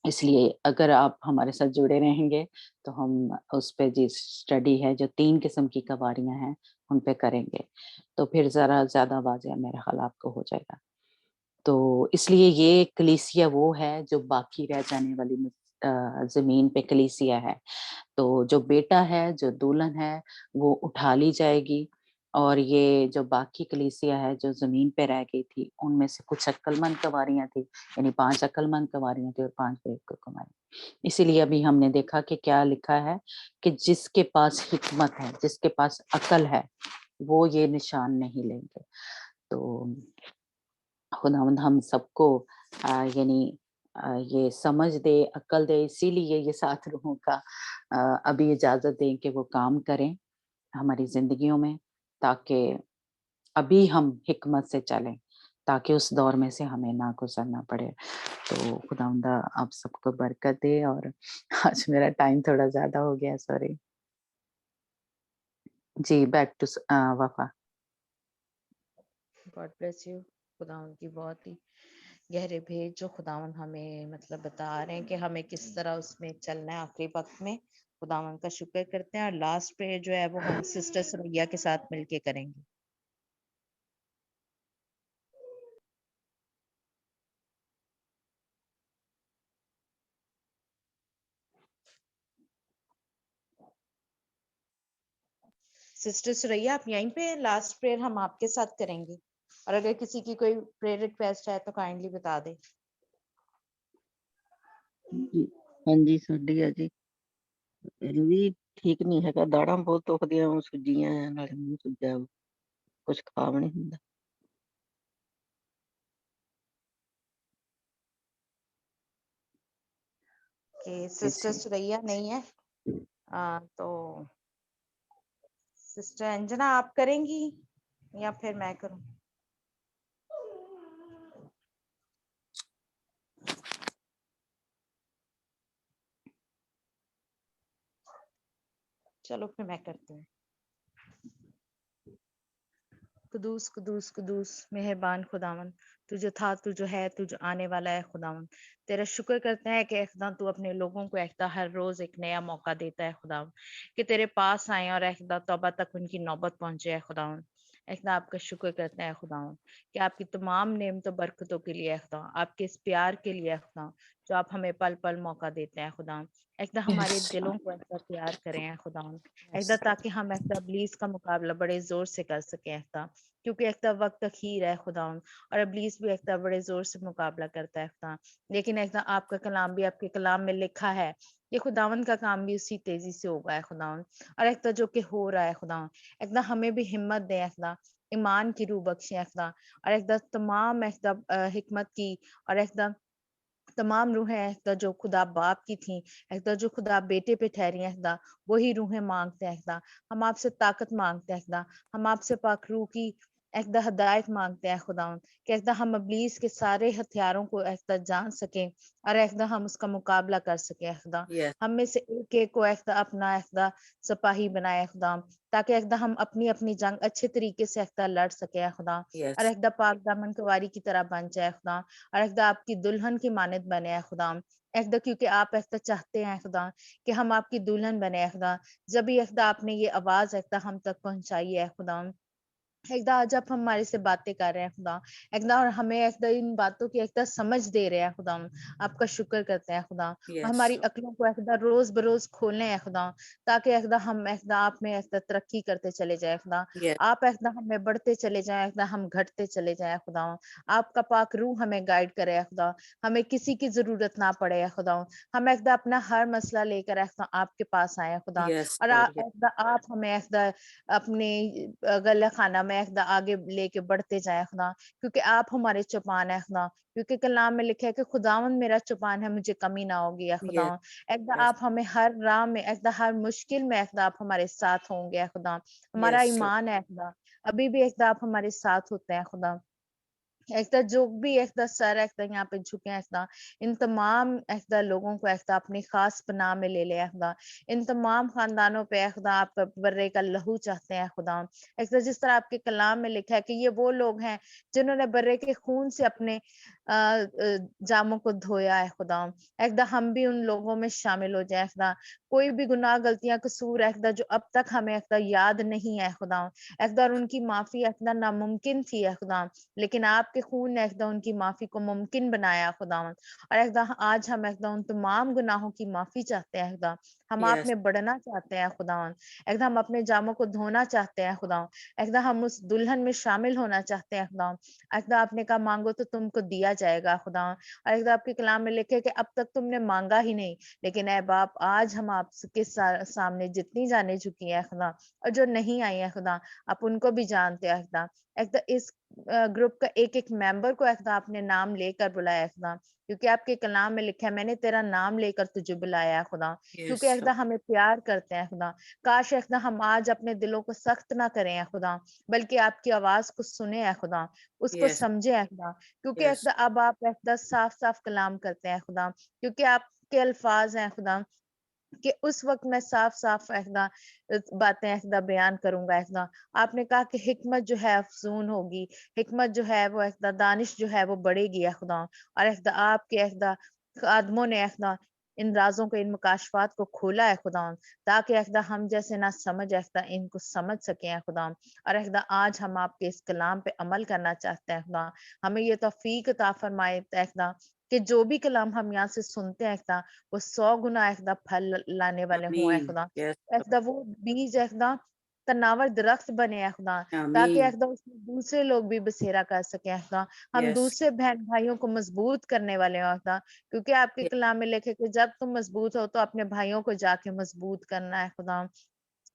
Speaker 6: इसलिए अगर आप हमारे साथ जुड़े रहेंगे, तो हम उस पे जी स्टडी है जो 3 किस्म की कवारियाँ हैं, उन पे करेंगे। तो फिर ज़रा ज़्यादा वाज़िया मेरा ख़्याल आपको हो जाएगा। तो इसलिए ये कलीसिया वो है जो बाकी रह जाने वाली ज़मीन पे कलीसिया है। तो जो बेटा है, जो दुल्हन है, वो उठा ली जाएगी, और ये जो बाकी कलीसिया है जो ज़मीन पे रह गई थी, उनमें से कुछ अक्लमंद कवारियाँ थी, यानी 5 अक्लमंद कवारियाँ थी और 5 बेवकूफ़ कवारियाँ। इसीलिए अभी हमने देखा कि क्या लिखा है कि जिसके पास हिकमत है, जिसके पास अक्ल है, वो ये निशान नहीं लेंगे। तो खुदावंद हम सबको यानी ये समझ दे, अक्ल दे, इसीलिए ये 7 रूहों का अभी इजाज़त दें कि वो काम करें हमारी ज़िंदगियों में, ताकि अभी हम हिकमत से चलें, ताकि उस दौर में से हमें ना गुज़रना पड़े। तो खुदावंदा आप सबको बरकत दे। और आज मेरा टाइम थोड़ा ज़्यादा हो गया, सॉरी। जी, back to Wafa.
Speaker 1: God bless you. खुदावन की बहुत ही गहरे भेद जो खुदावन हमें मतलब बता रहे हैं कि हमें किस तरह उसमें चलना है आखिरी वक्त में। खुदावन का शुक्र करते हैं, और लास्ट प्रेयर जो है वो हम सिस्टर सुरैया के साथ मिलके करेंगे। सिस्टर सुरैया आप यहीं पे, लास्ट प्रेयर हम आपके साथ करेंगे, और अगर किसी की कोई प्रेयर रिक्वेस्ट है तो काइंडली बता दे।
Speaker 7: हाँ जी, साडी है जी। ਇਹ ਵੀ ਠੀਕ ਨਹੀਂ ਹੈਗਾ, ਦਾੜਾਂ ਬਹੁਤ ਦੁਖਦੀਆਂ, ਉਹ ਸੁੱਜੀਆਂ ਆ, ਨਾਲੇ ਮੂੰਹ ਸੁੱਜਾ, ਕੁਛ ਖਾ ਵੀ ਨਹੀਂ ਹੁੰਦਾ।
Speaker 1: कि सिस्टर
Speaker 6: ऐसे
Speaker 1: सुरैया नहीं है, तो सिस्टर अंजना आप करेंगी या फिर मैं करूं? चलो फिर मैं करती हूँ। कुदूस कुदूस कुदूस मेहरबान खुदावन, तू जो था, तू जो है, तू जो आने वाला है खुदावन। तेरा शुक्र करते हैं कि खुदा तू अपने लोगों को खुदा हर रोज एक नया मौका देता है खुदावन, कि तेरे पास आए और खुदा तौबा तक उनकी नौबत पहुंचे है खुदावन। खुदा आपका शुक्र करते हैं खुदावन कि आपकी तमाम नेमतों बरकतों के लिए खुदा, आपके इस प्यार के लिए खुदा, जो आप हमें पल पल मौका देते हैं खुदा। खुदा हमारे
Speaker 6: yes,
Speaker 1: दिलों को ऐसा तैयार करें हैं खुदा,
Speaker 6: yes,
Speaker 1: ताकि हम इब्लीस का मुकाबला बड़े जोर से कर सकें खुदा, क्योंकि वक्त अखीर है खुदा, और इब्लीस भी बड़े जोर से मुकाबला करता है खुदा। लेकिन आपका कलाम भी, आपके कलाम में लिखा है कि खुदावन का काम भी उसी तेजी से होगा है खुदावन, और जो कि हो रहा है खुदा, हमें भी हिम्मत दे खुदा, ईमान की रूह बख्शे खुदा, और तमाम हिकमत की, और तमाम रूहें जो खुदा बाप की थी, जो खुदा बेटे पे ठहरी है खुदा, वही रूहें मांगते हैं खुदा। हम आपसे ताकत मांगते हैं खुदा, हम आपसे पाक रूह की हदायत मांगते हैं खुदा, कि हम इब्लीस के सारे हथियारों को जान सकें, और हम उसका मुकाबला कर सकें खुदा।
Speaker 6: yes,
Speaker 1: हम में से एक एक को अपना सिपाही बनाए खुदा, ताकि हम अपनी अपनी जंग अच्छे तरीके से लड़ सके खुदा,
Speaker 6: yes,
Speaker 1: और पाक दामन कवारी की तरह बन जाए खुदा, और आपकी दुल्हन की मानद बने हैं खुदा। क्योंकि आप चाहते हैं खुदा कि हम आपकी दुल्हन बने हैं खुदा, जब भी आपने ये आवाज हम तक पहुंचाई है खुदा। आज आप हमारे से बातें कर रहे हैं खुदा, और हमें इन बातों की समझ दे रहे हैं खुदा। आपका शुक्र करते हैं खुदा,
Speaker 6: yes,
Speaker 1: हमारी अक्लों को रोज बरोज खोलने हैं खुदा, ताकि हम आप में तरक्की करते चले जाए खुदा।
Speaker 6: yes,
Speaker 1: आप हमें बढ़ते चले जाए, हम घटते चले जाए खुदा। आपका पाक रूह हमें गाइड करे खुदा, हमें किसी की जरूरत ना पड़े खुदा। हम अपना हर मसला लेकर आपके पास आए खुदा,
Speaker 6: yes,
Speaker 1: और
Speaker 6: Lord, yes,
Speaker 1: आप हमें अपने गला खाना में आगे लेके बढ़ते जाए खुदा, क्योंकि आप हमारे चौपान है खुदा। क्योंकि कलाम में लिखा है कि खुदावंद मेरा चौपान है, मुझे कमी ना होगी है खुदा।
Speaker 6: yes, yes,
Speaker 1: आप हमें हर राह में हर मुश्किल में आप हमारे साथ होंगे है खुदा। हमारा
Speaker 6: yes, Lord,
Speaker 1: ईमान है खुदा, अभी भी आप हमारे साथ होते हैं खुदा। जो भी सर यहाँ पे झुके हैं इन तमाम लोगों को अपनी खास पनाह में ले लिया खुदा। इन तमाम खानदानों पे खुदा आप बर्रे का लहू चाहते हैं खुदा। जिस तरह आपके कलाम में लिखा है कि ये वो लोग हैं जिन्होंने बर्रे के खून से अपने जामों को धोया है खुदा। हम भी उन लोगों में शामिल हो जाए खुदा। कोई भी गुनाह गलतियां कसूर है जो अब तक हमें याद नहीं है खुदा, और उनकी माफी नामुमकिन थी खुदा, लेकिन आपके खून ने उनकी माफी को मुमकिन बनाया खुदावंद। और आज हम उन तमाम गुनाहों की माफी चाहते हैं खुदा। हम आप
Speaker 6: yes,
Speaker 1: में बढ़ना चाहते हैं खुदावंद। हम अपने जामों को धोना चाहते हैं खुदा। हम उस दुल्हन में शामिल होना चाहते हैं खुदा। आपने कहा मांगो तो तुमको दिया जाएगा खुदा। और आपके कलाम में लिखे कि अब तक तुमने मांगा ही नहीं, लेकिन ऐ बाप आज हम आपके सामने जितनी जाने चुकी है खुदा, और जो नहीं आई है खुदा, आप उनको भी जानते हैं खुदा। इस ग्रुप का एक एक मेंबर को आपने नाम लेकर बुलाया खुदा, क्योंकि आपके कलाम में लिखा है मैंने तेरा नाम लेकर तुझे बुलाया है खुदा। क्योंकि
Speaker 6: yes, Lord,
Speaker 1: हमें प्यार करते हैं खुदा। काश हम आज अपने दिलों को सख्त ना करें है खुदा, बल्कि आपकी आवाज को सुने है खुदा, उसको
Speaker 6: yes,
Speaker 1: समझे है खुदा। क्योंकि
Speaker 6: yes,
Speaker 1: अब आप साफ साफ कलाम करते हैं खुदा, क्योंकि आपके अल्फाज हैं खुदा कि उस वक्त मैं साफ साफ बातें बयान करूंगा आपने कहा कि हिकमत जो है अफजून होगी, हिकमत जो है वो दानिश जो है वो बढ़ेगी खुदा। और आपके आदमों ने इन राजों को, इन मुकाशफात को खोला है खुदा, ताकि हम जैसे ना समझ इनको समझ सके खुदा। और आज हम आपके इस कलाम पे अमल करना चाहते हैं खुदा। हमें ये तौफीक अता फरमाए कि जो भी कलाम हम यहाँ से सुनते हैं वो 100 गुना फल लाने वाले हों
Speaker 6: Amen,
Speaker 1: खुदा।
Speaker 6: yes, Lord,
Speaker 1: वो बीज तनावर दरख्त बने है खुदा, ताकि
Speaker 6: आमीन।
Speaker 1: खुदा उसमें दूसरे लोग भी बसेरा कर सके खुदा। हम
Speaker 6: यस
Speaker 1: दूसरे बहन भाइयों को मजबूत करने वाले हैं खुदा, क्योंकि आपके कलाम में लिखे कि जब तुम मजबूत हो तो अपने भाइयों को जाके मजबूत करना है खुदा।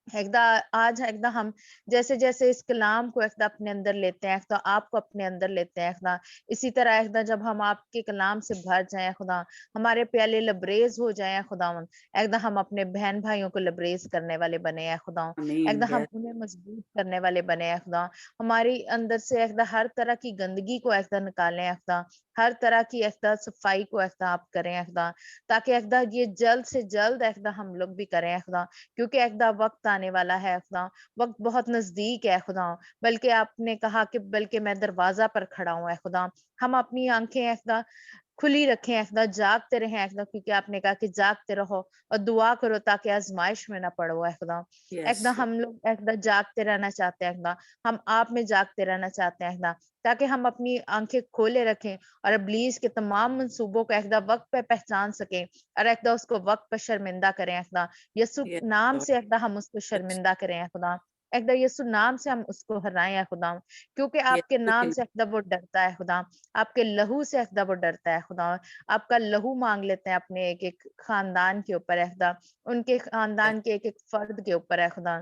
Speaker 1: एकदा आज एकदा हम जैसे जैसे इस कलाम को एकदा अपने अंदर लेते हैं, एकदा आपको अपने अंदर लेते हैं खुदा, इसी तरह एकदा जब हम आपके कलाम से भर जाएं खुदा, हमारे प्याले लबरेज हो जाएं खुदा, एकदा हम अपने बहन भाइयों को लबरेज करने वाले बने हैं खुदा,
Speaker 6: आमीन।
Speaker 1: एकदा हम
Speaker 6: यस
Speaker 1: उन्हें मजबूत करने वाले बने हैं खुदा। हमारी अंदर से एकदा हर तरह की गंदगी को एकदा निकालें एकदा, हर तरह की एकदा सफाई को एकदा आप करें एकदा, ताकि एकदा ये जल्द से जल्द एकदा हम लोग भी करें एकदा, क्योंकि एकदा वक्त आने वाला है खुदा, वक्त बहुत नजदीक है खुदा। बल्कि आपने कहा कि बल्कि मैं दरवाजा पर खड़ा हूँ है खुदा। हम अपनी आंखें है खुदा खुली रखें है खुदा, जागते रहें है खुदा, क्योंकि आपने कहा कि जागते रहो और दुआ करो ताकि आजमाइश में ना पड़ो है खुदा।
Speaker 6: यस
Speaker 1: एकदा हम लोग एकदा जागते रहना चाहते हैं खुदा, हम आप में जागते रहना चाहते हैं खुदा, ताकि हम अपनी आंखें खोले रखें और इब्लीस के तमाम मंसूबों को एकदा वक्त पे पहचान सकें और एकदा उसको वक्त पर शर्मिंदा करें खुदा। यीशु
Speaker 6: यस
Speaker 1: नाम
Speaker 6: लॉर्ड।
Speaker 1: से एकदा हम उसको
Speaker 6: यस
Speaker 1: शर्मिंदा करें खुदा, एकदा यीशु नाम से हम उसको हराएं है खुदा, क्योंकि आपके
Speaker 6: यीशु के
Speaker 1: नाम से
Speaker 6: नाम।
Speaker 1: एकदा वो डरता है खुदा, आपके लहू से एकदा वो डरता है खुदा। आपका लहू मांग लेते हैं अपने एक एक खानदान के ऊपर है खुदा, उनके खानदान के एक एक फर्द के ऊपर है खुदा,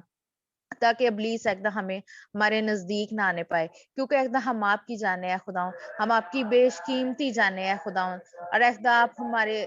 Speaker 1: ताकि इब्लीस एकदा हमें हमारे नजदीक ना आने पाए, क्योंकि एकदा हम आपकी जाने हैं खुदा, हम आपकी बेशकीमती जाने हैं खुदा, और एकदा आप हमारे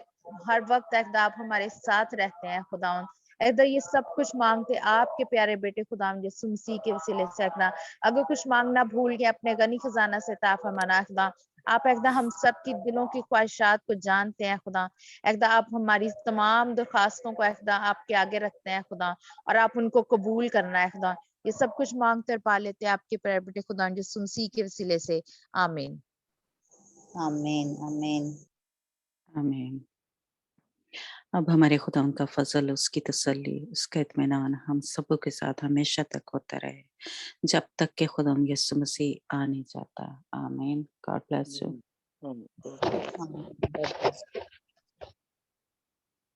Speaker 1: हर वक्त एकदा आप हमारे साथ रहते हैं खुदा। एकदा ये सब कुछ मांगते आपके प्यारे बेटे खुदा यीशु मसीह के वसीले से एकदा, अगर कुछ मांगना भूल गए अपने गनी खजाना से ता फरमाना खुदा। आप एकदा हम सबकी दिलों की ख्वाहिशात को जानते हैं खुदा, एकदा आप हमारी तमाम दरखास्तों को एकदा आपके आगे रखते हैं खुदा, और आप उनको कबूल करना है खुदा। ये सब कुछ मांगते और पा लेते हैं आपके प्यारे बेटे खुदा यीशु मसीह के वसीले से, आमीन।
Speaker 4: आमीन आमीन।
Speaker 6: आमीन। अब हमारे खुदा उनका फजल, उसकी तसल्ली, उसका इत्मीनान हम सबों के साथ हमेशा तक होता रहे, जब तक कि खुदा यीशु मसीह आ नहीं जाता। आमीन। God bless you.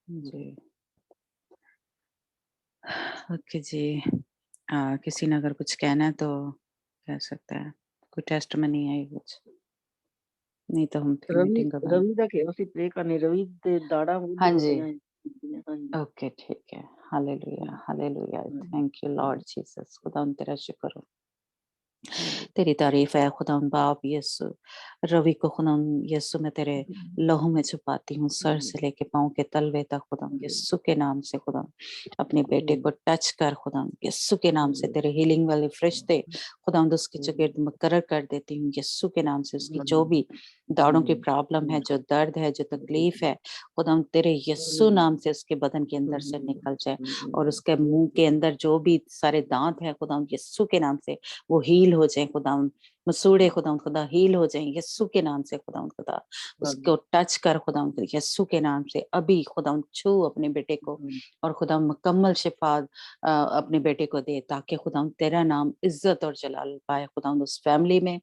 Speaker 6: जी ओके जी। किसी ने अगर कुछ कहना है तो कह सकता है। कोई टेस्ट में नहीं आई कुछ, नहीं तो हम फिर
Speaker 7: रवि
Speaker 6: मीटिंग का बंद।
Speaker 7: रवि ਦਾ ਕਿਹਾ ਸੀ ਪ੍ਰੇ ਕਰਨੀ ਰਵि ਦੇ ਦਾੜਾ ਮੁੱਢ
Speaker 6: हाँ
Speaker 7: ਹੋ
Speaker 6: जी
Speaker 7: ਰਹੀਆਂ ਹਾਂਜੀ
Speaker 6: ओके ठीक है। Hallelujah hallelujah.
Speaker 7: ਹਾਂਜੀ
Speaker 6: थैंक यू लॉर्ड जीसस। खुदा तेरा शुक्र हो,
Speaker 7: ਹਾਂਜੀ
Speaker 6: तेरी तारीफ है खुदा बाप यीशु। रवि को खुदा यीशु मैं तेरे लहू में छुपाती हूँ, सर से लेके पाँव के तलवे तक खुदा यीशु के नाम से। खुदा अपने बेटे को टच कर खुदा यीशु के नाम से। तेरे हीलिंग वाले फरिश्ते खुदा उसके चगिर्द मुकर्रर कर देती हूँ यीशु के नाम से। उसकी जो भी दाढ़ों की प्रॉब्लम है, जो दर्द है, जो तकलीफ है, खुदा तेरे यीशु नाम से उसके बदन के अंदर से निकल जाए, और उसके मुंह के अंदर जो भी सारे दांत है खुदा यीशु के नाम से वो हील हो जाए। खुदा मसूड़े खुदा हील हो जाए यीशु के नाम से। खुदा उसको टच कर खुदा यीशु के नाम से अभी। खुदा छू अपने बेटे को, और खुदा मुकम्मल शिफा अपने बेटे को दे, ताकि खुदा तेरा नाम इज्जत और जलाल पाए खुदा उस फैमिली में,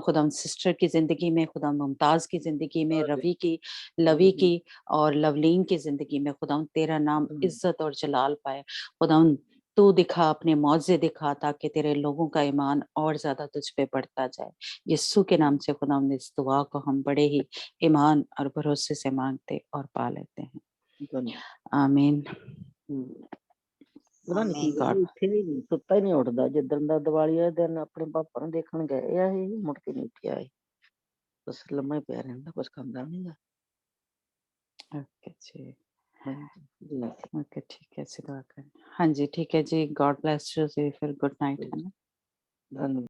Speaker 6: खुदा सिस्टर की जिंदगी में, खुदा मुमताज की जिंदगी में, रवि की, लवी की और लवलीन की जिंदगी में। खुदा तेरा नाम इज्जत और जलाल पाए। खुदा तू दिखा, अपने मौजे दिखा, ताकि तेरे लोगों का ईमान और ज्यादा तुझ पे बढ़ता जाए। यीशु के नाम से खुदा इस दुआ को हम बड़े ही ईमान और भरोसे से मांगते और पा लेते हैं। आमीन।
Speaker 7: ਪਤਾ ਨੀ ਕੀ
Speaker 4: आमीन।
Speaker 7: ਗੱਲ ਉੱਠੇ ਹੀ ਨਹੀਂ, ਸੁੱਤਾ ਹੀ ਨਹੀਂ ਉੱਠਦਾ। ਜਿੱਦਣ ਦਾ ਦੀਵਾਲੀ ਵਾਲੇ ਦਿਨ ਆਪਣੇ ਪਾਪਾ ਨੂੰ ਦੇਖਣ ਗਏ ਆ ਇਹ ਮੁੜ ਕੇ ਨਹੀਂ ਉੱਠਿਆ ਇਹ, ਬਸ ਲੰਮਾ ਹੀ ਪਿਆ ਰਹਿੰਦਾ, ਕੁਛ ਖਾਂਦਾ ਨਹੀਂਗਾ।
Speaker 6: ओके जी
Speaker 7: ਹਾਂਜੀ ਜੀ
Speaker 6: ओके ठीक है ऐसे दुआ करें। हाँ जी ठीक है जी। गॉड ब्लेस यू जी। फिर गुड नाइट है ना।
Speaker 7: ਧੰਨਵਾਦ।